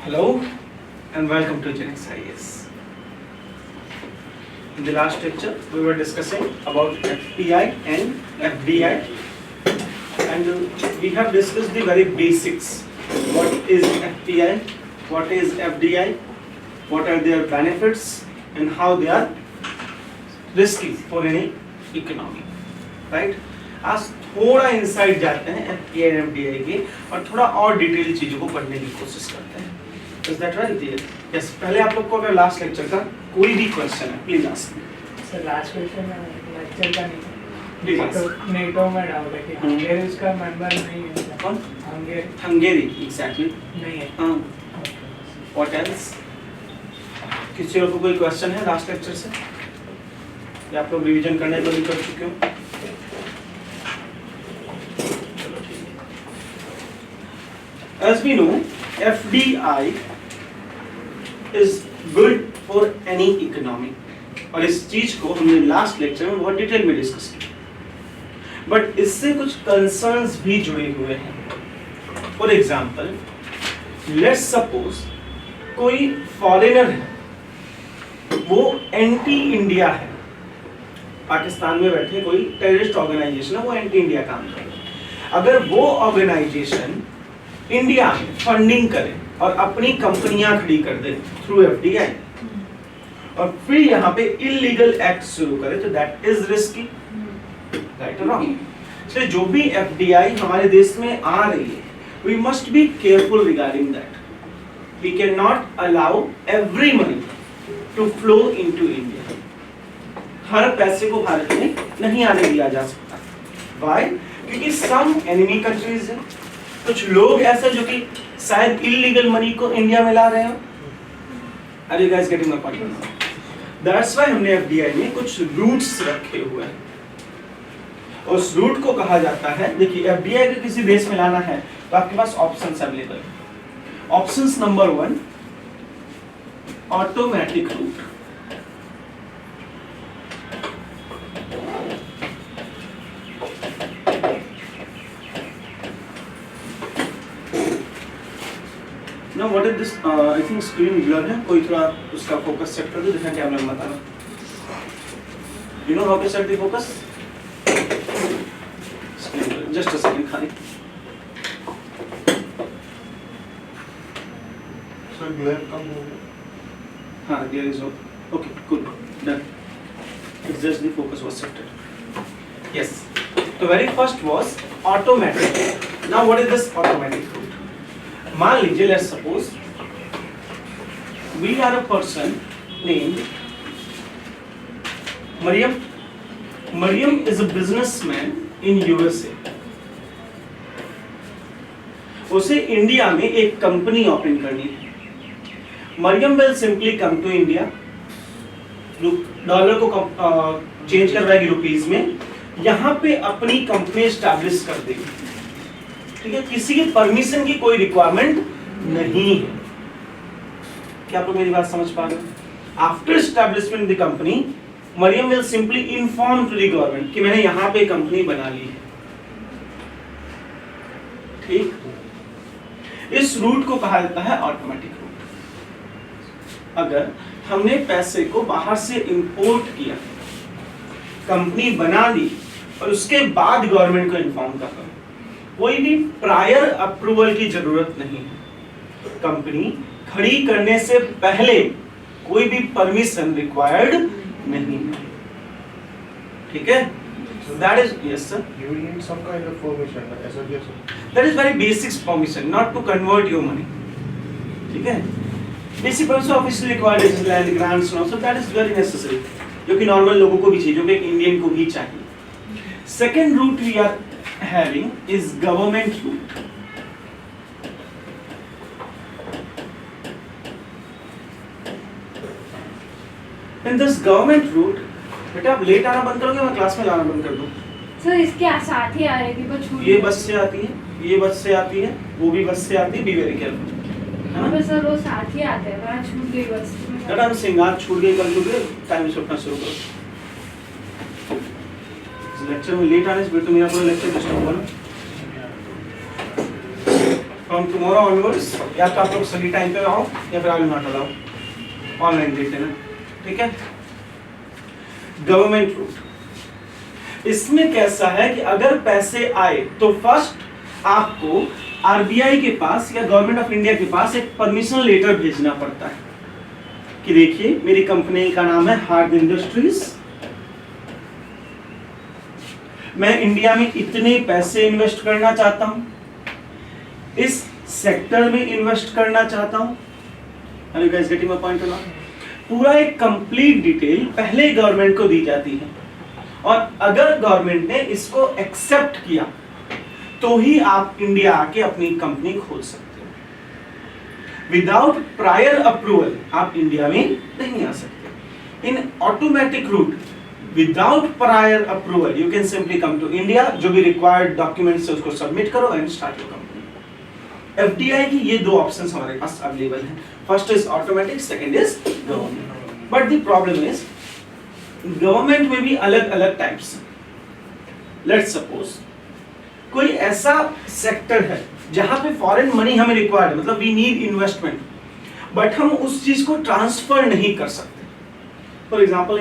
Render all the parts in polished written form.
Hello and welcome to Genex IAS. In the last lecture, we were discussing about FPI and FDI, and we have discussed the very basics. What is FPI? What is FDI? What are their benefits and how they are risky for any economy, right? आज थोड़ा inside जाते हैं FPI और FDI के और थोड़ा और detail चीजों को पढ़ने की कोशिश करते हैं. Is that right? Yes. पहले आप लोग को अगर लास्ट लेक्चर का कोई भी क्वेश्चन है, please ask me. Sir last question lecture का नहीं प्लीज है. तो नेटो में डाउट है कि हंगेरी उसका मेंबर नहीं है. कौन? हंगेरी हंगेरी एग्जैक्टली नहीं है. हाँ. What else? किसी और को कोई क्वेश्चन है लास्ट लेक्चर से या आप लोग रिवीजन करने तो नहीं कर चुके हो? As we know, FDI is good for any economy. और इस चीज को हमने लास्ट लेक्चर में बहुत डिटेल में डिस्कस किया. बट इससे कुछ कंसर्न्स भी जुड़े हुए हैं. फॉर एग्जाम्पल, लेट्स सपोज कोई फॉरेनर है, वो एंटी इंडिया है. पाकिस्तान में बैठे कोई टेररिस्ट ऑर्गेनाइजेशन है, वो एंटी इंडिया काम कर रहा है. अगर वो ऑर्गेनाइजेशन इंडिया में फंडिंग करे और अपनी कंपनियां खड़ी कर दे थ्रू FDI और फिर यहाँ पे इलीगल एक्ट शुरू करे, तो दैट इज रिस्की, राइट और रॉन्ग. इसलिए जो भी FDI हमारे देश में आ रही है, we must be careful regarding that. We can not allow every money to flow into India. हर पैसे को भारत में नहीं आने दिया जा सकता. व्हाई? क्योंकि सम एनिमी कंट्रीज है, कुछ लोग ऐसे जो कि शायद इलीगल मनी को इंडिया में ला रहे हो. Are you guys getting my point? That's why हमने FDI में कुछ रूट्स रखे हुए हैं. उस रूट को कहा जाता है, देखिए FDI को किसी देश में लाना है तो आपके पास ऑप्शंस अवेलेबल है. Options number 1, automatic route. Now what is this? I think screen blur है. कोई थोड़ा उसका फोकस सेट कर दो. देखना क्या मैं बता रहा हूँ. You know how to set the focus? Screen blur. Just a second खाली. Sir, glare कम हो गया. हाँ, glare is off. Okay, good, done. It's just the focus was set. Yes. The very first was automatic. Now what is this automatic route? मान लीजिए, let's suppose we are a person named Mariam. Mariam is a businessman in USA. उसे India में एक company open करनी है. Mariam will simply come to India, dollar को change करवाएगी rupees में, यहां पे अपनी कंपनी एस्टैब्लिश कर देगी. ठीक है, किसी की परमिशन की कोई रिक्वायरमेंट नहीं है. क्या आप लोग मेरी बात समझ पा रहे हो? After establishment the company, Mariam will simply inform to the government कि मैंने यहां पे कंपनी बना ली है. ठीक, इस रूट को कहा जाता है ऑटोमेटिक रूट. अगर हमने पैसे को बाहर से इंपोर्ट किया, कंपनी बना ली और उसके बाद गवर्नमेंट को इन्फॉर्म कर दो, कोई भी प्रायर अप्रूवल की जरूरत नहीं है. कंपनी खड़ी करने से पहले कोई भी परमिशन रिक्वायर्ड नहीं है. ठीक है? That is, yes sir. You will need some kind of permission, ऐसा कैसे? That is very basic permission, not to convert your money. ठीक है? Basic permission officially required is land grants and also that is very necessary. जो कि normal लोगों को भी चाहिए, जो कि एक इंडियन को भी चाहिए. Second route we are having is government route. In this government route, बेटा आप लेट आना बंद करोगे, मैं क्लास में जाना बंद कर दूं? सर इसके साथ ही आ रही थी, कुछ छूट ये बस से आती है, ये बस से आती है, वो भी बस से आती है. Be very careful. हाँ सर वो साथ ही आते हैं, वहाँ छूट गई बस. बेटा हम सिंगार छूट गई, कल छूट गई, टाइम से उठना शुरू करो. लेक्चर में लेट आने से फिर तो मेरा पूरा लेक्चर डिस्टर्ब होगा ना. फ्रॉम टुमारो ऑनवर्ड्स या तो आप लोग सभी टाइम पे आओ या फिर I will not allow, online देख लेना, ठीक है। गवर्नमेंट रूट, इसमें कैसा है कि अगर पैसे आए तो फर्स्ट आपको आरबीआई के पास या गवर्नमेंट ऑफ इंडिया के पास एक परमिशन लेटर भेजना पड़ता है कि देखिए मेरी कंपनी का नाम है हार्ड इंडस्ट्रीज, मैं इंडिया में इतने पैसे इन्वेस्ट करना चाहता हूं, इस सेक्टर में इन्वेस्ट करना चाहता हूं। Are you guys getting my point or not? पूरा एक कंप्लीट डिटेल पहले गवर्नमेंट को दी जाती है और अगर गवर्नमेंट ने इसको एक्सेप्ट किया तो ही आप इंडिया आके अपनी कंपनी खोल सकते हो। विदाउट प्रायर अप्रूवल आप इंडिया में नहीं आ सकते। In automatic route without prior approval you can simply come to India, जो भी रिक्वायर्ड डॉक्यूमेंट्स है उसको सबमिट करो and start your company. FDI की ये दो ऑप्शंस हमारे पास अवेलेबल हैं, first is automatic, second is government. But the problem is government में भी अलग अलग टाइप्स हैं। लेट्स सपोज कोई ऐसा सेक्टर है जहां पे फॉरेन मनी हमें रिक्वायर्ड, मतलब वी नीड इन्वेस्टमेंट, बट हम उस चीज को ट्रांसफर नहीं कर सकते। फॉर एग्जांपल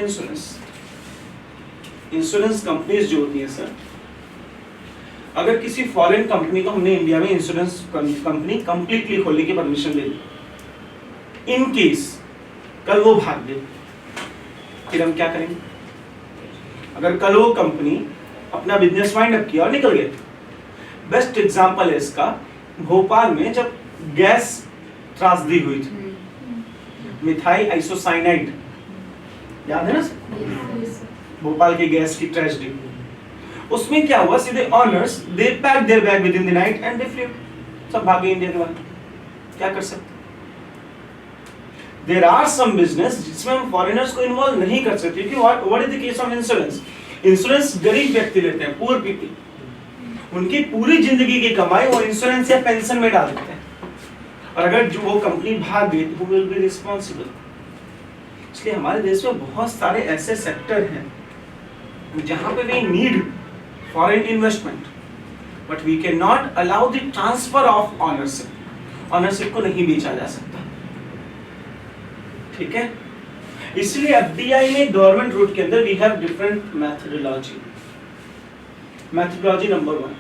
इंश्योरेंस कंपनीज जो होती है सर, अगर किसी फॉरेन कंपनी को हमने इंडिया में इंश्योरेंस कंपनी कंप्लीटली खोलने की permission they the, in case कल वो भाग गए, फिर हम क्या करेंगे? अगर कल वो कंपनी अपना बिजनेस वाइंड अप किया और निकल गए, बेस्ट एग्जांपल है इसका भोपाल में जब गैस त्रासदी हुई थी, मिथाइल आइसोसाइनाइड, याद है ना सर? भोपाल की गैस की ट्रेजेडी, उसमें क्या हुआ, सीधे owners they pack their bag with in the night and they flee, सब भागे इंडिया के बाहर। क्या कर सकते? देयर आर सम बिजनेस जिसमें हम फॉरेनर्स को इन्वॉल्व नहीं कर सकते, क्योंकि what is the case of insurance? Insurance गरीब व्यक्ति लेते हैं, पुअर पीपल, उनकी पूरी जिंदगी की कमाई वो इंश्योरेंस या पेंशन में डाल देते हैं, और अगर जो वो कंपनी भाग गई तो विल बी रिस्पांसिबल। इसलिए हमारे देश में बहुत सारे ऐसे सेक्टर हैं जहां पे we need foreign investment, but we can not allow the transfer of ownership, ownership को नहीं बेचा जा सकता, ठीक है। इसलिए एफडीआई में गवर्नमेंट रूट के अंदर we have different methodology. Methodology number 1,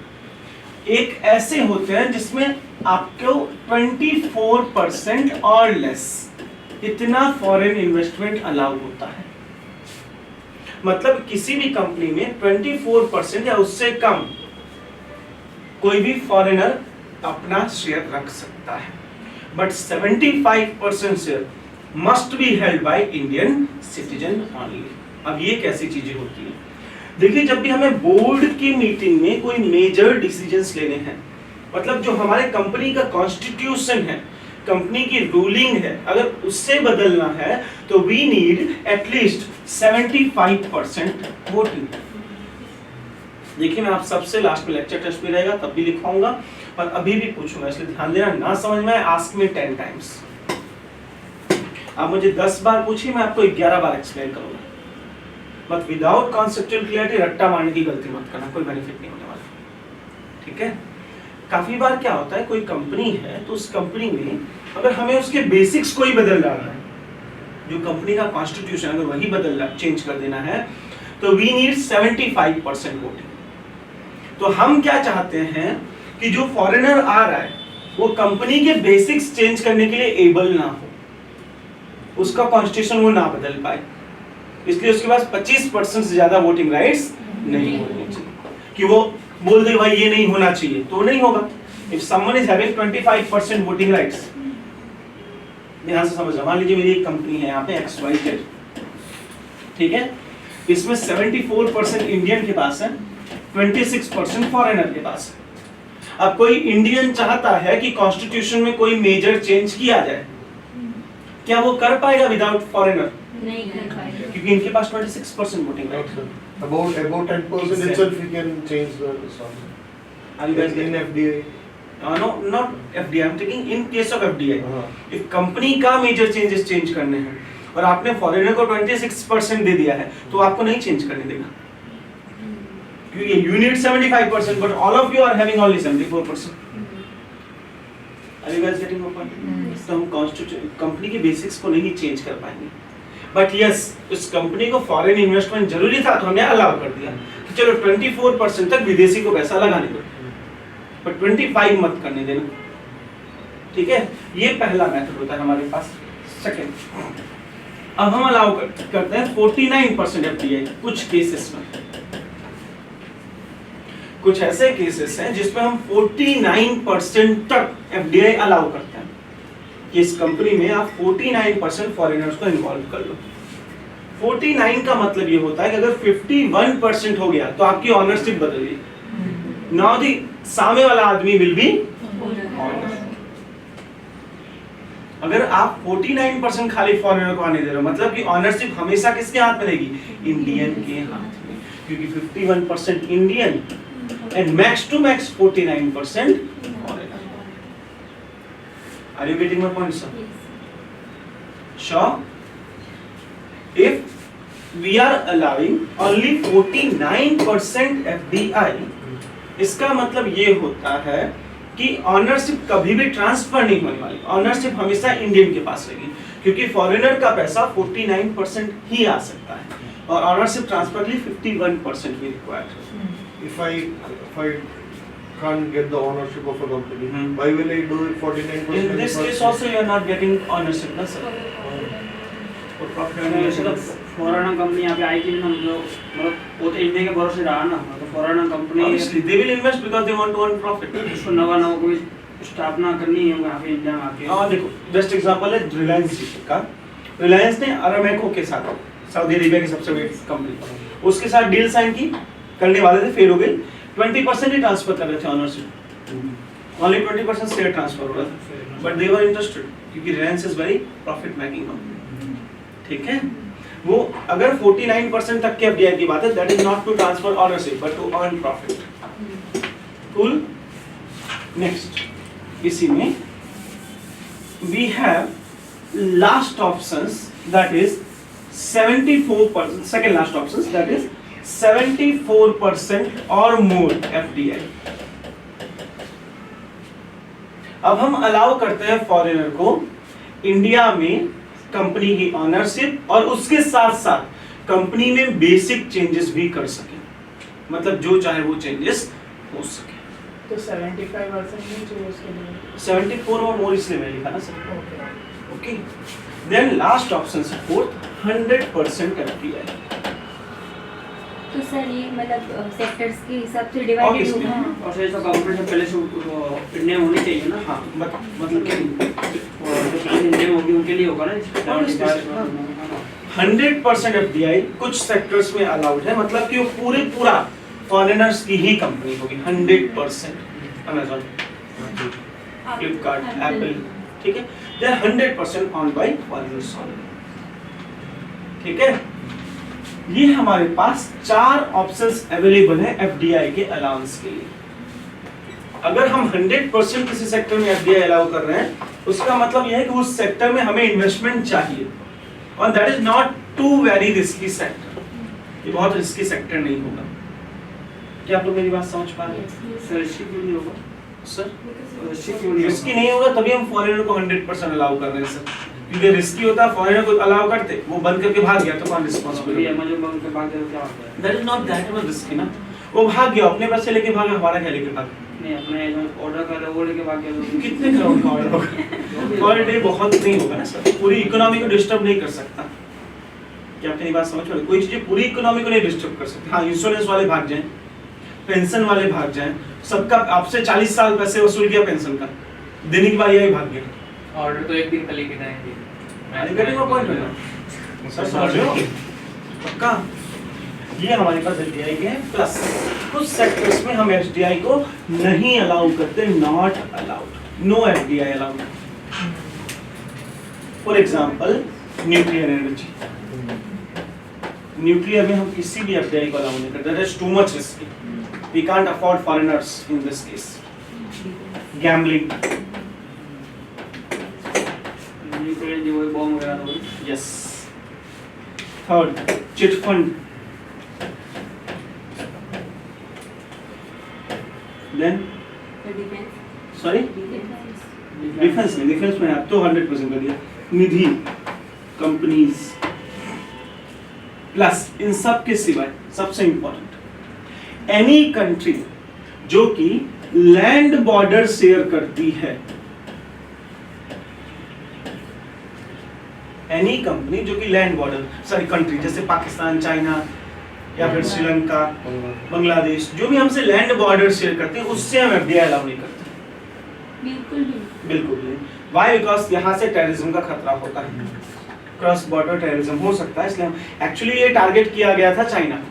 एक ऐसे होते हैं जिसमें आपको 24% और लेस इतना फॉरेन इन्वेस्टमेंट अलाउ होता है, मतलब किसी भी कंपनी में 24% या उससे कम कोई भी फॉरेनर अपना शेयर रख सकता है, but 75% share must be held by Indian citizen only. अब ये कैसी चीजें होती है? देखिए, जब भी हमें बोर्ड की मीटिंग में कोई मेजर डिसीजंस लेने हैं, मतलब जो हमारे कंपनी का कॉन्स्टिट्यूशन है, कंपनी की रूलिंग है, अगर उससे बदलना है तो वी नीड एटलीस्ट 75% वोटिंग। देखिए, मैं आप सबसे लास्ट में लेक्चर टेस्ट में रहेगा तब भी लिखवाऊंगा, पर अभी भी पूछूंगा, इसलिए ध्यान देना, ना समझ में आस्क मी 10 टाइम्स। आप मुझे 10 बार पूछिए, मैं आपको 11 बार एक्सप्लेन करूंगा, बट विदाउट कॉन्सेप्चुअल क्लैरिटी रट्टा मारने की गलती मत करना, कोई बेनिफिट नहीं होने वाला, ठीक है। काफी बार क्या होता है, कोई कंपनी है तो उस कंपनी में अगर हमें उसके बेसिक्स को ही बदल डालना है, जो कंपनी का कॉन्स्टिट्यूशन अगर वही बदलना, चेंज कर देना है, तो वी नीड 75% वोटिंग। तो हम क्या चाहते हैं कि जो फॉरेनर आ रहा है वो कंपनी के बेसिक्स चेंज करने के लिए एबल ना हो, उसका कॉन्स्टिट्यूशन वो ना बदल पाए, इसलिए उसके पास 25% से ज्यादा वोटिंग राइट्स नहीं होने चाहिए, कि वो बोल दे भाई ये नहीं होना चाहिए तो नहीं होगा। If someone is having 25% voting rights, ध्यान से समझना, मान लीजिए मेरी एक कंपनी है यहाँ पे XYZ, ठीक है, इसमें 74% इंडियन के पास है, 26% फॉरेनर के पास है। अब कोई इंडियन चाहता है कि कॉन्स्टिट्यूशन में कोई मेजर चेंज किया जाए, क्या वो कर पाएगा विदाउट फॉरेनर? नहीं कर पाएगा, क्योंकि इनके पास 26% वोटिंग राइट है। About 10% itself we can change the song. Are you guys In FDI? No, not FDI. I'm taking in case of FDI. हाँ. If कंपनी का मेजर चेंजेस चेंज करने हैं और आपने फॉरेनर को 26% दे दिया है तो आपको नहीं चेंज करने देगा, क्योंकि you need 75% but all of you are having only 74%. Are you guys getting my point? तो हम कॉन्स्टिट्यूशन कंपनी के बेसिक्स को नहीं चेंज कर पाएंगे, बट यस उस कंपनी को फॉरेन इन्वेस्टमेंट जरूरी था तो हमने अलाउ कर दिया कि चलो 24% तक विदेशी को पैसा लगाने दो, पर 25 मत करने देना, ठीक है? ये पहला मेथड होता है हमारे पास। सेकंड, अब हम अलाउ करते हैं 49% एफडीआई कुछ केसेस में। कुछ ऐसे केसेस हैं जिसमें हम 49% तक एफडीआई अलाउ करते हैं कि इस कंपनी में आप 49% फॉरेनर्स को इन्वॉल्व कर लो। 49 का मतलब ये होता है कि अगर 51% हो गया तो आपकी ऑनरशिप बदल गई। नाउ द सामने वाला आदमी विल बी ऑनर। अगर आप 49% खाली फॉरेनर को आने दे रहे हो, मतलब कि ऑनरशिप हमेशा किसके हाथ में रहेगी? इंडियन के हाथ में, क्योंकि 51% Indian and max to max 49% foreigner. Are you getting my point, sir? Sure. If we are allowing only 49% FDI, इसका मतलब ये होता है कि ऑनरशिप कभी भी ट्रांसफर नहीं होने वाली, ऑनरशिप हमेशा इंडियन के पास रहेगी, क्योंकि फॉरेनर का पैसा 49% ही आ सकता है और ऑनरशिप ट्रांसफर के लिए 51% भी रिक्वायर्ड है। If I can't get the ownership of a company, why will I do it 49%? In this case also you are not getting ownership, ना sir? और profit फॉरेन कंपनी यहाँ पे आएगी ना, मतलब वो तो इंडिया के भरोसे रहा ना, मतलब foreign company obviously they will invest because they want to earn profit. उसको नवा कोई स्थापना करनी है यहाँ पे इंडिया में आके। हाँ देखो, बेस्ट एग्जांपल है रिलायंस का। रिलायंस ने अरामेको के साथ, सऊदी अरेबिया की सबसे बड़ी कंपनी, उसके साथ डील साइन की, करने वाले थे, फेल हो गई। 20% ही ट्रांसफर कर रहे थे ऑनरशिप, ओनली 20% शेयर ट्रांसफर हो रहा था, बट दे वर इंटरेस्टेड क्योंकि Reliance is very profit making company, ठीक है? वो अगर 49% तक के एफडीआई की बात है, that is not to transfer ownership but to earn profit. Cool. Next, इसी में we have last options, that is 74%, second last options, that is 74% और मोर एफडीआई। अब हम अलाउ करते हैं फॉरेनर को इंडिया में कंपनी की ऑनरशिप और उसके साथ साथ कंपनी में बेसिक चेंजेस भी कर सके, मतलब जो चाहे वो चेंजेस हो सके। तो 75% नहीं चाहिए उसके लिए, 74 और मोर इसलिए मैंने लिखा ना sir. Okay, then last option है फोर्थ, 100% एफडीआई। तो सर ये मतलब सेक्टर्स के हिसाब से डिवाइडेड Obviously. होगा और सर कंपनी से पहले से इंडिया होनी चाहिए ना। हाँ, मतलब क्या जो प्लान इंडिया होगी उनके लिए होगा ना। 100% एफडीआई कुछ सेक्टर्स में अलाउड है, मतलब कि वो पूरा फॉरेनर्स की ही कंपनी होगी 100%। अमेज़न, फ्लिपकार्ट, एप्पल, ठीक है, they are 100% own by foreigners, ठीक है? ये हमारे पास 4 ऑप्शंस अवेलेबल हैं एफडीआई के अलाउंस के लिए। अगर हम 100% किसी सेक्टर में एफडीआई अलाउ कर रहे हैं, उसका मतलब यह है कि उस सेक्टर में हमें इन्वेस्टमेंट चाहिए, और that is not too very risky sector, ये बहुत रिस्की सेक्टर नहीं होगा। क्या आप लोग मेरी बात समझ पा रहे हैं? सर रिस्की क्यों नहीं होगा? सर रिस्की क्यों नहीं रिस्की नहीं होगा, तभी हम फॉरेनर को 100% अलाउ कर रहे हैं सर, क्योंकि रिस्की होता है फॉरेनर को अलाउ करते, वो बंद करके भाग गया तो कौन रिस्पांसिबल है? अमेज़न बैंक के बाद क्या होता है? That is not that much risky ना, वो भाग गया, अपने पैसे लेके भागा, हमारा क्या लेके भागा? नहीं, अपने जो ऑर्डर कर रहे वो लेके भाग गया तो कितने करोड़ का ऑर्डर होगा? पर डे बहुत नहीं होगा ना सर, पूरी इकोनॉमी को डिस्टर्ब नहीं कर सकता। क्या आपने ये बात समझ पा? कोई चीज पूरी इकोनॉमी को नहीं डिस्टर्ब कर सकती। हाँ, इंश्योरेंस वाले भाग जाएं, पेंशन वाले भाग जाएं, सबका आपसे 40 साल पैसे वसूल किया पेंशन का, देने की बारी आई भाग गया। ऑर्डर तो एक दिन का लेके जाएंगे। पॉइंट है सर, समझ रहे हो? पक्का? ये हमारे पास एफडीआई के हैं, प्लस कुछ सेक्टर्स में हम एफडीआई को नहीं अलाउ करते, not allowed, no FDI allowed. For example nuclear energy, nuclear में हम किसी भी एफडीआई को अलाउ नहीं करते, that is too much risky, we can't afford foreigners in this case. Gambling, bomb वगैरह तो yes. Third, chit fund. Then, defence sorry, defence में आप तो 100% कर दिया। निधि कंपनीज प्लस इन सब के सिवाय सबसे इंपॉर्टेंट एनी कंट्री जो कि लैंड बॉर्डर शेयर करती है, एनी कंपनी जो कि लैंड बॉर्डर सॉरी कंट्री जैसे पाकिस्तान, चाइना या फिर श्रीलंका, बांग्लादेश, जो भी हमसे लैंड बॉर्डर शेयर करते हैं उससे हम एफडीआई अलाउ नहीं करते। बिल्कुल भी बिल्कुल नहीं। वाई? बिकॉज यहाँ से टेररिज्म का खतरा होता है, क्रॉस बॉर्डर टेररिज्म हो सकता है, इसलिए हम एक्चुअली ये टारगेट किया गया था चाइना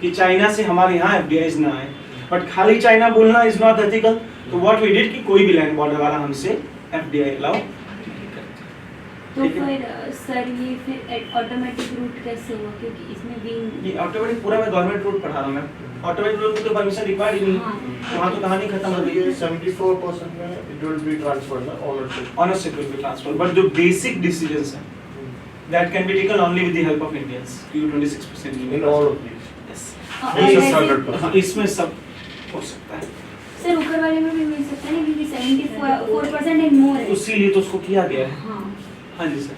कि चाइना से हमारे यहाँ एफडीआईज ना आए, बट खाली चाइना बोलना इज नॉट एथिकल। तो व्हाट वी डिड कि कोई भी लैंड बॉर्डर वाला हमसे एफडीआई अलाउ। तो फिर सर ये फिर ऑटोमेटिक रूट कैसे हुआ, क्योंकि इसमें भी ये ऑटोमेटिक पूरा मैं गवर्नमेंट रूट पढ़ा रहा हूँ मैं, ऑटोमेटिक रूट की परमिशन रिक्वायर्ड ही नहीं, वहाँ तो कहानी खत्म हो गई। ये 74% में it will be transferred ना ownership. Ownership will be transferred, but the basic decisions हैं that can be taken only with the help of Indians. You 26% In all of these. Yes. और This is वैसे- 100%. हाँ, इसमें सब हो सकता है, सर ऊपर वाले में भी मिल सकता है ना, क्योंकि 74% एंड मोर है। उसीलिए तो उसको किया गया है। हाँ हाँ जी सर,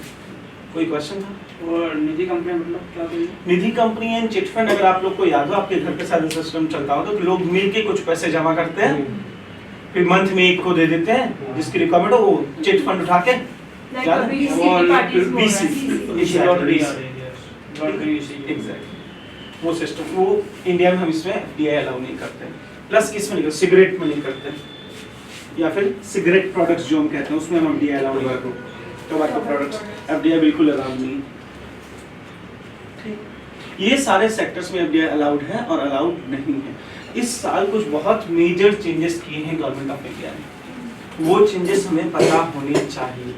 कोई क्वेश्चन था? और निधि कंपनी मतलब क्या करिए? निधि कंपनी एंड चिट फंड, अगर आप लोग को याद हो आपके घर पे सारा सिस्टम चलता हो तो लोग मिल के कुछ पैसे जमा करते हैं, फिर मंथ में एक को दे देते हैं जिसकी रिक्वायरमेंट हो, वो चिट फंड उठा के Like क्या? a BC और parties बोल रहा है, BC CC. Lottery Exactly. आ रही है, लॉटरी इसी एग्जैक्टली वो सिस्टम, वो इंडिया में हम इसमें एफडीआई अलाउ नहीं करते। प्लस किसमें नहीं करते? सिगरेट में नहीं करते, या फिर सिगरेट प्रोडक्ट्स जो हम कहते हैं उसमें हम एफडीआई अलाउ नहीं करते। टोबैको प्रोडक्ट्स एफडीआई बिल्कुल अलाउड नहीं है। ये सारे सेक्टर्स में एफडीआई अलाउड है और अलाउड नहीं है। इस साल कुछ बहुत मेजर चेंजेस किए हैं गवर्नमेंट ऑफ इंडिया ने, वो चेंजेस हमें पता होने चाहिए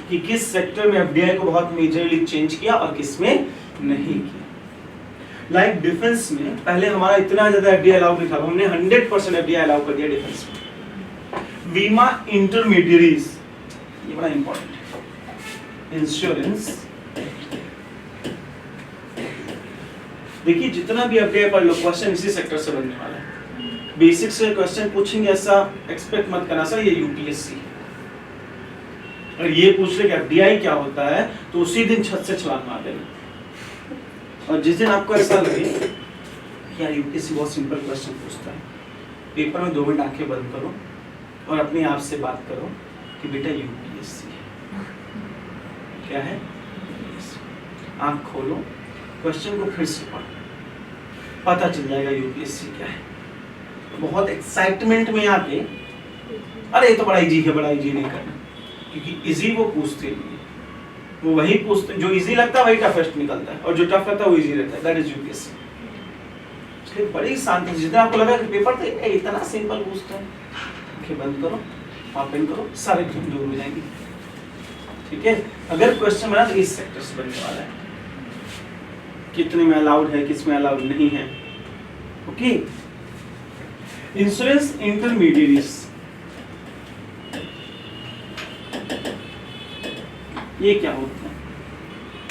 कि किस सेक्टर में एफडीआई को बहुत मेजरली चेंज किया और किस में नहीं किया। लाइक डिफेंस में पहले हमारा इतना ज्यादा एफडीआई अलाउ नहीं था, हमने 100% एफडीआई अलाउ कर दिया डिफेंस में। बीमा इंटरमीडियरीज, ये बड़ा इंपॉर्टेंट है। इंश्योरेंस, देखिए जितना भी एफडीआई पढ़ लो क्वेश्चन इसी सेक्टर से बनने वाला है। बेसिक से क्वेश्चन पूछेंगे ऐसा एक्सपेक्ट मत करना सर, ये यूपीएससी अगर ये पूछ ले कि एफडीआई क्या होता है तो उसी दिन छत से छलांग मार देना। और जिस दिन आपको ऐसा लगे कि यार यूपीएससी बहुत सिंपल क्वेश्चन पूछता है, पेपर में 2 मिनट आंखें बंद करो और अपने आप से बात करो कि बेटा यूपीएससी क्या है। आंख खोलो, क्वेश्चन को फिर से पढ़ो, पता चल जाएगा यूपीएससी क्या है। बहुत एक्साइटमेंट में आके अरे ये तो बड़ा इजी है, बड़ा इजी नहीं करना, क्योंकि इजी वो पूछते नहीं है, वो वही पूछते जो इजी लगता है वही टफेस्ट निकलता है, और जो टफ रहता है वो इजी रहता है, दैट इज यूपीएससी। इसलिए बड़ी शांति, जितना आपको लगा कि पेपर तो इतना सिंपल पूछता है, आंखें बंद करो, ओपन करो, सारे क्वेश्चन दूर हो जाएंगे। ठीक है, अगर क्वेश्चन बना तो इस सेक्टर से बनने वाला है, कितने में अलाउड है, किस में अलाउड नहीं है। ओके, इंश्योरेंस इंटरमीडियरीज, ये क्या होता है?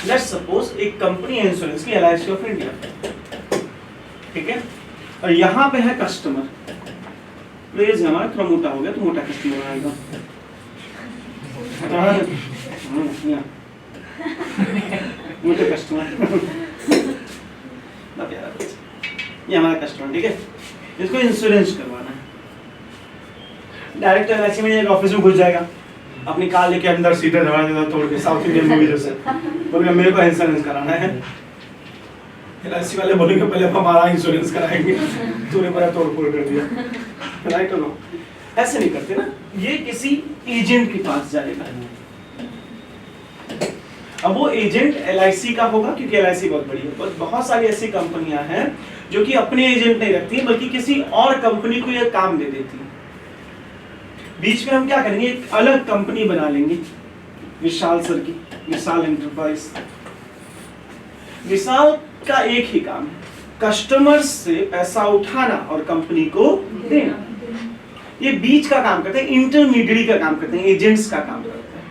लेट्स सपोज एक कंपनी है इंश्योरेंस की, एलआईसी ऑफ इंडिया, ठीक है, और यहाँ पे है कस्टमर, प्लीज हमारा थोड़ा मोटा हो गया तो मोटा कस्टमर आएगा। मोटे कस्टमर ये हमारा कस्टमर, ठीक है, इसको इंश्योरेंस करवाना है। डायरेक्ट एलआईसी में एक ऑफिस में घुस जाएगा, अपनी कार लेके अंदर सीधे दरवाजा तोड़ के, साउथ इंडियन मूवी जैसे बोलेगा मेरे को इंश्योरेंस कराना है। एलआईसी वाले बोलेंगे पहले हम हमारा इंश्योरेंस कराएंगे, तूने बड़ा तोड़ फोड़ कर दिया, राइट और रॉन्ग। ऐसे नहीं करते ना, ये किसी एजेंट के पास जाएगा। अब वो एजेंट एलआईसी का होगा, क्योंकि एलआईसी बहुत बड़ी है, बहुत सारी ऐसी कंपनियां हैं जो कि अपने एजेंट नहीं रखती बल्कि किसी और कंपनी को ये काम दे देती है। बीच में हम क्या करेंगे, एक अलग कंपनी बना लेंगे, विशाल सर की, विशाल एंटरप्राइज। विशाल का एक ही काम है, कस्टमर्स से पैसा उठाना और कंपनी को देना। ये बीच का काम करते हैं, इंटरमीडिएट का काम करते हैं, एजेंट्स का काम करते हैं।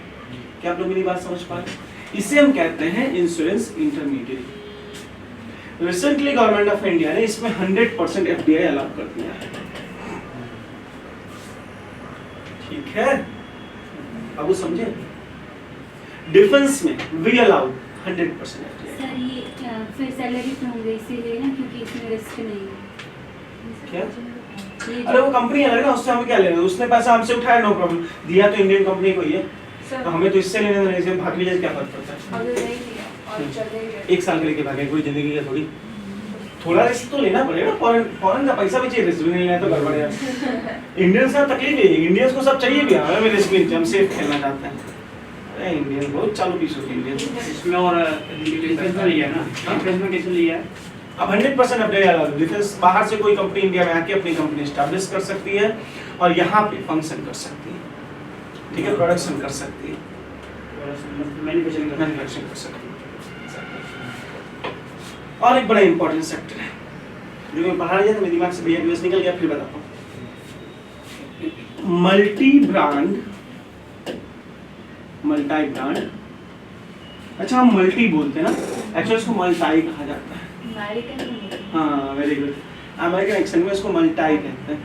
क्या आप लोग मेरी बात समझ पा रहे हैं? इसे हम कहते हैं insurance intermediate. Recently government of India ने इसमें 100% एफडीआई अलाउ कर दिया है। ठीक है, अब वो समझे। डिफेंस में वी अलाउ 100% FDI। सर ये फिर सैलरी पे होंगे इसीलिए ना, क्योंकि इसमें रिस्क नहीं है। क्या? ये अरे वो कंपनी अलग है ना, उससे हमें क्या लेना, उसने पैसा हमसे उठाया, नो प्रॉब्लम, दिया तो इंडियन कंपनी को ही है, तो हमें तो इससे लेना नहीं, इससे भाग लीजिए क्या फर्क पड़ता है। अगर नहीं लिया और चले गए 1 साल के लेके भागे, कोई जिंदगी का थोड़ी, थोड़ा रिस्क तो लेना पड़ेगा ना, फॉरेन का पैसा भी चाहिए, रिस्क भी नहीं लेना तो गड़बड़ है। इंडियंस का तकलीफ है, इंडियंस को सब चाहिए भी, हमें रिस्क भी नहीं, हम सेफ खेलना चाहते हैं। अरे इंडियन बहुत चालू पीस होती है इंडियन। इसमें और डिफेंस में लिया है ना, डिफेंस में कैसे लिया है? अब 100% अपडेट आ रहा है, डिफेंस बाहर से कोई कंपनी इंडिया में आके अपनी कंपनी स्टैब्लिश कर सकती है और यहाँ पे फंक्शन कर सकती है, ठीक है, प्रोडक्शन कर सकती है, मैन्युफैक्चरिंग करना है। मैन्युफैक्चरिंग कर सकती है। और एक बड़ा इंपॉर्टेंट सेक्टर है जो मैं पढ़ा रहा था, मेरे दिमाग से भैया यूएस निकल गया, फिर बताता हूँ। मल्टी ब्रांड, अच्छा हम मल्टी बोलते हैं ना, एक्चुअली इसको मल्टाई कहा जाता है। अमेरिकन हाँ वेरी गुड, अमेरिकन एक्सेंट में इसको मल्टाई कहते हैं।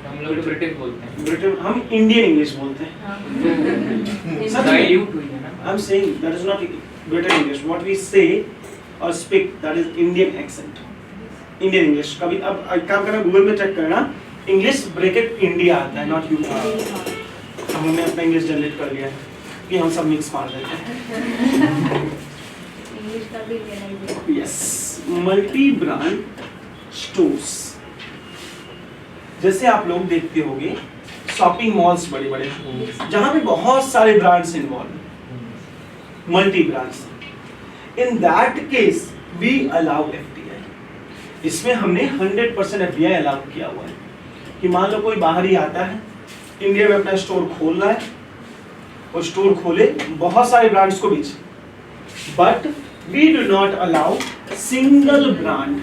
हम लोग तो ब्रिटिश बोलते हैं, ब्रिटेन हम इंडियन इंग्लिश बोलते हैं। सच में? डाइल्यूट हुई है ना। I'm saying that is not British English. What we say or speak, that is Indian accent. Indian English. कभी अब एक काम करना, गूगल में चेक करना, इंग्लिश ब्रैकेट इंडिया आता है, नॉट यूके। हमने अपना इंग्लिश जनरेट कर लिया है कि हम सब मिक्स मार देते हैं। इंग्लिश का भी लेना ही है। यस, मल्टी ब्रांड स्टोर्स, जैसे आप लोग देखते होंगे शॉपिंग मॉल्स बड़े बड़े जहां पे बहुत सारे brands involve, multi brands, in that case we allow FDI। इसमें हमने 100% FDI अलाउ किया हुआ है कि मान लो कोई बाहर ही आता है, इंडिया में अपना स्टोर खोल रहा है, और स्टोर खोले बहुत सारे ब्रांड्स को बेचे, but we do not allow single brand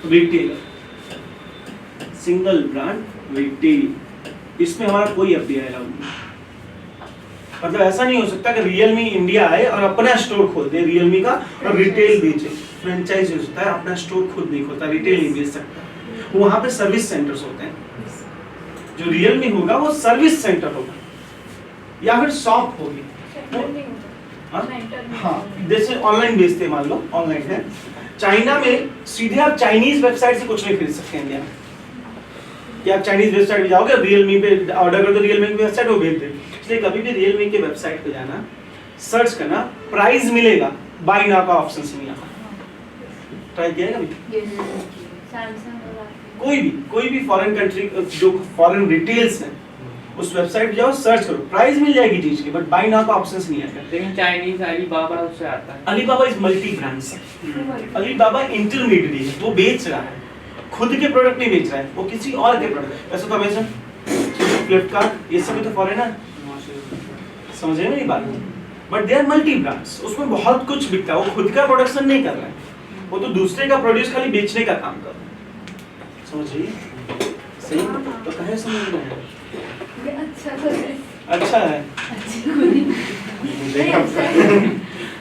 retailer, single brand retail, इसमें हमारा कोई FDI अलाउ नहीं। मतलब ऐसा नहीं हो सकता कि रियलमी इंडिया आए और अपना स्टोर खोल दे रियलमी का और रिटेल बेचे, फ्रेंचाइज हो सकता है, अपना स्टोर खुद नहीं खोलता, रिटेल नहीं बेच सकता। वहां पे सर्विस सेंटर्स होते हैं, जो रियलमी होगा वो सर्विस सेंटर होगा या फिर शॉप होगी। हाँ, जैसे ऑनलाइन बेचते हैं, मान लो ऑनलाइन है, चाइना में सीधे आप चाइनीज वेबसाइट से कुछ नहीं खरीद सकते इंडिया में, कि आप चाइनीज वेबसाइट पे जाओगे, रियलमी पे ऑर्डर कर दो, रियलमी की वेबसाइट वो भेज दे। इसलिए कभी भी रियलमी के वेबसाइट पे जाना, सर्च करना, प्राइस मिलेगा, बाय नाउ का ऑप्शन से नहीं आता। ट्राई किया है कभी? कोई भी फॉरेन कंट्री जो फॉरेन रिटेल्स हैं, उस वेबसाइट पे जाओ, सर्च करो, प्राइस मिल जाएगी चीज की, बट बाय नाउ का ऑप्शन से नहीं आता। लेकिन चाइनीज अलीबाबा उससे आता है। Alibaba is multi brands. Alibaba intermediate है, वो बेच रहा है, खुद के प्रोडक्ट नहीं बेच रहा है, वो किसी और के प्रोडक्ट। वैसे तो अमेज़न, फ्लिपकार्ट, ये सब भी तो फॉरेनर, समझ रहे हैं मेरी बात? But they are multi brands, उसमें बहुत कुछ बिकता है, वो खुद का प्रोडक्शन नहीं कर रहा है, वो तो दूसरे का प्रोड्यूस खाली बेचने का काम कर रहा है। समझ रही है? सही तो कहे समझ रहे हैं? ये अच्छा तो है। अच्छा है। नहीं, अच्छा है।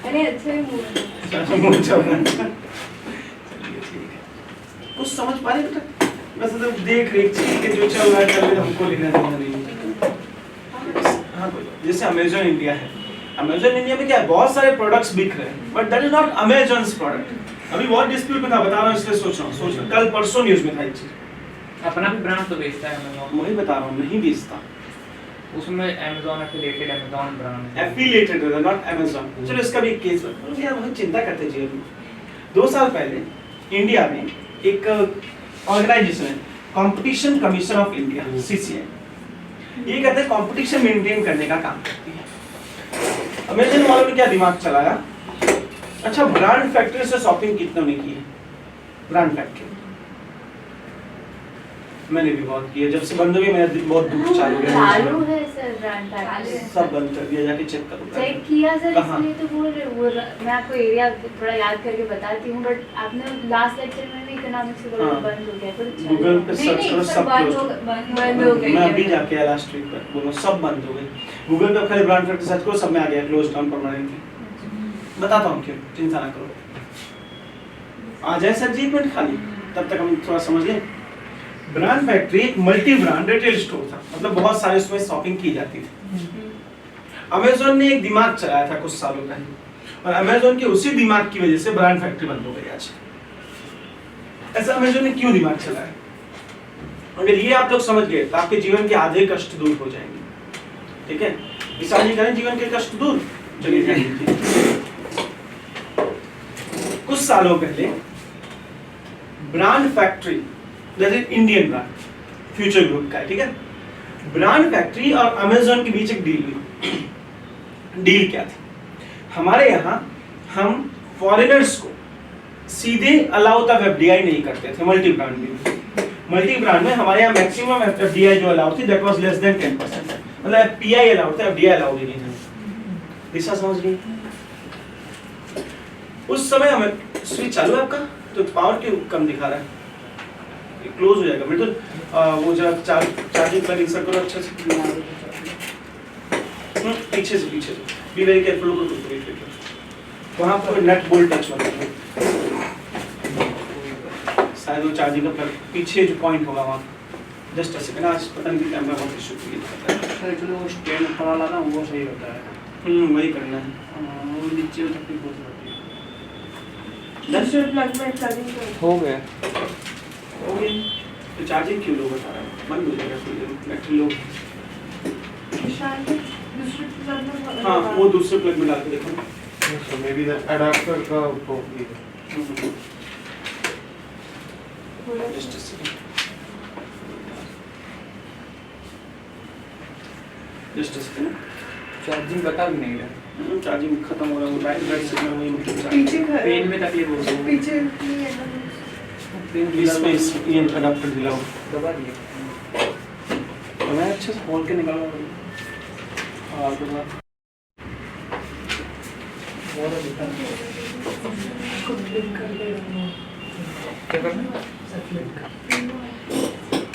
अरे अच्छा ही मूड है। कुछ समझ पा रहे बेटा? वैसे तो देख रही चीज के जो चल रहा है हमको लेना देना नहीं। हाँ, जैसे अमेज़न इंडिया है, अमेज़न इंडिया में क्या है, बहुत सारे प्रोडक्ट्स बिक रहे हैं, but that is not Amazon's product. अभी बहुत डिस्प्यूट में था, बता रहा हूँ, इसलिए सोच रहा हूँ, कल परसों न्यूज़ में था एक चीज। अपना भी ब्रांड तो बेचता है अमेज़न, वही बता रहा हूँ, नहीं बेचता, उसमें अमेज़न एफिलिएटेड अमेज़न ब्रांड है। एफिलिएटेड है, नॉट अमेज़न। चलो इसका भी एक केस है, यार बहुत चिंता करते जी। 2 साल पहले इंडिया में एक ऑर्गेनाइजेशन है, competition commission of India, CCI, ये कहते हैं कंपटीशन मेंटेन करने का काम करती है। अमेज़न वालों ने क्या दिमाग चलाया, अच्छा ब्रांड फैक्ट्री से शॉपिंग कितनों ने की है, ब्रांड फैक्ट्री मैंने भी बहुत की है, जब से बंद हुई मेरा बहुत दुख चालू चालू है, है सर ब्रांड फैक्ट्री। सब बंद कर दिया, जाके चेक करो। चेक किया सर, कहाँ? इसलिए तो बोल रहे वो मैं आपको एरिया थोड़ा याद करके बताती हूँ, बट आपने लास्ट लेक्चर में भी इकोनॉमिक्स से हाँ। बंद हो गया, पर गूगल पे सर्च करो, सब बंद close। हो गई मैं है। अभी जाके आया लास्ट वीक पर, बोलो सब बंद हो गए। गूगल पे खाली ब्रांड फैक्ट्री सर्च करो, सब में आ गया क्लोज डाउन परमानेंटली। बताता हूँ क्यों, चिंता ना करो, आ जाए सर जी एक मिनट खाली, तब तक हम थोड़ा समझ लें। ब्रांड फैक्ट्री एक मल्टी ब्रांड रिटेल स्टोर था, मतलब बहुत सारे उसमें शॉपिंग की जाती थी। अमेज़न ने एक दिमाग चलाया था कुछ सालों पहले, और अमेज़न के उसी दिमाग की वजह से ब्रांड फैक्ट्री बंद हो गई आज। ऐसा अमेज़न ने क्यों दिमाग चलाया? अगर ये आप लोग समझ गए तो आपके जीवन के आधे कष्ट दूर हो जाएंगे। ठीक है, इस आगे करें जीवन के कष्ट दूर। चलिए ध्यान दीजिए, कुछ सालों पहले ब्रांड फैक्ट्री, जैसे इंडियन ब्रांड फ्यूचर ग्रुप का है, ठीक है, ब्रांड फैक्ट्री और अमेज़न के बीच एक डील हुई। डील क्या थी? हमारे यहाँ हम फॉरेनर्स को सीधे अलाउ तक एफडीआई नहीं करते थे मल्टी ब्रांड में। मल्टी ब्रांड में हमारे यहाँ मैक्सिमम एफडीआई जो अलाउ थी दैट वाज लेस देन 10%, मतलब एफपीआई अलाउड था, एफडीआई अलाउड ही नहीं था। दिशा समझ गई? उस समय हमें स्विच चालू है आपका, तो पावर क्यों कम दिखा रहा है? ये क्लोज हो जाएगा बिल्कुल। वो जरा चार्जिंग प्लग इंसर्ट करो अच्छे से, पीछे से बी वेरी केयरफुल। वहाँ पर नट बोल्ट टच मत करो, शायद वो चार्जिंग का प्लग पीछे जो पॉइंट होगा वहाँ। जस्ट अ सेकंड, आज पता नहीं कैमरा बहुत इशू क्रिएट करता है। एक्चुअली वो स्टैंड ऊपर वाला ना वो सही होता है, वही करना है। वो नीचे तकलीफ बहुत होती है। दूसरे प्लग में चार्जिंग करो। हो गया। हो गई तो चार्जिंग क्यों लो बता रहा है? बंद हो जाएगा फिर बैटरी लो। शायद दूसरे प्लग में। हाँ, वो दूसरे प्लग में डाल के देखो। So maybe the adapter का problem है। Just a second. Just a second. Charging बता भी नहीं रहा। चार्जिंग खत्म हो रहा है, राइट सिग्नल वही मतलब पीछे पेन में तकलीफ होती है। पीछे नहीं है ना। इसमें इस ये अडाप्टर दिलाओ। दबा दिया। तो मैं अच्छे से खोल के निकालो। हाँ तो मैं क्या करना?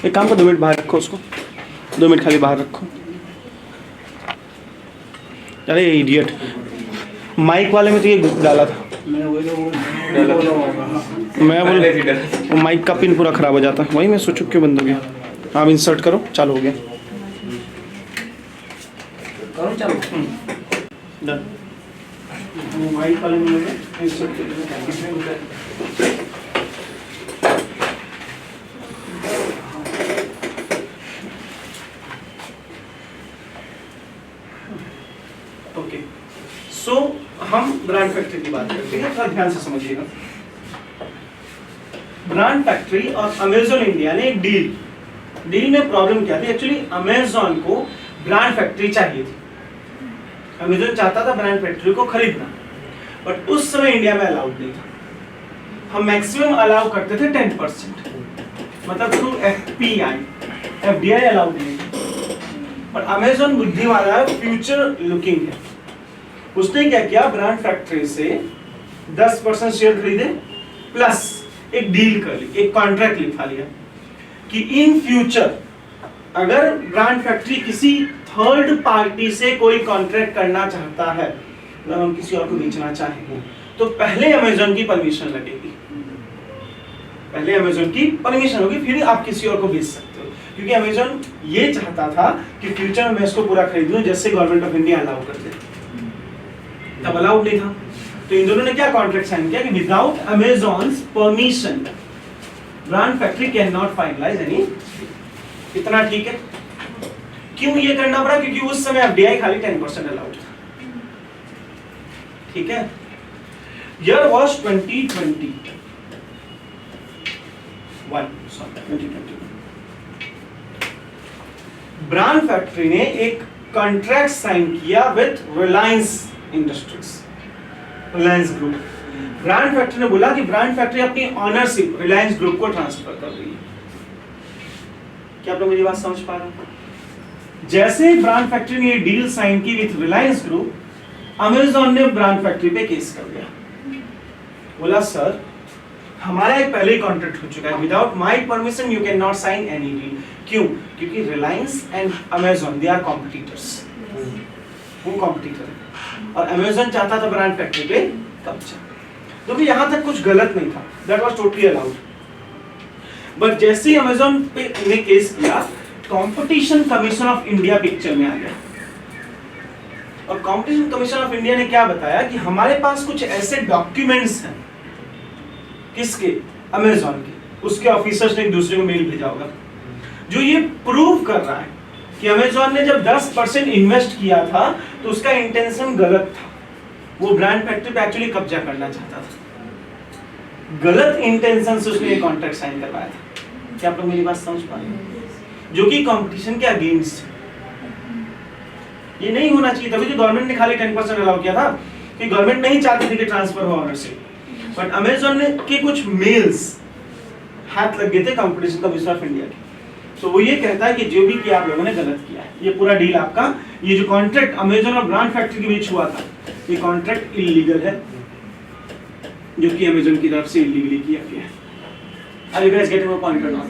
एक काम कर, 2 मिनट बाहर रखो उसको, 2 मिनट खाली बाहर रखो। अरे इडियट, माइक वाले में तो ये डाला था। मैं वही तो मैं बोल वो माइक का पिन पूरा खराब हो जाता, वही मैं सोचूं क्यों बंद हो गया। आप इंसर्ट करो, चालू हो गया। करूँ चालू? डन। माइक वाले में इंसर्ट कर। ओके, सो हम ब्रांड फैक्ट्री की बात करते हैं, थोड़ा ध्यान से समझिएगा। ब्रांड फैक्ट्री और अमेज़न इंडिया ने एक डील में प्रॉब्लम क्या थी? एक्चुअली अमेज़न को ब्रांड फैक्ट्री चाहिए थी। अमेज़न चाहता था ब्रांड फैक्ट्री को खरीदना, बट उस समय इंडिया में अलाउड नहीं था। हम मैक्सिमम अलाउ करते थे 10%, मतलब थ्रू एफपीआई, एफडीआई अलाउड नहीं था। पर अमेज़न बुद्धि वाला है, फ्यूचर लुकिंग है। उसने क्या किया? ब्रांड फैक्ट्री से 10% शेयर खरीदे, प्लस एक डील कर ली, एक कॉन्ट्रैक्ट लिखा लिया कि इन फ्यूचर अगर ब्रांड फैक्ट्री किसी थर्ड पार्टी से कोई कॉन्ट्रैक्ट करना चाहता है, मतलब हम किसी और को बेचना चाहेंगे, तो पहले अमेज़न की परमिशन लगेगी, पहले अमेज़न की परमिशन होगी, फिर आप किसी और को बेच सकते हो। क्योंकि अमेज़न ये चाहता था कि फ्यूचर में इसको पूरा खरीद लूं, जैसे गवर्नमेंट ऑफ इंडिया अलाउ कर दे। तब अलाउड नहीं था, तो इन दोनों ने क्या कॉन्ट्रैक्ट साइन किया कि without Amazon's permission brand factory can not finalise any. इतना ठीक है? क्यों ये करना पड़ा? क्योंकि उस समय एफडीआई खाली 10% अलाउड था। ठीक है, year was 2021, sorry 2021। Brand factory ने एक कॉन्ट्रैक्ट साइन किया with Reliance industries, Reliance group. Brand factory ने बोला कि ब्रांड फैक्ट्री अपनी ऑनरशिप रिलायंस ग्रुप को ट्रांसफर कर रही है। क्या आप लोग मेरी बात समझ पा रहे हैं? जैसे ब्रांड फैक्ट्री ने ये डील साइन की विद रिलायंस ग्रुप, अमेज़न ने ब्रांड फैक्ट्री पे केस कर दिया। बोला सर हमारा एक पहले ही कॉन्ट्रैक्ट हो चुका है, without my permission you can not sign any deal. क्यों? क्योंकि Reliance and Amazon they are competitors, वो कॉम्पिटिटर है, और अमेज़न चाहता था ब्रांड फैक्ट्री पे कब्जा। तो भी यहाँ तक कुछ गलत नहीं था, that was totally allowed. But जैसे ही अमेजोन पे ने केस किया, competition commission of India picture में आ गया। और कंपटीशन कमीशन ऑफ इंडिया ने क्या बताया कि हमारे पास कुछ ऐसे डॉक्यूमेंट्स हैं, किसके, अमेजोन के, उसके ऑफिसर्स ने एक दूसरे को मेल भेजा होगा, जो ये प्रूव कर रहा है कि अमेजोन ने जब 10% इन्वेस्ट किया था तो उसका इंटेंशन गलत था, वो ब्रांड फैक्ट्री पे एक्चुअली कब्जा करना चाहता था, गलत इंटेंशन से उसने ये कॉन्ट्रैक्ट साइन करवाया था। क्या आप लोग मेरी बात समझ पा रहे हैं? जो कि कंपटीशन के अगेंस्ट, ये नहीं होना चाहिए, तभी तो गवर्नमेंट ने खाली 10% अलाउ किया था कि गवर्नमेंट नहीं चाहती थी कि ट्रांसफर हो ऑनरशिप, बट अमेजोन ने के कुछ मेल्स हाथ लग गए थे कंपटीशन कमीशन ऑफ इंडिया के, तो वो ये कहता है कि जो भी किया आप लोगों ने गलत किया है, ये पूरा डील आपका, ये जो कॉन्ट्रैक्ट अमेजोन और ब्रांड फैक्ट्री के बीच हुआ था, ये कॉन्ट्रैक्ट इलीगल है, जो कि अमेजोन की तरफ से इलीगली किया गया है। Are you guys getting my point और नॉट?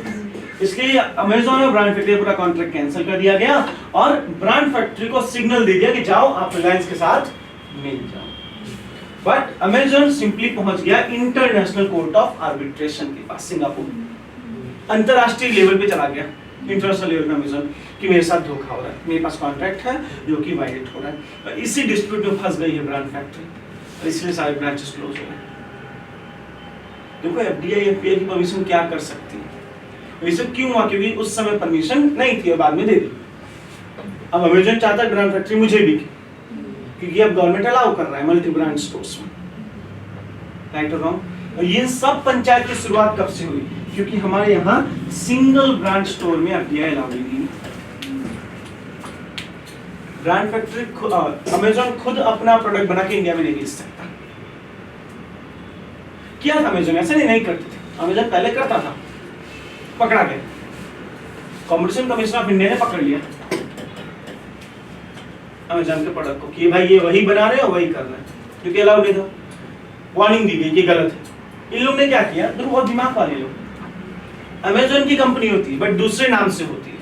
इसलिए अमेजोन और ब्रांड फैक्ट्री पूरा कॉन्ट्रैक्ट कैंसिल कर दिया गया और ब्रांड फैक्ट्री को सिग्नल दे दिया कि जाओ आप रिलायंस के साथ मिल जाओ। बट अमेजोन सिंपली पहुंच गया इंटरनेशनल कोर्ट ऑफ आर्बिट्रेशन के पास, सिंगापुर, अंतरराष्ट्रीय लेवल पे चला गया, इंटरनेशनल लेवल पे अमेजोन कि मेरे साथ धोखा हो रहा है, मेरे पास कॉन्ट्रैक्ट है जो कि वायलेट हो रहा है, और इसी डिस्प्यूट में फंस गई है ब्रांड फैक्ट्री, और इसलिए सारे ब्रांचेस क्लोज हो गए। देखो एफडीआई एफपीआई की परमिशन क्या कर सकती है, ये सब क्यों हुआ? क्योंकि उस समय परमिशन नहीं थी और बाद में दे दी। अब अमेजोन चाहता है ब्रांड फैक्ट्री मुझे भी, क्योंकि अब गवर्नमेंट अलाउ कर रहा है मल्टी ब्रांड स्टोर्स में, राइट और रॉन्ग? और ये सब पंचायत की शुरुआत कब से हुई? क्योंकि हमारे यहाँ सिंगल ब्रांड स्टोर में एफडीआई अलाउ नहीं है। ब्रांड फैक्ट्री अमेजोन खुद अपना प्रोडक्ट बना के इंडिया में नहीं बेच सकता। किया था अमेजोन, ऐसा नहीं करते थे, अमेजोन पहले करता था, पकड़ा गया, कॉम्पिटिशन कमीशन ऑफ इंडिया ने पकड़ लिया अमेजोन के प्रोडक्ट को कि भाई ये वही बना रहे हो वही कर रहे हैं, क्योंकि अलाउ नहीं था, वार्निंग दी गई कि गलत है। इन लोग ने क्या किया, तो बहुत दिमाग वाले लोग, अमेजोन की कंपनी होती है बट दूसरे नाम से होती है,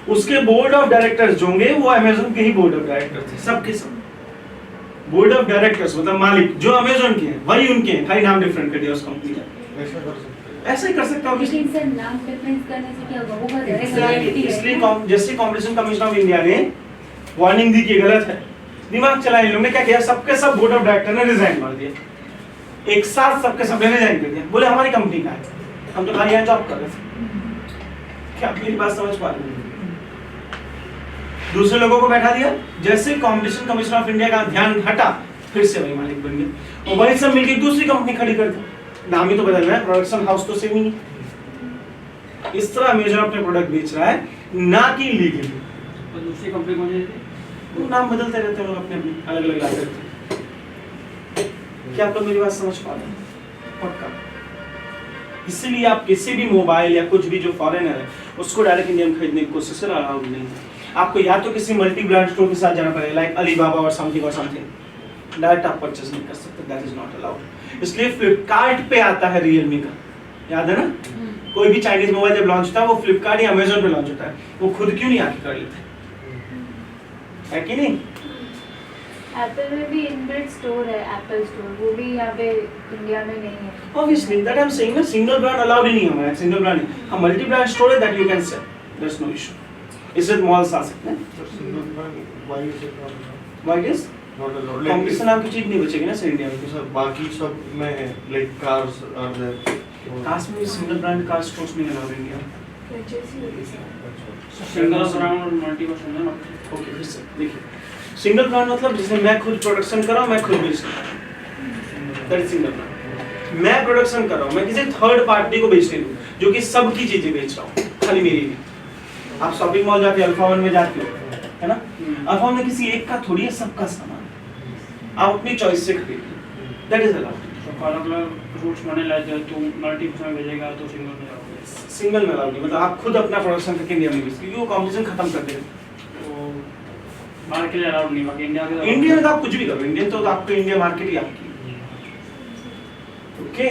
उसके बोर्ड ऑफ डायरेक्टर्स जो होंगे वो अमेजोन के ही बोर्ड ऑफ डायरेक्टर थे, सबके सब बोर्ड ऑफ डायरेक्टर्स, मतलब मालिक जो अमेजोन के हैं वही उनके हैं, खाली नाम डिफरेंट कर दिया उस कंपनी का। ऐसा कर सकते हैं, ऐसा ही कर सकता हूँ। लेकिन सर नाम डिफरेंस करने से क्या होगा, वो डायरेक्ट इसलिए जैसे कॉम्पिटिशन कमीशन ऑफ इंडिया ने वार्निंग दी कि गलत है, दिमाग चलाए इन लोगों ने, क्या किया, सबके सब बोर्ड ऑफ डायरेक्टर ने रिजाइन मार दिया, एक साथ सबके सब ने रिजाइन कर दिया, बोले हमारी कंपनी का है, हम तो खाली यहाँ जॉब कर रहे थे। क्या आप मेरी बात समझ पा रहे हैं? दूसरे लोगों को बैठा दिया, जैसे कॉम्पिटिशन कमीशन ऑफ इंडिया का ध्यान हटा फिर से वही मालिक बन गए, और वही सब मिलकर दूसरी कंपनी खड़ी कर दी, नाम ही तो बदल रहा है, प्रोडक्शन हाउस तो सेम ही है। इस तरह अमेजन अपने प्रोडक्ट बेच रहा है, ना कि लीगली। तो दूसरी कंपनी कौन सी थी? वो नाम बदलते रहते हैं लोग अपने अपने, अलग अलग लाते रहते हैं। क्या आप लोग मेरी बात समझ पा रहे हैं? पक्का। इसीलिए आप किसी भी मोबाइल या कुछ भी जो फॉरेनर है उसको डायरेक्ट इंडिया में खरीदने की कोशिश करें, अलाउड नहीं है। आपको या तो किसी मल्टी ब्रांड स्टोर के साथ जाना पड़ेगा, लाइक अलीबाबा और समथिंग, डायरेक्ट आप परचेज नहीं कर सकते, दैट इज नॉट अलाउड। इसलिए फ्लिपकार्ट पे आता है रियलमी का, याद है ना? कोई भी चाइनीज मोबाइल जब लॉन्च होता है वो फ्लिपकार्ट या अमेजोन पे लॉन्च होता है, वो खुद क्यों नहीं आके कर लेते, है कि नहीं? एप्पल में भी इनबिल्ट स्टोर है, एप्पल स्टोर, वो भी यहाँ पे इंडिया में नहीं है। Obviously, that I'm saying ना, सिंगल ब्रांड अलाउड ही नहीं है हमारा, सिंगल ब्रांड नहीं। हाँ, मल्टी ब्रांड स्टोर है, that you can sell, there's no issue। इससे मॉल्स आ सकते हैं। Single brand why is it not allowed? Why it is? Not allowed. Competition नाम की चीज नहीं बचेगी ना सर इंडिया में। सर बाकी सब में है, लाइक कार्स आर देयर, काश में सिंगल ब्रांड कार स्टोर्स नहीं अलाउड इंडिया में। सिंगल ब्रांड और मल्टी को समझो ना। ओके, फिर से देखिए, सिंगल ब्रांड मतलब जिसमें मैं खुद प्रोडक्शन कर रहा हूँ, मैं खुद बेच रहा हूँ, दैट इज सिंगल ब्रांड। मैं प्रोडक्शन कर रहा हूँ, मैं किसी थर्ड पार्टी को बेच नहीं हूँ, जो कि सबकी चीजें बेच रहा हूँ, खाली मेरी नहीं। आप शॉपिंग मॉल जाते हो, अल्फा वन में जाते हो, है ना? अल्फा वन में किसी एक का थोड़ी है, सबका सामान आप अपनी चॉइस से खरीदो, दैट इज अलाउड। तो अलग-अलग रूट्स बने लाए थे, तो मल्टी में भेजेगा तो सिंगल में जाओगे। सिंगल में अलाउड नहीं, मतलब आप खुद अपना प्रोडक्शन करके इंडिया में बेच, क्योंकि वो कंपटीशन खत्म कर देगा। तो बाहर के लिए अलाउड नहीं, बाकी इंडिया के इंडिया में तो आप कुछ भी करो, इंडियन तो आपको इंडिया मार्केट ही आपकी। ओके,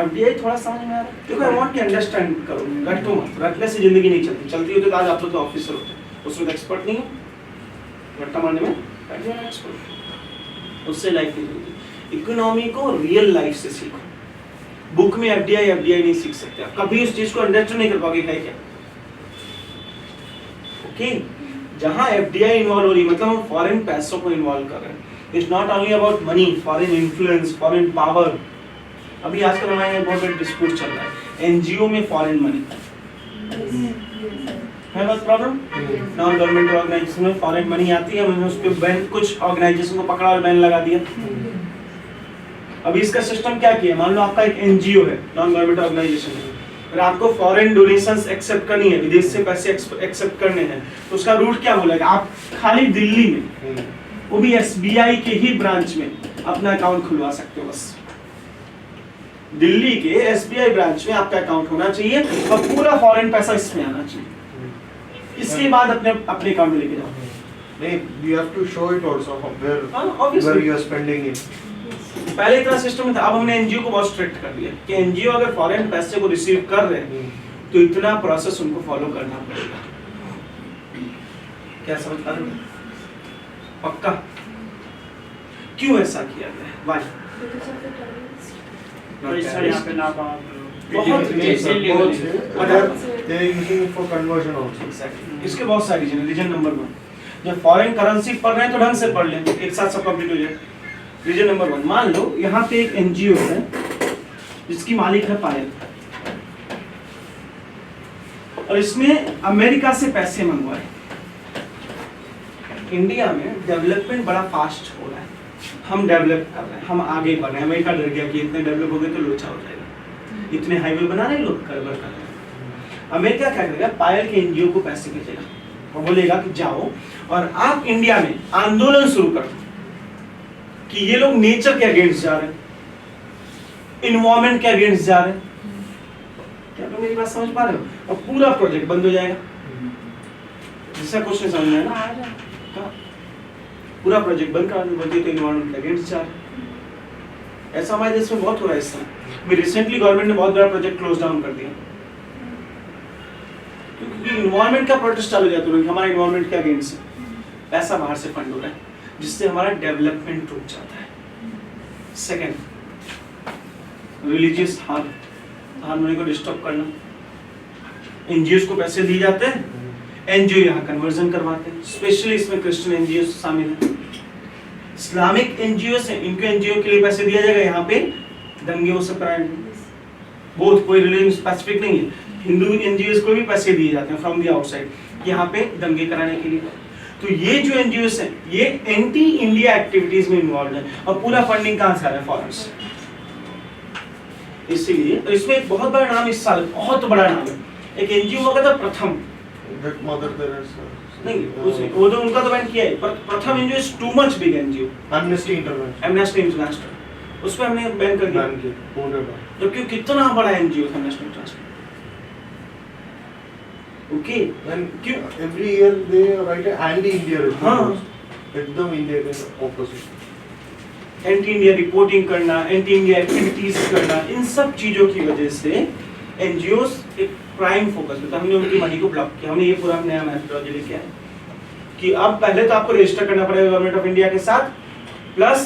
एफडीआई थोड़ा समझ में आ रहा है? देखो, आई वांट टू अंडरस्टैंड करो, रटो मत, रटने से जिंदगी नहीं चलती, चलती होती तो आज आप लोग तो ऑफिसर होते, उसमें एक्सपर्ट नहीं हो, रट्टा मारने में एक्सपर्ट, उससे लाइफ नहीं चलती। इकोनॉमी को रियल लाइफ से सीखो, बुक में एफडीआई नहीं सीख सकते, आप कभी उस चीज को अंडरस्टैंड नहीं कर पाओगे है क्या। ओके, जहां एफडीआई इन्वॉल्व हो रही है मतलब हम फॉरेन पैसों को इन्वॉल्व कर रहे हैं। It's not only about money, foreign influence, foreign power. अभी आजकल हमारे यहाँ बहुत बड़ा डिस्प्यूट चल रहा है एनजीओ में फॉरेन मनी है, बात प्रॉब्लम। नॉन गवर्नमेंट ऑर्गेनाइजेशन में फॉरेन मनी आती है, हमने उस पे बैन, कुछ ऑर्गेनाइजेशन को पकड़ा और बैन लगा दिया। अभी इसका सिस्टम क्या किया, मान लो आपका एक एनजीओ है, नॉन गवर्नमेंट ऑर्गेनाइजेशन है, अगर आपको फॉरेन डोनेशंस एक्सेप्ट करनी है, विदेश से पैसे एक्सेप्ट करने हैं, तो उसका रूट क्या बोलेगा, आप खाली दिल्ली में, वो भी एसबीआई के ही ब्रांच में अपना अकाउंट खुलवा सकते हो। बस दिल्ली के एसबीआई ब्रांच में आपका अकाउंट होना चाहिए और पूरा फॉरेन पैसा इसमें आना चाहिए। इसके बाद अपने अकाउंट में लेके जाओ। नहीं, you have to show it also obviously. where you are spending it. पहले इतना सिस्टम था, अब हमने एनजीओ को बहुत स्ट्रिक्ट कर दिया कि एनजीओ अगर फॉरेन पैसे को रिसीव कर रहे हैं तो इतना प्रोसेस उनको फॉलो करना पड़ेगा। क्या समझ पा रहे हो? पक्का? क्यों ऐसा किया गया है? Why? तो इस साइड यहाँ पे ना काम बहुत जैसे illegal है। They are using it for conversion also. Exactly. इसके बहुत सारे रीजन है। रीजन नंबर 1, जब फॉरेन करेंसी पढ़ रहे हैं तो ढंग से पढ़ लें, एक साथ सब कंप्लीट हो जाए। रीजन नंबर 1, मान लो यहाँ पे एक एनजीओ है जिसकी मालिक है पायल, और इसने अमेरिका से पैसे मंगवाए। इंडिया में डेवलपमेंट बड़ा फास्ट हो रहा है, हम डेवलप कर रहे हैं, हम आगे बढ़ रहे हैं। अमेरिका डर गया कि इतने डेवलप हो गए तो लोचा हो जाएगा, इतने हाईवे बना रहे लोग, गड़बड़ कर रहे हैं। अमेरिका क्या करेगा, पायल के एनजीओ को पैसे भेजेगा और बोलेगा कि जाओ और आप इंडिया में आंदोलन शुरू कर दो कि ये लोग नेचर के अगेंस्ट जा रहे हैं, इन्वायरमेंट के अगेंस्ट जा रहे हैं। क्या तुम मेरी बात समझ पा रहे हो? और पूरा प्रोजेक्ट बंद हो जाएगा। जिसका क्वेश्चन समझ में आया ना, पूरा प्रोजेक्ट बंद कर देंगे तो इन्वायरमेंट के अगेंस्ट जा रहे हैं। ऐसा हमारे देश में बहुत हो रहा है इस समय। रिसेंटली गवर्नमेंट ने बहुत बड़ा प्रोजेक्ट क्लोज डाउन कर दिया क्योंकि इन्वायरमेंट का प्रोटेस्ट चालू हो जाता है, हमारे इन्वायरमेंट के अगेंस्ट है, पैसा बाहर से फंड हो रहा है, जिससे हमारा डेवलपमेंट रुक जाता है। सेकंड, रिलीजियस हार्मनी को डिस्टर्ब करना। एनजीओ को पैसे दिए जाते हैं, एनजीओ यहाँ कन्वर्जन करवाते हैं, स्पेशली इसमें क्रिश्चियन एनजीओ शामिल है। इस्लामिक एनजीओ से इनके एनजीओ के लिए पैसे दिया जाएगा, यहाँ पे दंगे वो सब कराएंगे। बहुत कोई रिलीजन स्पेसिफिक नहीं है, हिंदू एनजीओ को भी पैसे दिए जाते हैं फ्रॉम द आउटसाइड, यहाँ पे दंगे कराने के लिए। तो ये जो एनजीओस हैं ये एंटी इंडिया एक्टिविटीज में इन्वॉल्व है और पूरा फंडिंग कहाँ से आ रहा है, फॉरेन से। इसीलिए तो इसमें एक बहुत बड़ा नाम इस साल, बहुत बड़ा नाम है, एक एनजीओ होगा था प्रथम, That Mother Teresa. नहीं वो तो उनका तो बैन किया है, पर प्रथम NGO is too much big NGO, Amnesty International. Amnesty international, उस पे हमने बैन कर दिया। Ban किया, पूरे ban. जबकि कितना बड़ा एनजीओ था एमनेस्टी इंटरनेशनल। ओके, And क्यों? every year they write an anti-India report. हाँ। एकदम इंडिया के opposite. एंटी इंडिया रिपोर्टिंग करना, एंटी इंडिया एक्टिविटीज करना, इन सब चीजों की वजह से एनजीओस एक प्राइम फोकस होता है। हमने उनकी मनी को ब्लॉक किया, हमने ये पूरा नया मेथोडोलॉजी लेके आए कि अब पहले तो आपको रजिस्टर करना पड़ेगा गवर्नमेंट ऑफ इंडिया के साथ, प्लस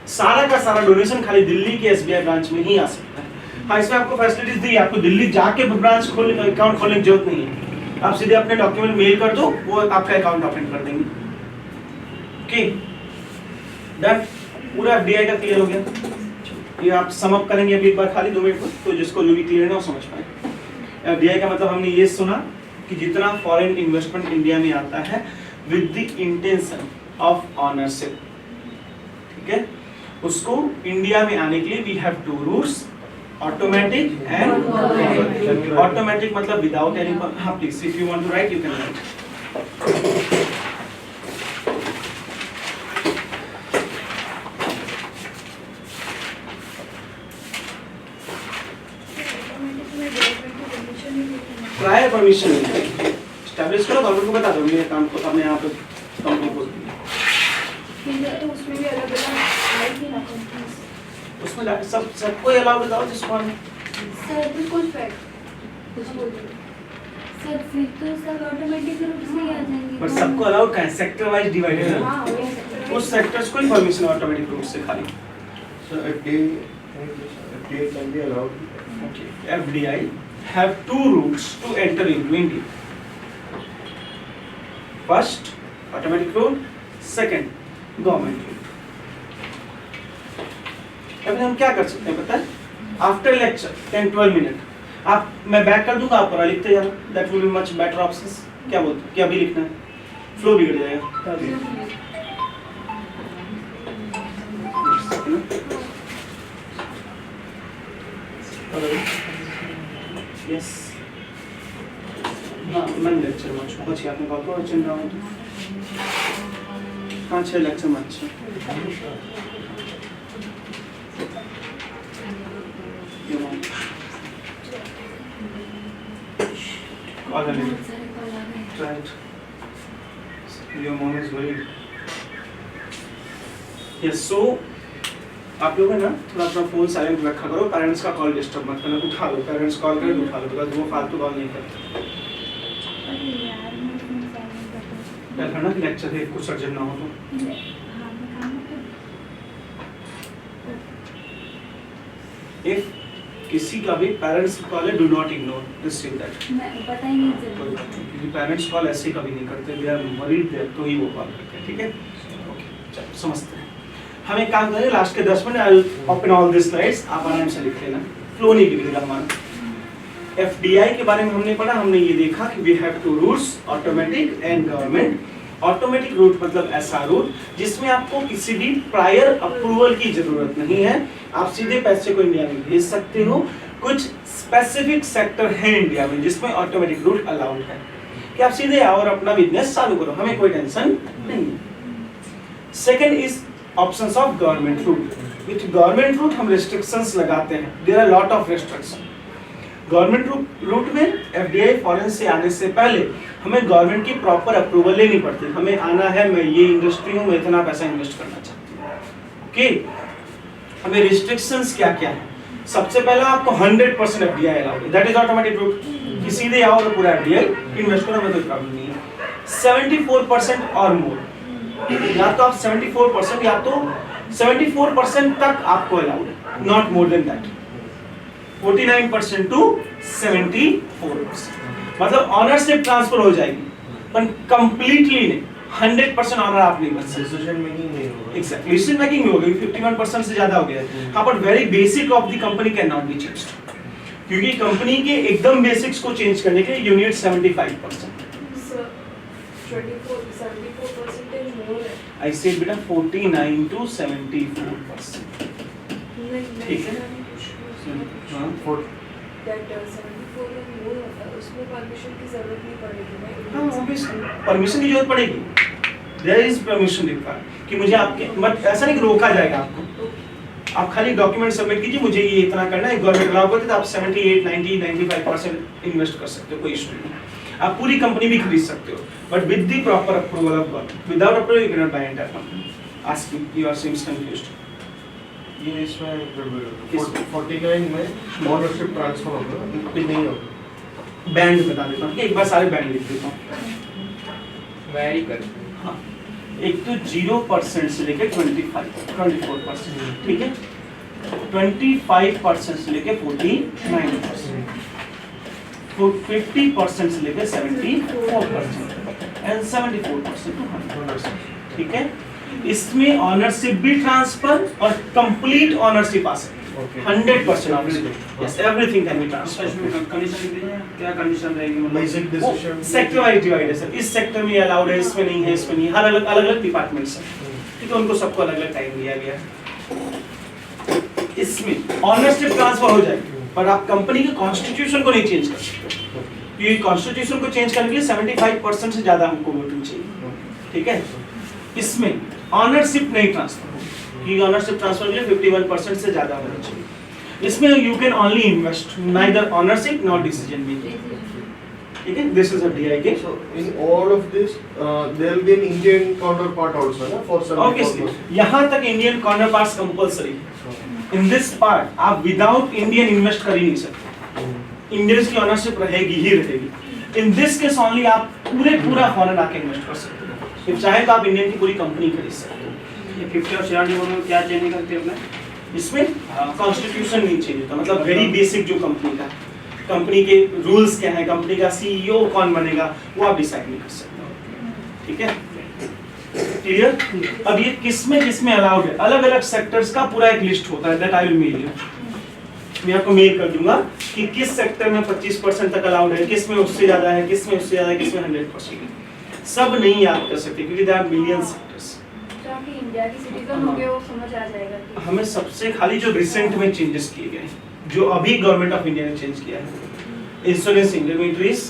सारा का सारा डोनेशन खाली दिल्ली के एसबीआई ब्रांच में ही आ सकता है। हाँ, इसमें आपको फैसिलिटीज दी, आपको दिल्ली जाके ब्रांच खोलने, अकाउंट खोलने की जरूरत नहीं है, आप सीधे अपने डॉक्यूमेंट मेल कर दो, वो आपका अकाउंट ओपन कर देंगे। ओके डन, पूरा एफडीआई का क्लियर हो गया। ये आप सम अप करेंगे अभी एक बार खाली 2 मिनट में, तो जिसको जो भी क्लियर है वो समझ पाए। एफडीआई का मतलब हमने ये सुना कि जितना फॉरेन इन्वेस्टमेंट इंडिया में आता है with the intention of ownership, ठीक है, उसको इंडिया में आने के लिए we have 2 routes, automatic and automatic मतलब विदाउट एनी। हाँ please, if you want to write you can write. Prior permission establish करो, गवर्नमेंट को बता दो मेरे काम को, अपने यहाँ पे कंपनी को। तो उसमें भी अलग अलग आएगी ना कंपनीज, उसमें सबको अलाउ बताओ जिसको आने। सर कुछ फैक्ट कुछ बोल दो। सर फिर तो सब ऑटोमेटिक रूप से ही आ जाएंगे। पर सबको अलाउ कहाँ है, सेक्टर वाइज डिवाइडेड है, हाँ वही सेक्टर उस सेक्टर्स को ही परमिशन ऑटोमेटिक रूप से खाली। So at day FDI can be allowed. Okay. FDI have two routes to enter into India. First, automatic route. Second, government route. अभी हम क्या कर सकते हैं पता है? After lecture 10-12 मिनट आप मैं बैक कर दूंगा, आप पूरा लिखते जाना. That will be much better options. क्या बोलते हैं? क्या अभी लिखना है? फ्लो बिगड़ जाएगा. Yes. हाँ मैं लेक्चर में छूँ. પછી आपने कॉल करो चिन्ह रहा हूँ. 5-6 लेक्चर में अच्छा. Call a little. Right. Your mom is worried. Yes, so आप लोग है ना थोड़ा अपना फोन साइलेंट रखा करो. पेरेंट्स का कॉल डिस्टर्ब मत करना. उठा लो, पेरेंट्स कॉल करें तो उठा लो, बिकॉज वो फालतू कॉल नहीं करते. क्या करना कि लेक्चर है कुछ अर्जेंट ना हो तो. If किसी का भी पेरेंट्स कॉल है, do not ignore, receive that. मैं पता ही नहीं चला. क्योंकि पेरेंट्स कॉल ऐसे कभी नहीं करते. दे आर वरीड देयर तो ही वो कॉल करते हैं. ठीक है, ओके चलो समझते हैं. हम एक काम करेंगे, लास्ट के 10 minute I will open all this slides. आप आराम से लिख लेना, फ्लो नहीं बिगड़ेगा हमारा. एफडीआई के बारे में हमने पढ़ा. हमने ये देखा कि we have two routes, automatic and government. Automatic route मतलब ऐसा रूट जिसमें आपको किसी भी प्रायर अप्रूवल की जरूरत नहीं है. आप सीधे पैसे को इंडिया में भेज सकते हो. कुछ स्पेसिफिक सेक्टर है इंडिया में जिसमें ऑटोमेटिक रूट अलाउड है कि आप सीधे आओ और अपना बिजनेस चालू करो, हमें कोई टेंशन नहीं. Second is options of government route. With government route हम रिस्ट्रिक्शंस लगाते हैं. There are lot of restriction. Government route में एफडीआई फॉरेन से आने से पहले हमें गवर्नमेंट की प्रॉपर अप्रूवल लेनी पड़ती है. हमें आना है, मैं ये इंडस्ट्री हूँ, मैं इतना पैसा इन्वेस्ट करना चाहती हूँ. ओके, हमें रिस्ट्रिक्शंस क्या क्या है? सबसे पहला आपको 100% एफडीआई अलाउड है. दैट इज ऑटोमेटिक रूट कि सीधे आओ और पूरा एफडीआई इन्वेस्ट करो, हमें कोई प्रॉब्लम नहीं है. 74% और मोर, या तो आप 74% या तो 74% तक आपको अलाउड है, not more than that. 49% to 74%, मतलब ऑनरशिप ट्रांसफर हो जाएगी पर कंप्लीटली नहीं. 100% ऑनर आप नहीं बन सकते. Decision making नहीं होगा. एग्जैक्टली, डिसीजन मेकिंग में हो गई. 51% से ज्यादा हो गया है. हाँ, but very basic of the company can not be changed, क्योंकि कंपनी के एकदम बेसिक्स को चेंज करने के लिए you need 75%. Sir, 74% and more है. आई सेड बेटा 49 टू 74%. ठीक है. हाँ, That 74 and more होता है, उसमें परमिशन की जरूरत नहीं पड़ेगी ना. हाँ ऑब्वियसली परमिशन की जरूरत पड़ेगी. देयर इज परमिशन रिक्वायर्ड कि मुझे आपके मत ऐसा नहीं कि रोका जाएगा आपको. आप खाली डॉक्यूमेंट सबमिट कीजिए, मुझे ये इतना करना है. गवर्नमेंट अलाउ करते तो आप 78, 90, 95% इन्वेस्ट कर सकते हो, कोई इशू नहीं. आप पूरी कंपनी भी खरीद सकते हो, but with the proper approval of government. Without approval you can not buy entire company. Ask me, you are seems confused. ये इसमें 49 में ओनरशिप ट्रांसफर होगा, नहीं होगा. बैंड बता देता हूँ, एक बार सारे बैंड लिख देता हूँ. वेरी कर. हाँ, एक तो 0% से लेके 24%, ठीक है. 25% से लेके 49%, 50% से लेके 74% एंड 74% टू 100%. ठीक है. इसमें ऑनरशिप भी ट्रांसफर और कंप्लीट ऑनरशिप आ सकती है. 100% ownership. Yes, everything can be transfer. Condition लिख दीजिए, क्या कंडीशन रहेगी मतलब. Basic decision. Sector wise divide है सर. इस सेक्टर में अलाउड है, इसमें नहीं है, इसमें नहीं है. हर अलग अलग डिपार्टमेंट्स हैं, ठीक है. उनको सबको अलग अलग टाइम दिया गया है. इसमें ऑनरशिप ट्रांसफर हो जाएगी, पर आप कंपनी के कॉन्स्टिट्यूशन को नहीं चेंज कर सकते. क्योंकि कॉन्स्टिट्यूशन को चेंज करने के लिए 75% से ज्यादा हमको वोटिंग चाहिए. ठीक है. इसमें ऑनरशिप नहीं ट्रांसफर होगी, क्योंकि ऑनरशिप ट्रांसफर के लिए 51% से ज्यादा होना चाहिए. इसमें you can only invest, neither ownership nor decision making. ठीक है. This is a DIK. So in all of this, there will be an Indian counterpart also, ना, for some. ऑब्वियसली यहाँ तक Indian counterparts compulsory. In this part आप without Indian invest कर ही नहीं सकते. इंडियंस की ऑनरशिप रहेगी ही रहेगी. इन दिस केस ओनली आप पूरा फॉरेन आके इन्वेस्ट कर सकते हो. इफ चाहे तो आप इंडियन की पूरी कंपनी खरीद सकते हो. ये 50 और 70 में क्या चेंज करते हो? इसमें कॉन्स्टिट्यूशन नहीं चेंज होता, मतलब वेरी बेसिक जो कंपनी का, कंपनी के रूल्स क्या है, कंपनी का सीईओ कौन बनेगा, वो आप डिसाइड नहीं कर सकते। ठीक है, क्लियर? अब ये किसमें अलाउड है, अलग अलग सेक्टर्स का पूरा एक लिस्ट होता है, that I will mail you, मैं आपको मेल कर दूंगा कि किस सेक्टर में 25% तक अलाउड है, किस में उससे ज्यादा है, किस में उससे ज्यादा है, किस में 100% है। सब नहीं याद कर सकते क्योंकि देयर आर मिलियन सेक्टर्स। जो आपके इंडिया के सिटीजन हो गए वो समझ आ जाएगा कि हमें सबसे खाली जो रिसेंट में चेंजेस किए गए, जो अभी गवर्नमेंट ऑफ इंडिया ने चेंज किया है, insurance intermediaries,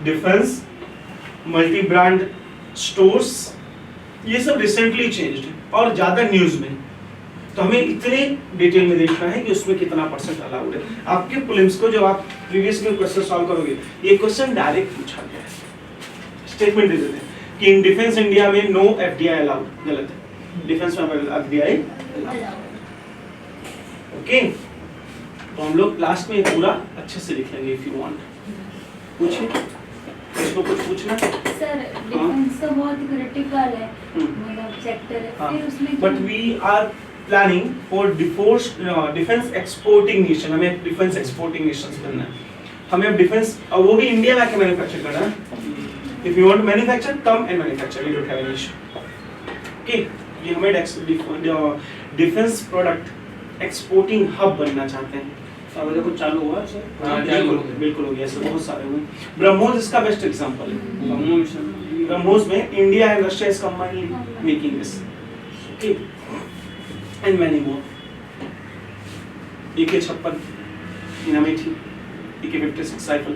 defence, multi brand stores, ये सब रिसेंटली चेंज्ड है और ज्यादा न्यूज में, तो हमें इतने डिटेल में देखना है कि उसमें कितना परसेंट अलाउड है। आपके प्रीलिम्स को जब आप प्रीवियस में क्वेश्चन सॉल्व करोगे, ये क्वेश्चन डायरेक्ट पूछा गया है, स्टेटमेंट दे देते हैं कि इन डिफेंस इंडिया में नो एफडीआई अलाउड, गलत है, डिफेंस में एफडीआई ओके। तो हम लोग लास्ट में पूरा अच्छे से लिख लेंगे। इफ यू वांट पूछिए, इसको कुछ पूछना? सर डिफेंस तो बहुत क्रिटिकल है, मतलब सेक्टर है, फिर उसमें but we are planning for defence exporting nation, हमें डिफेंस एक्सपोर्टिंग नेशंस बनना है, हमें अब डिफेंस, और वो भी इंडिया में आके मैन्युफैक्चर करना है। If you want manufacture, come and manufacture, we don't have any issue. Okay, ये हमें डिफेंस प्रोडक्ट एक्सपोर्टिंग हब बनना चाहते हैं। अब देखो चालू हुआ है सर, बिल्कुल हो गया, ऐसे बहुत सारे हुए। ब्रह्मोस इसका बेस्ट एग्जांपल है। ब्रह्मो मिशन ब्रह्मोस में India and Russia is combinedly making this, okay, and many more. AK-56 in Amethi, AK-56 rifle,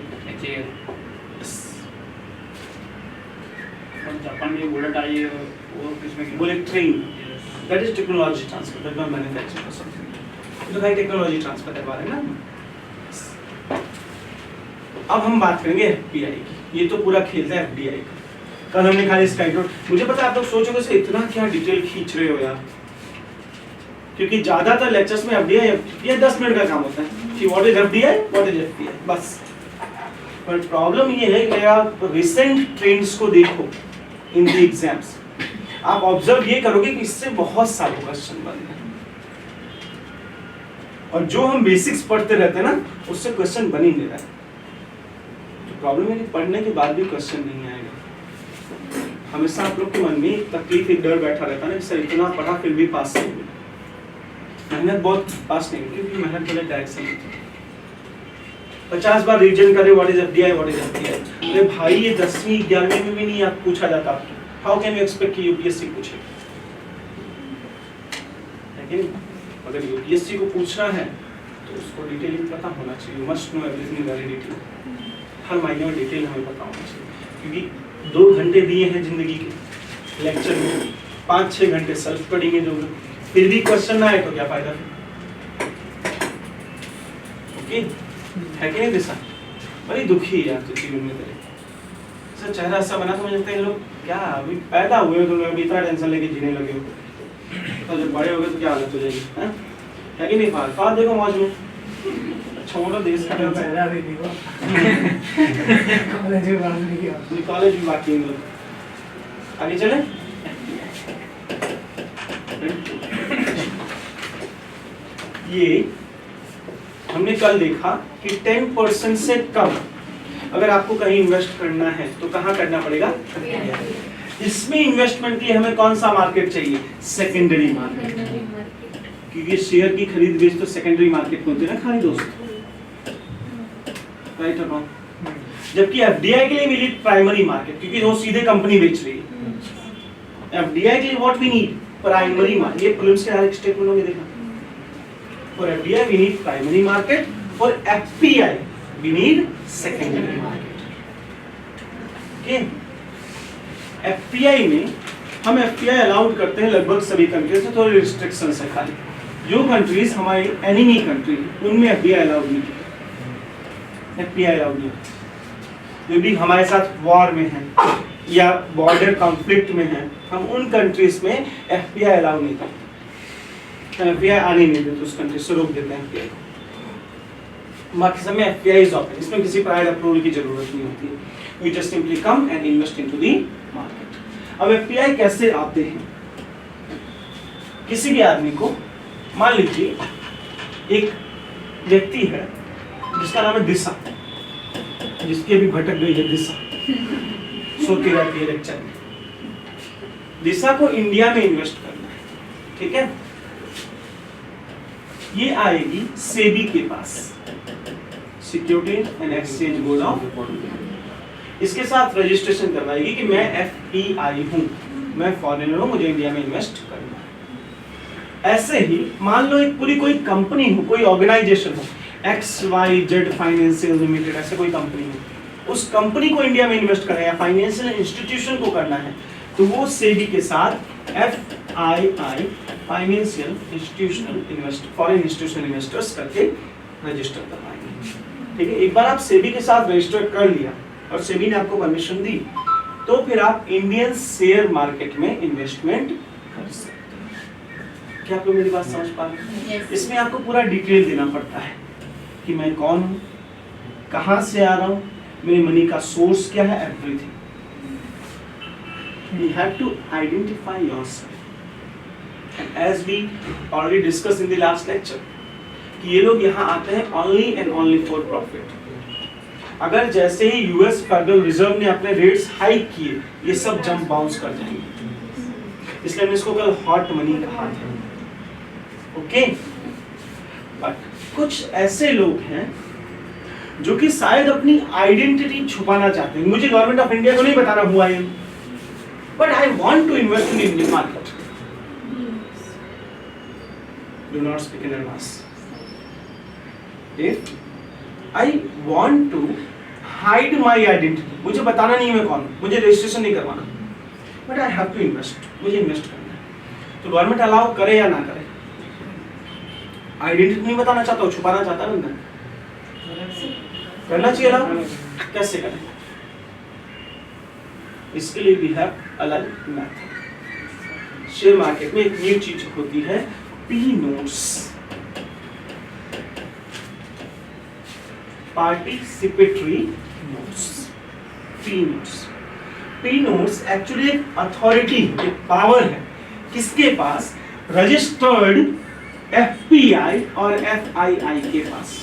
Japan में बुलेट आई है, वो किसमें bullet train, that is technology transfer, that not manufacturing और समथिंग, तो भाई टेक्नोलॉजी ट्रांसफर करवा रहे हैं ना। अब हम बात करेंगे एफपीआई की, ये तो पूरा खेल है एफडीआई का। कल हमने खाली स्काईट्रोन, मुझे पता है आप लोग सोचोगे से इतना क्या डिटेल खींच रहे हो यार, क्योंकि ज्यादातर लेक्चर्स में एफडीआई ये 10 मिनट का काम होता है कि what is FDI, what is FPI, बस। पर प्रॉब्लम ये है कि आप रिसेंट ट्रेंड्स को देखो इन द एग्जाम्स, आप ऑब्जर्व ये करोगे कि इससे बहुत सारे क्वेश्चन बनते हैं, और जो हम बेसिक्स पढ़ते रहते हैं ना, उससे क्वेश्चन बन ही नहीं रहा है। तो प्रॉब्लम है कि पढ़ने के बाद भी क्वेश्चन नहीं आएगा। हमेशा आप लोग के मन में एक तकलीफ, एक डर बैठा रहता है ना कि सर इतना पढ़ा फिर भी पास नहीं हुआ, मेहनत बहुत पास नहीं हुई, क्योंकि मेहनत गलत डायरेक्शन में थी। 50 बार रिवीजन करे what is FDI, what is FDI. अरे भाई ये 10वीं 11वीं में भी नहीं आप पूछा जाता, हाउ कैन यू एक्सपेक्ट कि यूपीएससी पूछे? लेकिन अगर यूपीएससी को पूछना है तो उसको डिटेलिंग पता होना चाहिए, you must know everything very detail, हर महीने में डिटेल हमें पता होना चाहिए, क्योंकि 2 घंटे दिए हैं जिंदगी के लेक्चर में, 5-6 घंटे सेल्फ स्टडी में जो फिर भी क्वेश्चन ना आए तो क्या फायदा फिर? ओके, है कि नहीं दिशा? बड़ी दुखी है यार तो जीवन में तेरे, सर चेहरा ऐसा बना तो मुझे लगता है लोग क्या अभी पैदा हुए हो तो लोग अभी इतना टेंशन लेके जीने लगे हो, तो जब बड़े हो गए तो क्या हालत हो जाएगी, है कि नहीं? फाल देखो मौज में, छोड़ो देश का कॉलेज भी बाकी है, आगे चले। ये हमने कल देखा कि 10% से कम अगर आपको कहीं इन्वेस्ट करना है तो कहाँ करना पड़ेगा? इसमें इन्वेस्टमेंट के लिए हमें कौन सा मार्केट चाहिए? सेकेंडरी मार्केट, क्योंकि शेयर की खरीद बेच तो सेकेंडरी मार्केट में होती है ना खाली दोस्त, राइट और रॉन्ग? जबकि एफडीआई के लिए वी नीड प्राइमरी मार्केट, क्योंकि वो सीधे कंपनी बेच रही है। एफडीआई के लिए what we need? Primary market. ये प्रीलिम्स के डायरेक्ट स्टेटमेंट में देखा, for FDI we need primary market, for FPI we need secondary market. Okay, FPI में हम एफपीआई अलाउड करते हैं लगभग सभी कंट्रीज में, थोड़ी रिस्ट्रिक्शंस है खाली। जो कंट्रीज हमारी एनिमी कंट्री उनमें एफपीआई अलाउड नहीं किया, एफपीआई अलाउड नहीं, जो भी हमारे साथ वॉर में है या बॉर्डर कॉन्फ्लिक्ट में है, हम उन कंट्रीज में एफपीआई अलाउड नहीं करते, एफपीआई आने नहीं देते, उस कंट्री से रोक देते हैं एफपीआई को। बाकी समय एफपीआई इज ओपन, इसमें किसी प्रायर अप्रूवल की जरूरत नहीं होती है, we just simply come and invest into the market. अब एफपीआई कैसे आते हैं? किसी भी आदमी को मान लीजिए एक व्यक्ति है जिसका नाम है दिशा, जिसकी अभी भटक गई है दिशा, सोती रहती है लेक्चर में। दिशा को इंडिया में इन्वेस्ट करना है, ठीक है। ये आएगी सेबी के पास, securities and exchange board of, इसके साथ रजिस्ट्रेशन करवाएगी कि मैं FPI हूं, मैं फॉरेनर हूं, मुझे इंडिया में इन्वेस्ट करना है। ऐसे ही मान लो एक पूरी कोई कंपनी हो, कोई ऑर्गेनाइजेशन हो, XYZ फाइनेंशियल लिमिटेड, ऐसे कोई कंपनी हो, उस कंपनी को इंडिया में इन्वेस्ट करना है या फाइनेंशियल इंस्टीट्यूशन को करना है, तो वो सेबी के साथ FII financial institutional invest foreign institutional investors करके रजिस्टर करवाएंगे, ठीक है। एक बार आप सेबी के साथ रजिस्टर कर लिया और सेबी ने आपको परमिशन दी, तो फिर आप इंडियन शेयर मार्केट में इन्वेस्टमेंट कर सकते हैं। क्या आप लोग मेरी बात समझ पा रहे हैं? इसमें आपको पूरा डिटेल देना पड़ता है कि मैं कौन हूँ, कहाँ से आ रहा हूँ, मेरे मनी का सोर्स क्या है, everything. You have to identify yourself. And as we already discussed in the last lecture, कि ये लोग यहाँ आते हैं only and only for profit. अगर जैसे ही US फेडरल रिजर्व ने अपने रेट्स हाइक किए, ये सब जंप बाउंस कर जाएंगे, इसलिए हमने इसको कल हॉट मनी कहा था, ओके। बट कुछ ऐसे लोग हैं जो कि शायद अपनी आइडेंटिटी छुपाना चाहते हैं। मुझे गवर्नमेंट ऑफ इंडिया को नहीं बताना हुआ है, but I want to invest in Indian market. Do not speak in advance. If I want to hide my identity, मुझे बताना नहीं मैं कौन हूँ, मुझे रजिस्ट्रेशन नहीं करवाना, but I have to invest, मुझे इन्वेस्ट करना है, तो गवर्नमेंट अलाउ करे या ना करे। आइडेंटिटी नहीं बताना चाहता, छुपाना चाहता है बंदा, करना चाहिए अलाउ, कैसे करें? इसके लिए भी है अलग मेथड। शेयर मार्केट में एक न्यू चीज होती है P notes, participatory notes, P notes. P notes actually एक अथॉरिटी, एक पावर है, किसके पास? रजिस्टर्ड FPI और FII के पास।